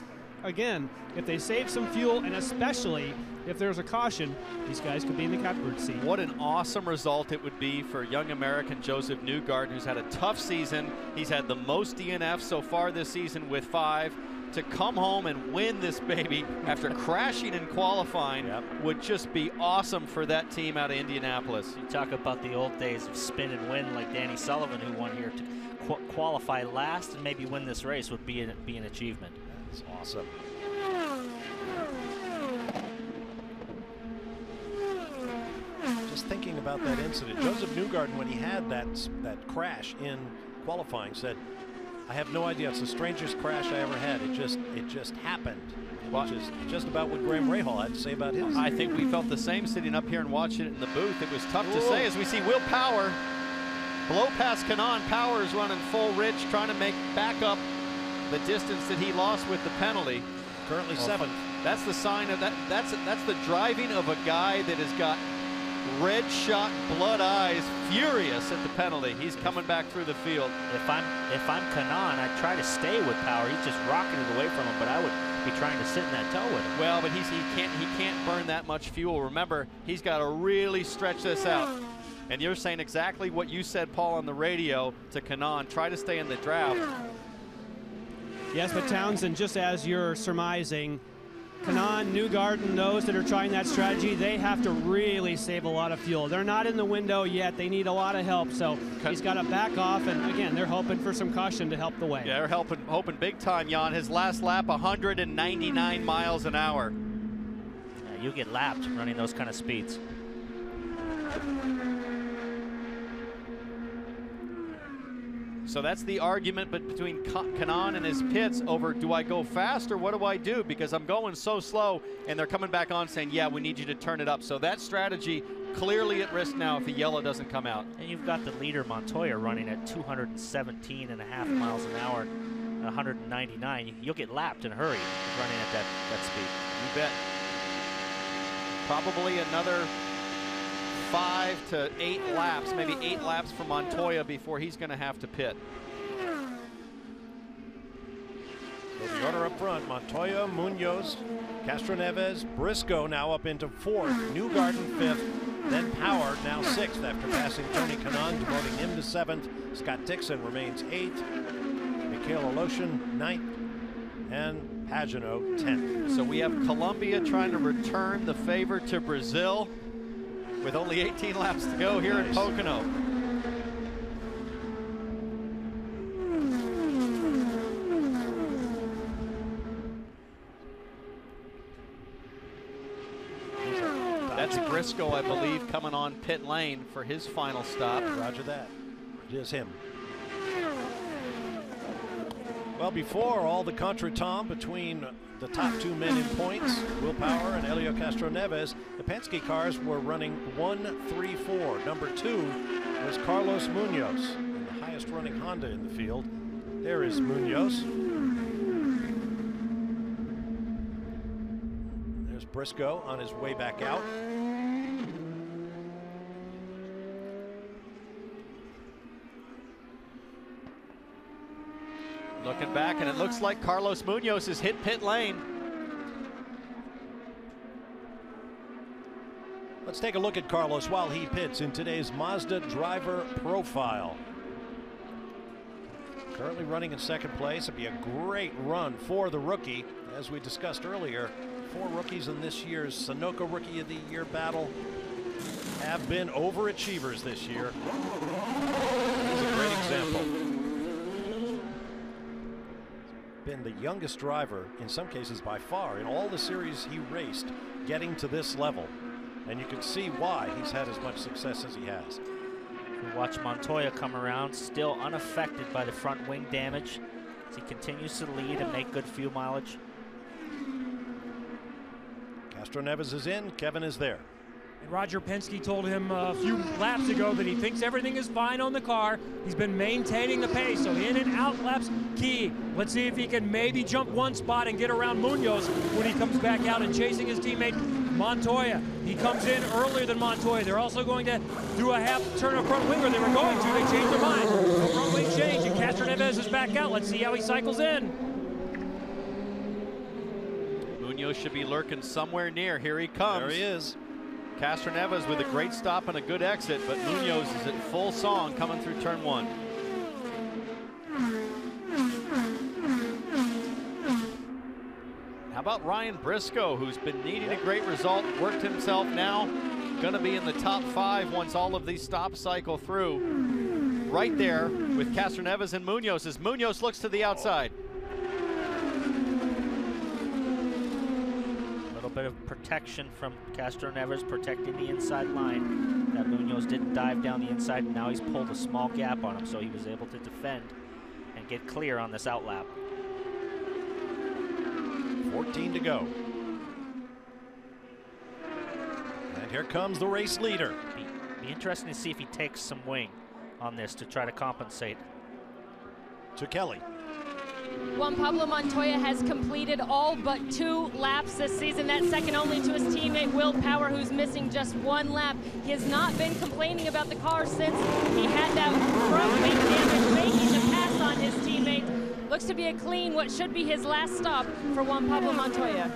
again, if they save some fuel, and especially if there's a caution, these guys could be in the catbird seat. What an awesome result it would be for young American Josef Newgarden, who's had a tough season. He's had the most DNFs so far this season with 5. To come home and win this baby after crashing in qualifying would just be awesome for that team out of Indianapolis. You talk about the old days of spin and win, like Danny Sullivan, who won here, to qualify last and maybe win this race would be an achievement. That's awesome. Just thinking about that incident, Josef Newgarden, when he had that crash in qualifying, said, "I have no idea. It's the strangest crash I ever had. It just happened." Which is just about what Graham Rahal had to say about his. I think we felt the same sitting up here and watching it in the booth. It was tough to say as we see Willpower blow past Kanaan. Power is running full rich, trying to make back up the distance that he lost with the penalty. Currently 7th. That's the sign of that. That's the driving of a guy that has got red shot blood eyes, furious at the penalty. He's coming back through the field. If I'm Kanaan, I'd try to stay with Power. He's just rocketed away from him, but I would be trying to sit in that tow with him. Well, but he can't burn that much fuel. Remember, he's got to really stretch this out. And you're saying exactly what you said, Paul, on the radio to Kanaan. Try to stay in the draft. Yes, but Townsend, just as you're surmising, Kanaan, Newgarden, those that are trying that strategy, they have to really save a lot of fuel. They're not in the window yet. They need a lot of help. So he's got to back off. And again, they're hoping for some caution to help the way. Yeah, they're hoping big time, Jan. His last lap, 199 miles an hour. Yeah, you get lapped running those kind of speeds. So that's the argument between Kanaan and his pits over, do I go fast or what do I do? Because I'm going so slow, and they're coming back on saying, yeah, we need you to turn it up. So that strategy clearly at risk now if the yellow doesn't come out. And you've got the leader, Montoya, running at 217.5 miles an hour, 199. You'll get lapped in a hurry running at that speed. You bet. Probably another 5 to 8 laps, maybe 8 laps for Montoya before he's going to have to pit. So the order up front, Montoya, Muoz, Castroneves, Briscoe now up into 4th, Newgarden 5th, then Power now 6th after passing Tony Kanaan, demoting him to 7th. Scott Dixon remains 8th, Mikhail Aloshin 9th, and Pagano 10th. So we have Colombia trying to return the favor to Brazil with only 18 laps to go here in Pocono. That's Briscoe, I believe, coming on pit lane for his final stop. Roger that. It is him. Well, before all the contretemps between the top 2 men in points, Willpower and Helio Castroneves, the Penske cars were running 1-3-4. Number 2 was Carlos Muoz, the highest running Honda in the field. There is Muoz. There's Briscoe on his way back out. Looking back, and it looks like Carlos Muoz has hit pit lane. Let's take a look at Carlos while he pits in today's Mazda driver profile. Currently running in second place. It'd be a great run for the rookie. As we discussed earlier, 4 rookies in this year's Sunoco Rookie of the Year battle have been overachievers this year. He's a great example. Been the youngest driver, in some cases by far, in all the series he raced, getting to this level. And you can see why he's had as much success as he has. We watch Montoya come around, still unaffected by the front wing damage as he continues to lead and make good fuel mileage. Castroneves is in, Kevin is there. And Roger Penske told him a few laps ago that he thinks everything is fine on the car. He's been maintaining the pace, so in and out laps key. Let's see if he can maybe jump one spot and get around Muoz when he comes back out and chasing his teammate Montoya. He comes in earlier than Montoya. They're also going to do a half turn of front wing, or they were going to. They changed their mind. No front wing change, and Castroneves is back out. Let's see how he cycles in. Muoz should be lurking somewhere near. Here he comes. There he is. Castroneves with a great stop and a good exit, but Muoz is at full song coming through turn 1. How about Ryan Briscoe, who's been needing a great result, worked himself now, going to be in the top 5 once all of these stops cycle through. Right there with Castroneves and Muoz as Muoz looks to the outside. A little bit of protection from Castroneves, protecting the inside line. That Muoz didn't dive down the inside, and now he's pulled a small gap on him, so he was able to defend and get clear on this outlap. 14 to go. And here comes the race leader. Be interesting to see if he takes some wing on this to try to compensate. To Kelly. Juan Pablo Montoya has completed all but 2 laps this season. That's second only to his teammate Willpower, who's missing just 1 lap. He has not been complaining about the car since he had that front wing damage, making the pass on his teammate. Looks to be a clean, what should be his last stop for Juan Pablo Montoya.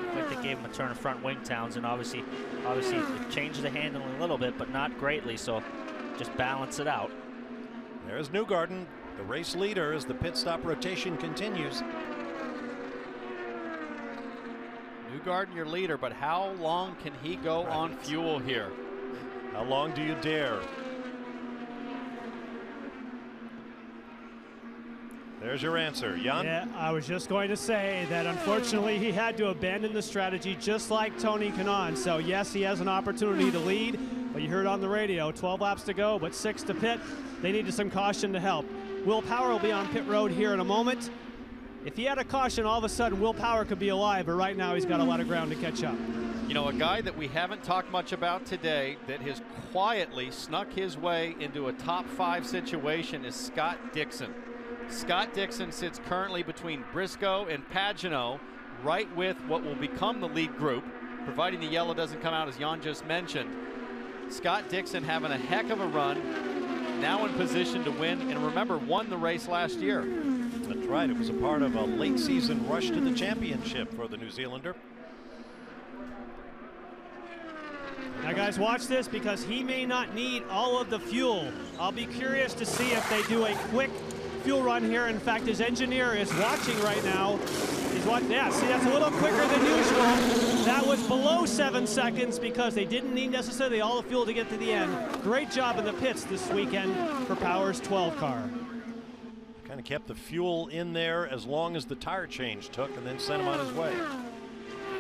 I think they gave him a turn of front wing, Townsend. Obviously it changed the handling a little bit, but not greatly, so just balance it out. There's Newgarden, the race leader, as the pit stop rotation continues. Newgarden, your leader, but how long can he go on fuel here? How long do you dare? There's your answer, Jan. Yeah, I was just going to say that unfortunately he had to abandon the strategy just like Tony Kanaan. So yes, he has an opportunity to lead, but you heard on the radio, 12 laps to go, but 6 to pit. They needed some caution to help. Willpower will be on pit road here in a moment. If he had a caution, all of a sudden Willpower could be alive, but right now he's got a lot of ground to catch up. You know, a guy that we haven't talked much about today that has quietly snuck his way into a top 5 situation is Scott Dixon. Scott Dixon sits currently between Briscoe and Pagenaud, right with what will become the lead group, providing the yellow doesn't come out, as Jan just mentioned. Scott Dixon having a heck of a run, now in position to win, and remember, won the race last year. That's right, it was a part of a late season rush to the championship for the New Zealander. Now guys, watch this, because he may not need all of the fuel. I'll be curious to see if they do a quick fuel run here. In fact, his engineer is watching right now. He's watching. Yeah, see, that's a little quicker than usual. That was below 7 seconds because they didn't need necessarily all the fuel to get to the end. Great job in the pits this weekend for Power's 12 car. Kind of kept the fuel in there as long as the tire change took, and then sent him on his way.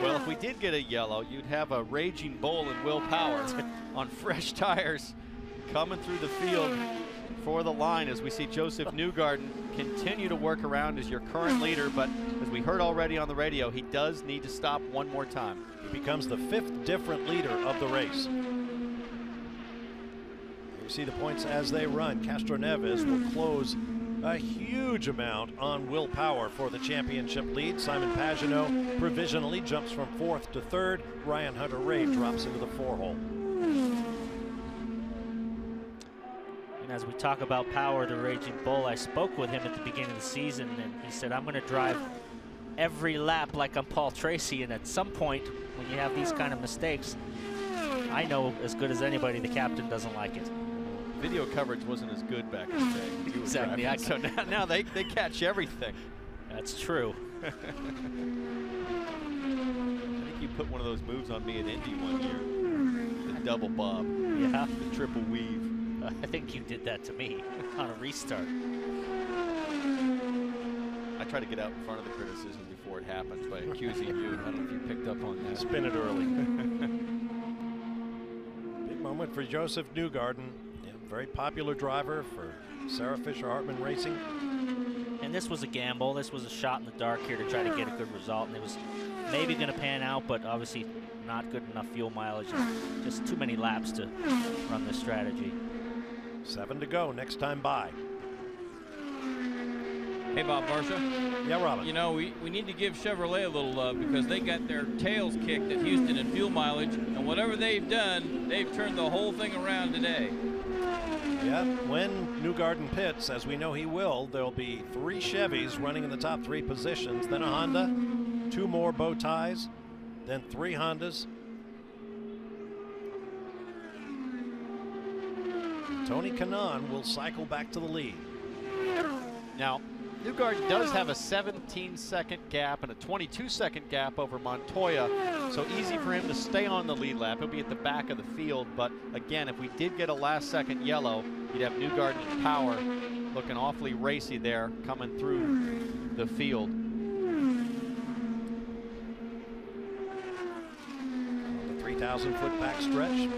Well, if we did get a yellow, you'd have a raging bull in Willpower on fresh tires coming through the field for the line, as we see Josef Newgarden continue to work around as your current leader, but as we heard already on the radio, he does need to stop one more time. He becomes the 5th different leader of the race. You see the points as they run. Castroneves will close a huge amount on Willpower for the championship lead. Simon Pagenaud provisionally jumps from 4th to 3rd. Ryan Hunter-Reay drops into the 4-hole. As we talk about Power, the Raging Bull, I spoke with him at the beginning of the season, and he said, I'm going to drive every lap like I'm Paul Tracy, and at some point, when you have these kind of mistakes, I know as good as anybody the captain doesn't like it. video coverage wasn't as good back in the day. Exactly. So now they catch everything. That's true. I think you put one of those moves on me at Indy one year. The double bob. Yeah. The triple weave. I think you did that to me on a restart. I try to get out in front of the criticism before it happens by accusing you. I don't know if you picked up on that. Spin it early. Big moment for Josef Newgarden. Yeah, very popular driver for Sarah Fisher Hartman Racing. And this was a gamble. This was a shot in the dark here to try to get a good result. And it was maybe going to pan out, but obviously not good enough fuel mileage. And just too many laps to run this strategy. 7 to go next time by. Hey, Bob Varsha. Yeah, Robin. You know, we need to give Chevrolet a little love because they got their tails kicked at Houston in fuel mileage, and whatever they've done, they've turned the whole thing around today. Yeah, when Newgarden pits, as we know he will, there'll be 3 Chevys running in the top 3 positions, then a Honda, 2 more bow ties, then 3 Hondas. Tony Kanaan will cycle back to the lead. Now, Newgarden does have a 17-second gap and a 22-second gap over Montoya, so easy for him to stay on the lead lap. He'll be at the back of the field, but again, if we did get a last-second yellow, you'd have Newgarden's power looking awfully racy there coming through the field. The 3,000-foot back stretch.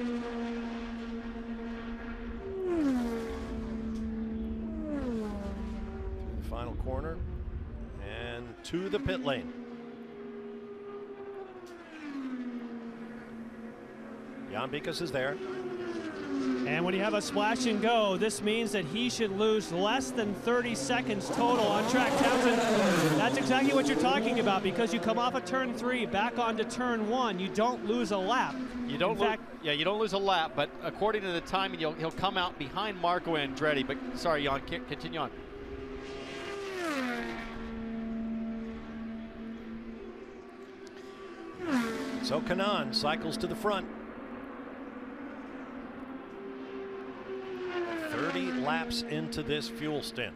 Final corner and to the pit lane. Jan Bikas is there. And when you have a splash and go, this means that he should lose less than 30 seconds total on track. Townsend, that's exactly what you're talking about, because you come off of turn 3 back onto turn 1, you don't lose a lap. You don't you don't lose a lap, but according to the timing, he'll come out behind Marco Andretti. But sorry, Jan, continue on. So Kanaan cycles to the front. 30 laps into this fuel stint.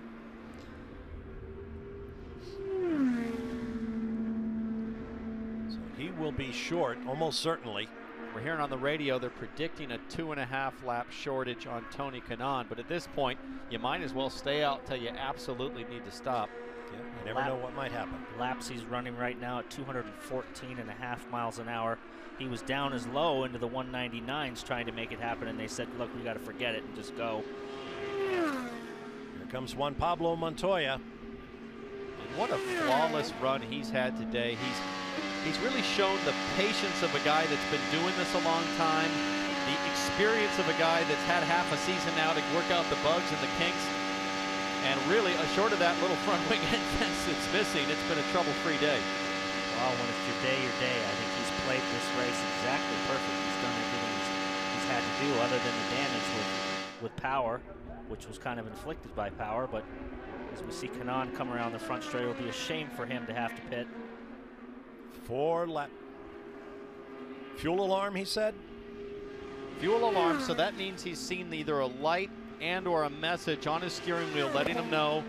So he will be short, almost certainly. We're hearing on the radio they're predicting a 2.5 lap shortage on Tony Kanaan, but at this point, you might as well stay out till you absolutely need to stop. Yeah, you never know what might happen. Laps he's running right now at 214.5 miles an hour. He was down as low into the 199s trying to make it happen, and they said, look, we got to forget it and just go. Here comes Juan Pablo Montoya. And what a flawless run he's had today. He's really shown the patience of a guy that's been doing this a long time, the experience of a guy that's had half a season now to work out the bugs and the kinks. And really, short of that little front wing end fence that's missing, it's been a trouble-free day. Well, when it's your day, I think he's played this race exactly perfect. He's done everything he's had to do other than the damage with power, which was kind of inflicted by power. But as we see Kanaan come around the front straight, it'll be a shame for him to have to pit. 4 lap. Fuel alarm, he said? Fuel alarm, so that means he's seen either a light and or a message on his steering wheel letting him know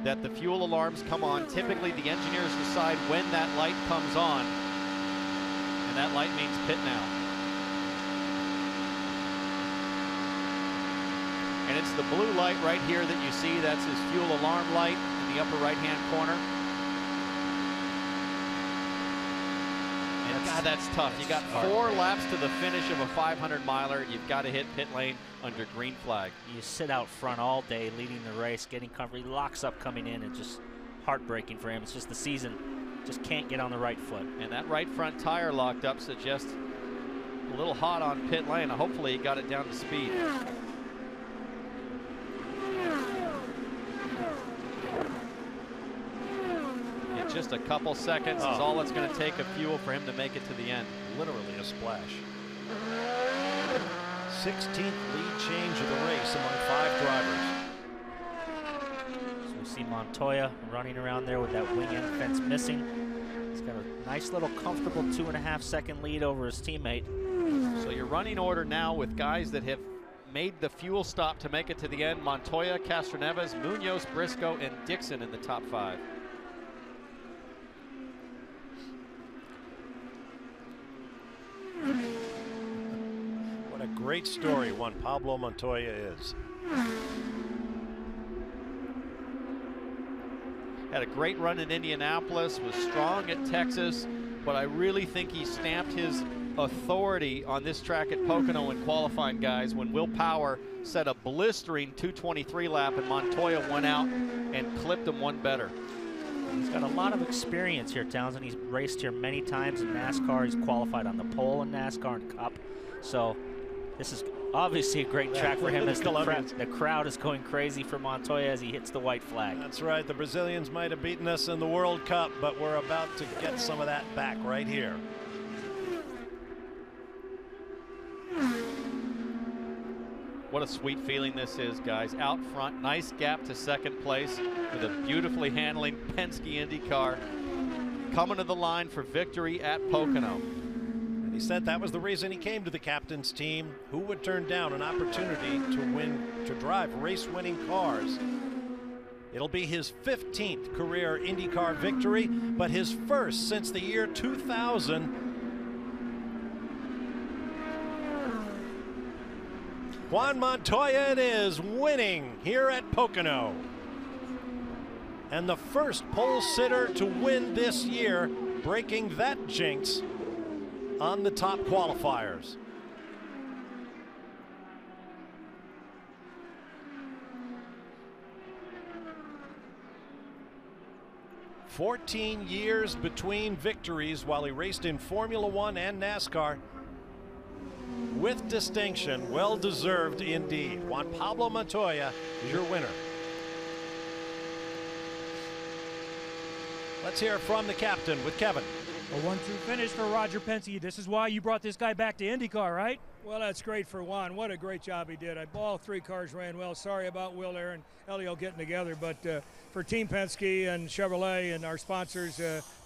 that the fuel alarms come on. Typically the engineers decide when that light comes on, and that light means pit now. And it's the blue light right here that you see. That's his fuel alarm light in the upper right hand corner. And God, that's tough. You got 4 laps to the finish of a 500 miler. You've got to hit pit lane under green flag. You sit out front all day leading the race, getting comfortable. He locks up coming in, and just heartbreaking for him. It's just the season just can't get on the right foot. And that right front tire locked up suggests a little hot on pit lane. Hopefully he got it down to speed. In just a couple seconds is all it's going to take of fuel for him to make it to the end. Literally a splash. 16th lead change of the race among 5 drivers. So we see Montoya running around there with that wing end fence missing. He's got a nice little comfortable 2.5 second lead over his teammate. So your running order now with guys that have made the fuel stop to make it to the end. Montoya, Castroneves, Muoz, Briscoe, and Dixon in the top 5. What a great story Juan Pablo Montoya is. Had a great run in Indianapolis, was strong at Texas, but I really think he stamped his authority on this track at Pocono in qualifying, guys, when Willpower set a blistering 2:23 lap and Montoya went out and clipped him one better. He's got a lot of experience here, Townsend. He's raced here many times in NASCAR. He's qualified on the pole in NASCAR and Cup. So this is obviously a great track for him as the crowd is going crazy for Montoya as he hits the white flag. That's right. The Brazilians might have beaten us in the World Cup, but we're about to get some of that back right here. What a sweet feeling this is, guys. Out front, nice gap to second place with a beautifully handling Penske IndyCar coming to the line for victory at Pocono. And he said that was the reason he came to the captain's team. Who would turn down an opportunity to drive race-winning cars? It'll be his 15th career IndyCar victory, but his first since the year 2000. Juan Montoya it is, winning here at Pocono. And the first pole sitter to win this year, breaking that jinx on the top qualifiers. "14 years between victories while he raced in Formula One and NASCAR. With distinction, well deserved indeed. Juan Pablo Montoya is your winner." Let's hear from the captain with Kevin. A 1-2 finish for Roger Penske. This is why you brought this guy back to IndyCar, right? Well, that's great for Juan. What a great job he did. All 3 cars ran well. Sorry about Will there and Elio getting together, but for Team Penske and Chevrolet and our sponsors,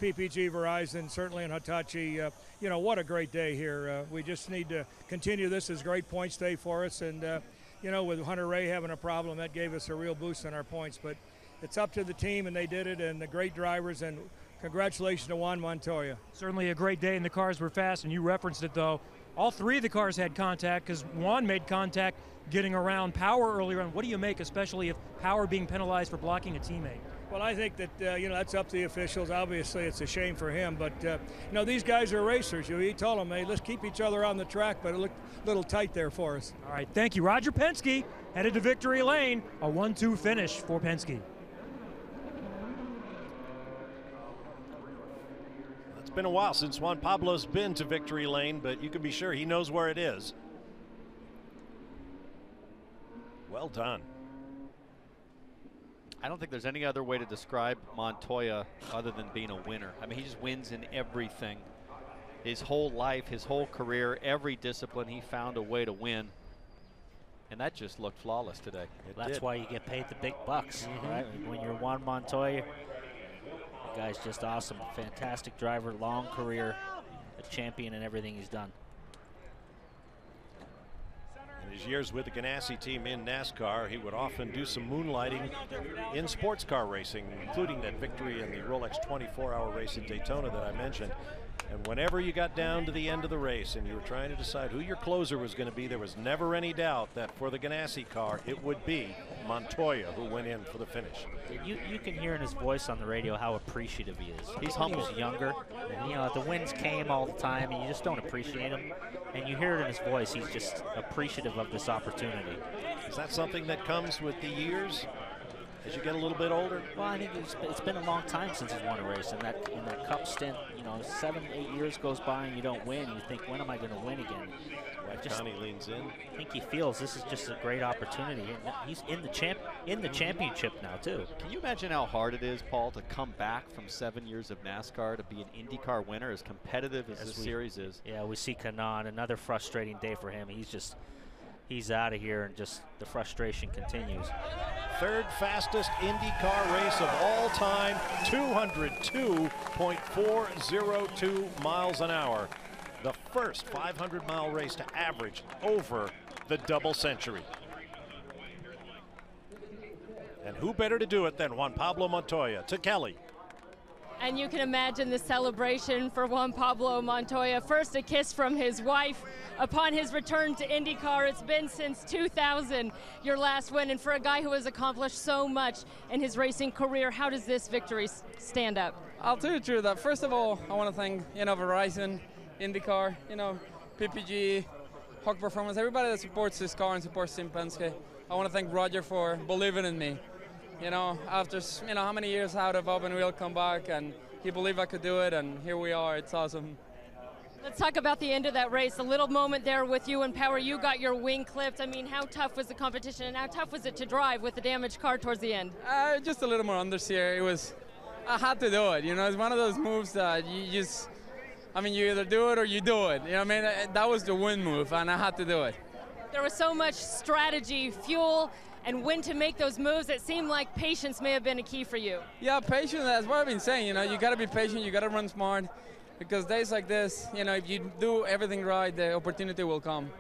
PPG, Verizon, certainly, and Hitachi, you know, what a great day here. We just need to continue this as great points day for us, and you know, with Hunter-Reay having a problem, that gave us a real boost in our points. But it's up to the team, and they did it, and the great drivers, and congratulations to Juan Montoya. Certainly a great day, and the cars were fast, and you referenced it, though. All 3 of the cars had contact because Juan made contact getting around Power earlier on. What do you make, especially if Power being penalized for blocking a teammate? Well, I think that, you know, that's up to the officials. Obviously, it's a shame for him, but, you know, these guys are racers. He told them, hey, let's keep each other on the track, but it looked a little tight there for us. All right, thank you. Roger Penske headed to victory lane. A 1-2 finish for Penske. It's been a while since Juan Pablo's been to victory lane, but you can be sure he knows where it is. Well done. I don't think there's any other way to describe Montoya other than being a winner. I mean, he just wins in everything. His whole life, his whole career, every discipline, he found a way to win. And that just looked flawless today. That's why you get paid the big bucks, right? When you're Juan Montoya, the guy's just awesome. Fantastic driver, long career, a champion in everything he's done. In his years with the Ganassi team in NASCAR, he would often do some moonlighting in sports car racing, including that victory in the Rolex 24-hour race in Daytona that I mentioned. And whenever you got down to the end of the race and you were trying to decide who your closer was going to be, there was never any doubt that for the Ganassi car, it would be Montoya who went in for the finish. You can hear in his voice on the radio how appreciative he is. He's humble. He's younger. And, you know, the wins came all the time, and you just don't appreciate him. And you hear it in his voice. He's just appreciative of this opportunity. Is that something that comes with the years? As you get a little bit older? Well, I think it's been a long time since he's won a race. In that Cup stint, you know, 7, 8 years goes by and you don't win. You think, when am I going to win again? Connie leans in. I think he feels this is just a great opportunity. He's in the championship now too. Can you imagine how hard it is, Paul, to come back from 7 years of NASCAR to be an IndyCar winner, as competitive as this series is? Yeah, we see Kanaan, another frustrating day for him. He's out of here, and just the frustration continues. Third fastest IndyCar race of all time, 202.402 miles an hour. The first 500-mile race to average over the double century. And who better to do it than Juan Pablo Montoya to Kelly. And you can imagine the celebration for Juan Pablo Montoya. First, a kiss from his wife upon his return to IndyCar. It's been since 2000, your last win. And for a guy who has accomplished so much in his racing career, how does this victory stand up? I'll tell you the truth. First of all, I want to thank Verizon, IndyCar, PPG, Hawk Performance, everybody that supports this car and supports Team Penske. I want to thank Roger for believing in me. After how many years out of open wheel, come back, and he believed I could do it, and here we are. It's awesome. Let's talk about the end of that race. A little moment there with you and Power. You got your wing clipped. I mean, how tough was the competition, and how tough was it to drive with the damaged car towards the end? Just a little more understeer. I had to do it. It's one of those moves that you either do it or you do it. That was the win move, and I had to do it. There was so much strategy, fuel, and when to make those moves. It seemed like patience may have been a key for you. Yeah, patience, that's what I've been saying. You got to be patient, you got to run smart, because days like this, if you do everything right, the opportunity will come.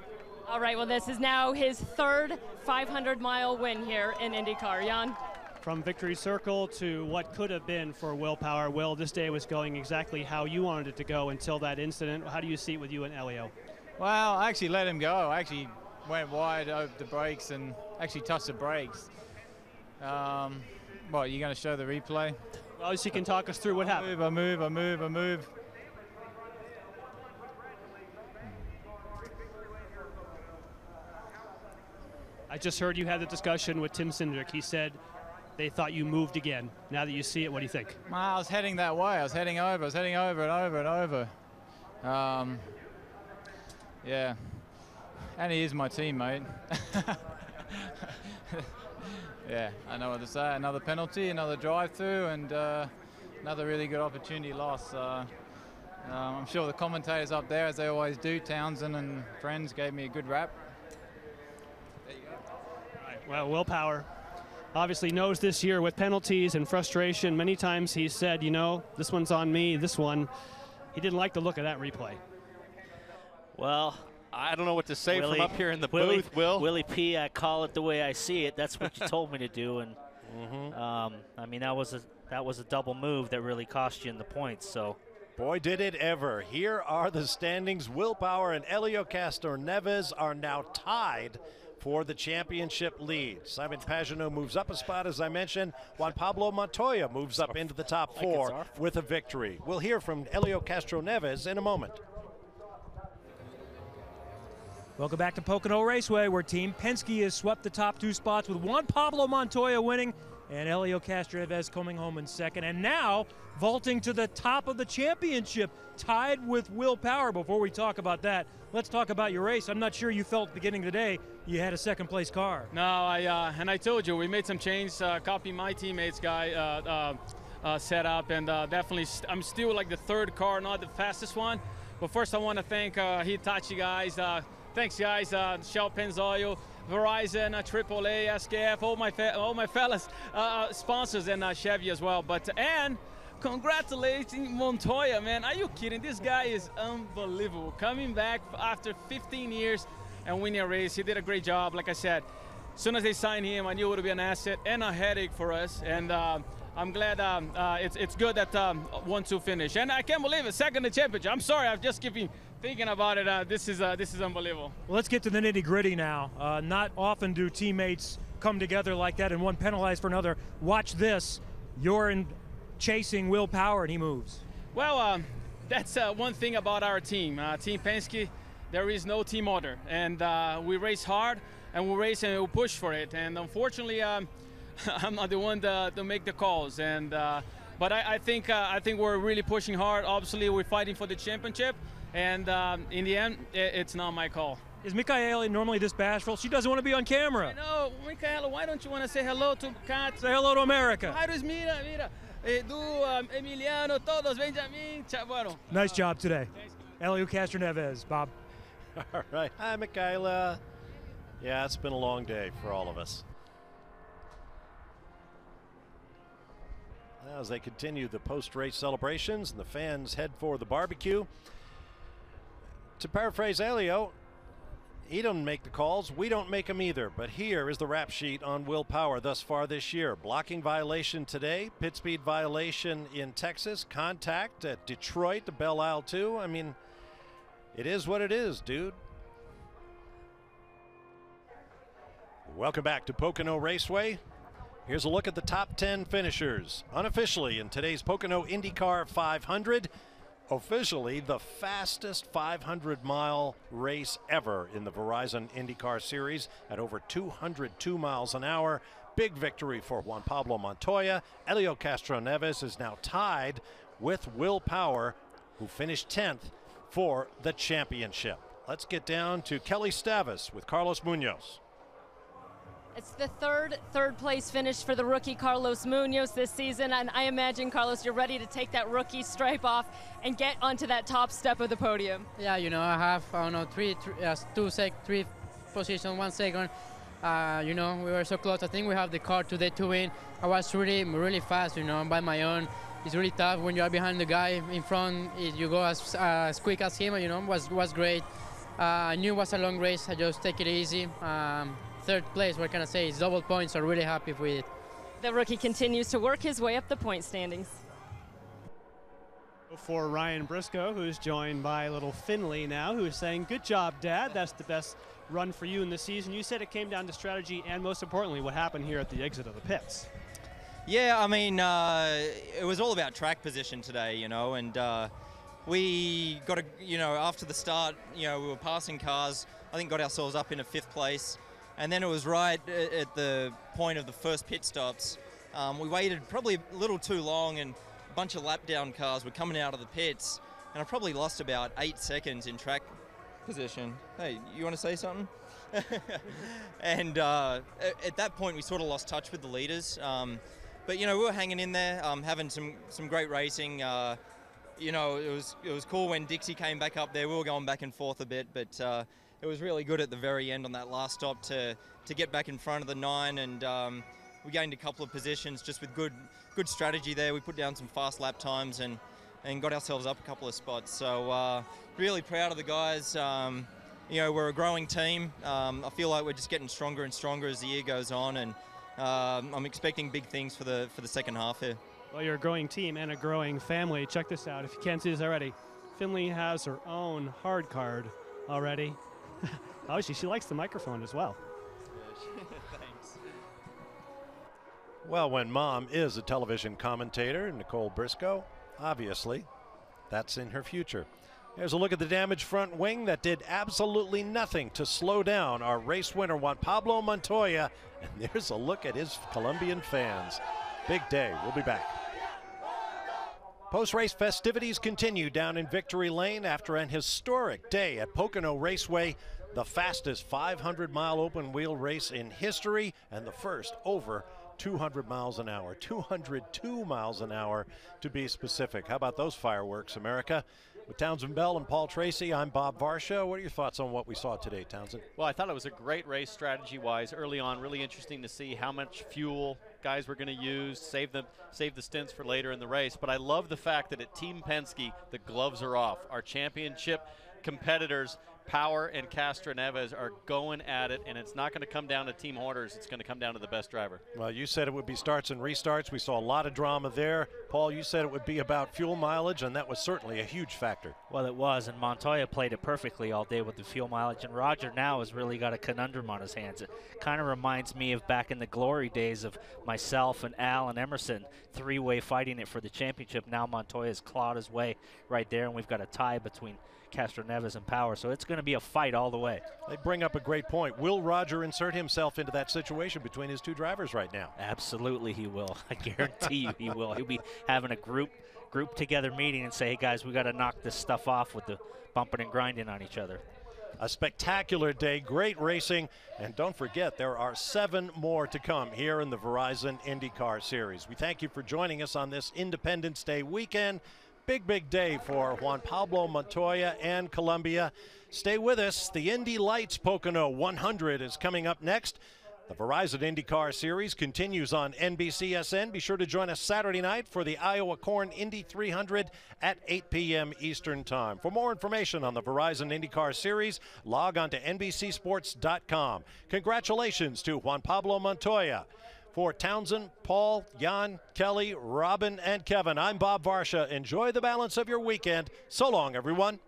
All right, well, this is now his third 500-mile win here in IndyCar. Jan? From victory circle to what could have been for Willpower. Will, this day was going exactly how you wanted it to go until that incident. How do you see it with you and Elio? Well, I actually let him go. I actually went wide over the brakes and actually touched the brakes. What, you going to show the replay? Well, so you can talk us through what happened. I move. I just heard you had the discussion with Tim Cindric. He said they thought you moved again. Now that you see it, what do you think? Well, I was heading that way. I was heading over and over. Yeah. And he is my teammate. Yeah, I know what to say. Another penalty, another drive-through, and another really good opportunity lost. I'm sure the commentators up there, as they always do, Townsend and friends, gave me a good rap. There you go. All right, well, Willpower obviously knows this year with penalties and frustration. Many times he said, this one's on me, this one. He didn't like the look of that replay. Well, I don't know what to say Willie, from up here in the booth, Will. Willie P, I call it the way I see it. That's what you told me to do, and I mean that was a double move that really cost you in the points. So, boy, did it ever! Here are the standings. Willpower and Helio Castroneves are now tied for the championship lead. Simon Pagenaud moves up a spot, as I mentioned. Juan Pablo Montoya moves up into the top four with a victory. We'll hear from Helio Castroneves in a moment. Welcome back to Pocono Raceway, where Team Penske has swept the top two spots with Juan Pablo Montoya winning and Helio Castroneves coming home in second. And now vaulting to the top of the championship, tied with Willpower. Before we talk about that, let's talk about your race. I'm not sure you felt beginning today you had a second place car. No, I told you, we made some change, copy my teammates guy setup, and definitely I'm still like the third car, not the fastest one. But first I want to thank Hitachi guys. Thanks, guys. Shell Pennzoil, Verizon, AAA, SKF, all my fellas sponsors, and Chevy as well. And congratulating Montoya, man. Are you kidding? This guy is unbelievable. Coming back after 15 years and winning a race. He did a great job. Like I said, as soon as they signed him, I knew it would be an asset and a headache for us. And I'm glad it's good that 1-2 finish. And I can't believe it, second in the championship. I'm sorry, I've just keeping thinking about it. This is unbelievable. Well, let's get to the nitty-gritty now. Not often do teammates come together like that and one penalized for another. Watch this. You're chasing Willpower and he moves. Well, that's one thing about our team. Team Penske, there is no team order. And we race hard, and we race and we push for it. And unfortunately, I'm not the one to make the calls. And but I think we're really pushing hard. Obviously, we're fighting for the championship. And in the end, it's not my call. Is Michaela normally this bashful? She doesn't want to be on camera. I know, Michaela, why don't you want to say hello to Kat? Say hello to America. Iris, mira. Edu, Emiliano, todos, Benjamin. Bueno. Nice job today. Helio Castroneves, Bob. All right. Hi, Michaela. Yeah, it's been a long day for all of us. As they continue the post-race celebrations and the fans head for the barbecue. To paraphrase Helio, He don't make the calls. We don't make them either. But here is the rap sheet on Willpower thus far this year. Blocking violation today, pit speed violation in Texas, contact at Detroit, the Belle Isle 2. I mean, it is what it is, dude. Welcome back to Pocono Raceway. Here's a look at the top 10 finishers. Unofficially in today's Pocono IndyCar 500. Officially the fastest 500-mile race ever in the Verizon IndyCar Series at over 202 miles an hour. Big victory for Juan Pablo Montoya. Helio Castroneves is now tied with Willpower, who finished 10th for the championship. Let's get down to Kelly Stavas with Carlos Muoz. It's the third place finish for the rookie Carlos Muoz this season, and I imagine, Carlos, you're ready to take that rookie stripe off and get onto that top step of the podium. Yeah, you know, I have, I don't know, three positions, 1 second. You know, we were so close. I think we have the car today to win. I was really fast, you know, by my own. It's really tough when you are behind the guy in front. You go as quick as him, you know, was great. I knew it was a long race. I just take it easy. Third place, what can I say? It's double points, so really happy with it. The rookie continues to work his way up the point standings. For Ryan Briscoe, who's joined by little Finley now, who's saying, good job, Dad. That's the best run for you in the season. You said it came down to strategy and, most importantly, what happened here at the exit of the pits. Yeah, I mean, it was all about track position today, you know, and we got to, you know, after the start, you know, we were passing cars. I think got ourselves up into 5th place. And then it was right at the point of the first pit stops. We waited probably a little too long, and a bunch of lap down cars were coming out of the pits. And I probably lost about 8 seconds in track position. Hey, you want to say something? And at that point, we sort of lost touch with the leaders. But, you know, we were hanging in there, having some great racing. You know, it was cool when Dixie came back up there. We were going back and forth a bit, but it was really good at the very end on that last stop to get back in front of the 9, and we gained a couple of positions just with good strategy there. We put down some fast lap times and got ourselves up a couple of spots. So really proud of the guys. You know, we're a growing team. I feel like we're just getting stronger and stronger as the year goes on, and I'm expecting big things for the second half here. Well, you're a growing team and a growing family. Check this out. If you can't see this already, Finley has her own hard card already. Oh, she likes the microphone as well. Thanks. Well, when Mom is a television commentator, Nicole Briscoe, obviously, that's in her future. Here's a look at the damaged front wing that did absolutely nothing to slow down our race winner, Juan Pablo Montoya. And there's a look at his Colombian fans. Big day. We'll be back. Post-race festivities continue down in Victory Lane after an historic day at Pocono Raceway, the fastest 500-mile open-wheel race in history and the first over 200 miles an hour, 202 miles an hour to be specific. How about those fireworks, America? With Townsend Bell and Paul Tracy, I'm Bob Varsha. What are your thoughts on what we saw today, Townsend? Well, I thought it was a great race strategy-wise early on. Really interesting to see how much fuel guys were going to use, save the stints for later in the race. But I love the fact that at Team Penske, the gloves are off. Our championship competitors, Power and Castroneves, are going at it, and it's not going to come down to team orders. It's going to come down to the best driver. Well, you said it would be starts and restarts. We saw a lot of drama there. Paul, you said it would be about fuel mileage, and that was certainly a huge factor. Well, it was, and Montoya played it perfectly all day with the fuel mileage, and Roger now has really got a conundrum on his hands. It kind of reminds me of back in the glory days of myself and Al and Emerson, three-way fighting it for the championship. Now Montoya's clawed his way right there, and we've got a tie between Castroneves and Power, so it's going to be a fight all the way. They bring up a great point. Will Roger insert himself into that situation between his two drivers right now? Absolutely he will. I guarantee you he will. He'll be having a group together meeting and say, hey guys, we got to knock this stuff off with the bumping and grinding on each other. A spectacular day, great racing, and don't forget there are 7 more to come here in the Verizon IndyCar Series. We thank you for joining us on this Independence Day weekend. Big day for Juan Pablo Montoya and Colombia. Stay with us. The Indy Lights Pocono 100 is coming up next. The Verizon IndyCar Series continues on NBCSN. Be sure to join us Saturday night for the Iowa Corn Indy 300 at 8 p.m. Eastern Time. For more information on the Verizon IndyCar Series, log on to NBCSports.com. Congratulations to Juan Pablo Montoya. For Townsend, Paul, Jan, Kelly, Robin, and Kevin, I'm Bob Varsha. Enjoy the balance of your weekend. So long, everyone.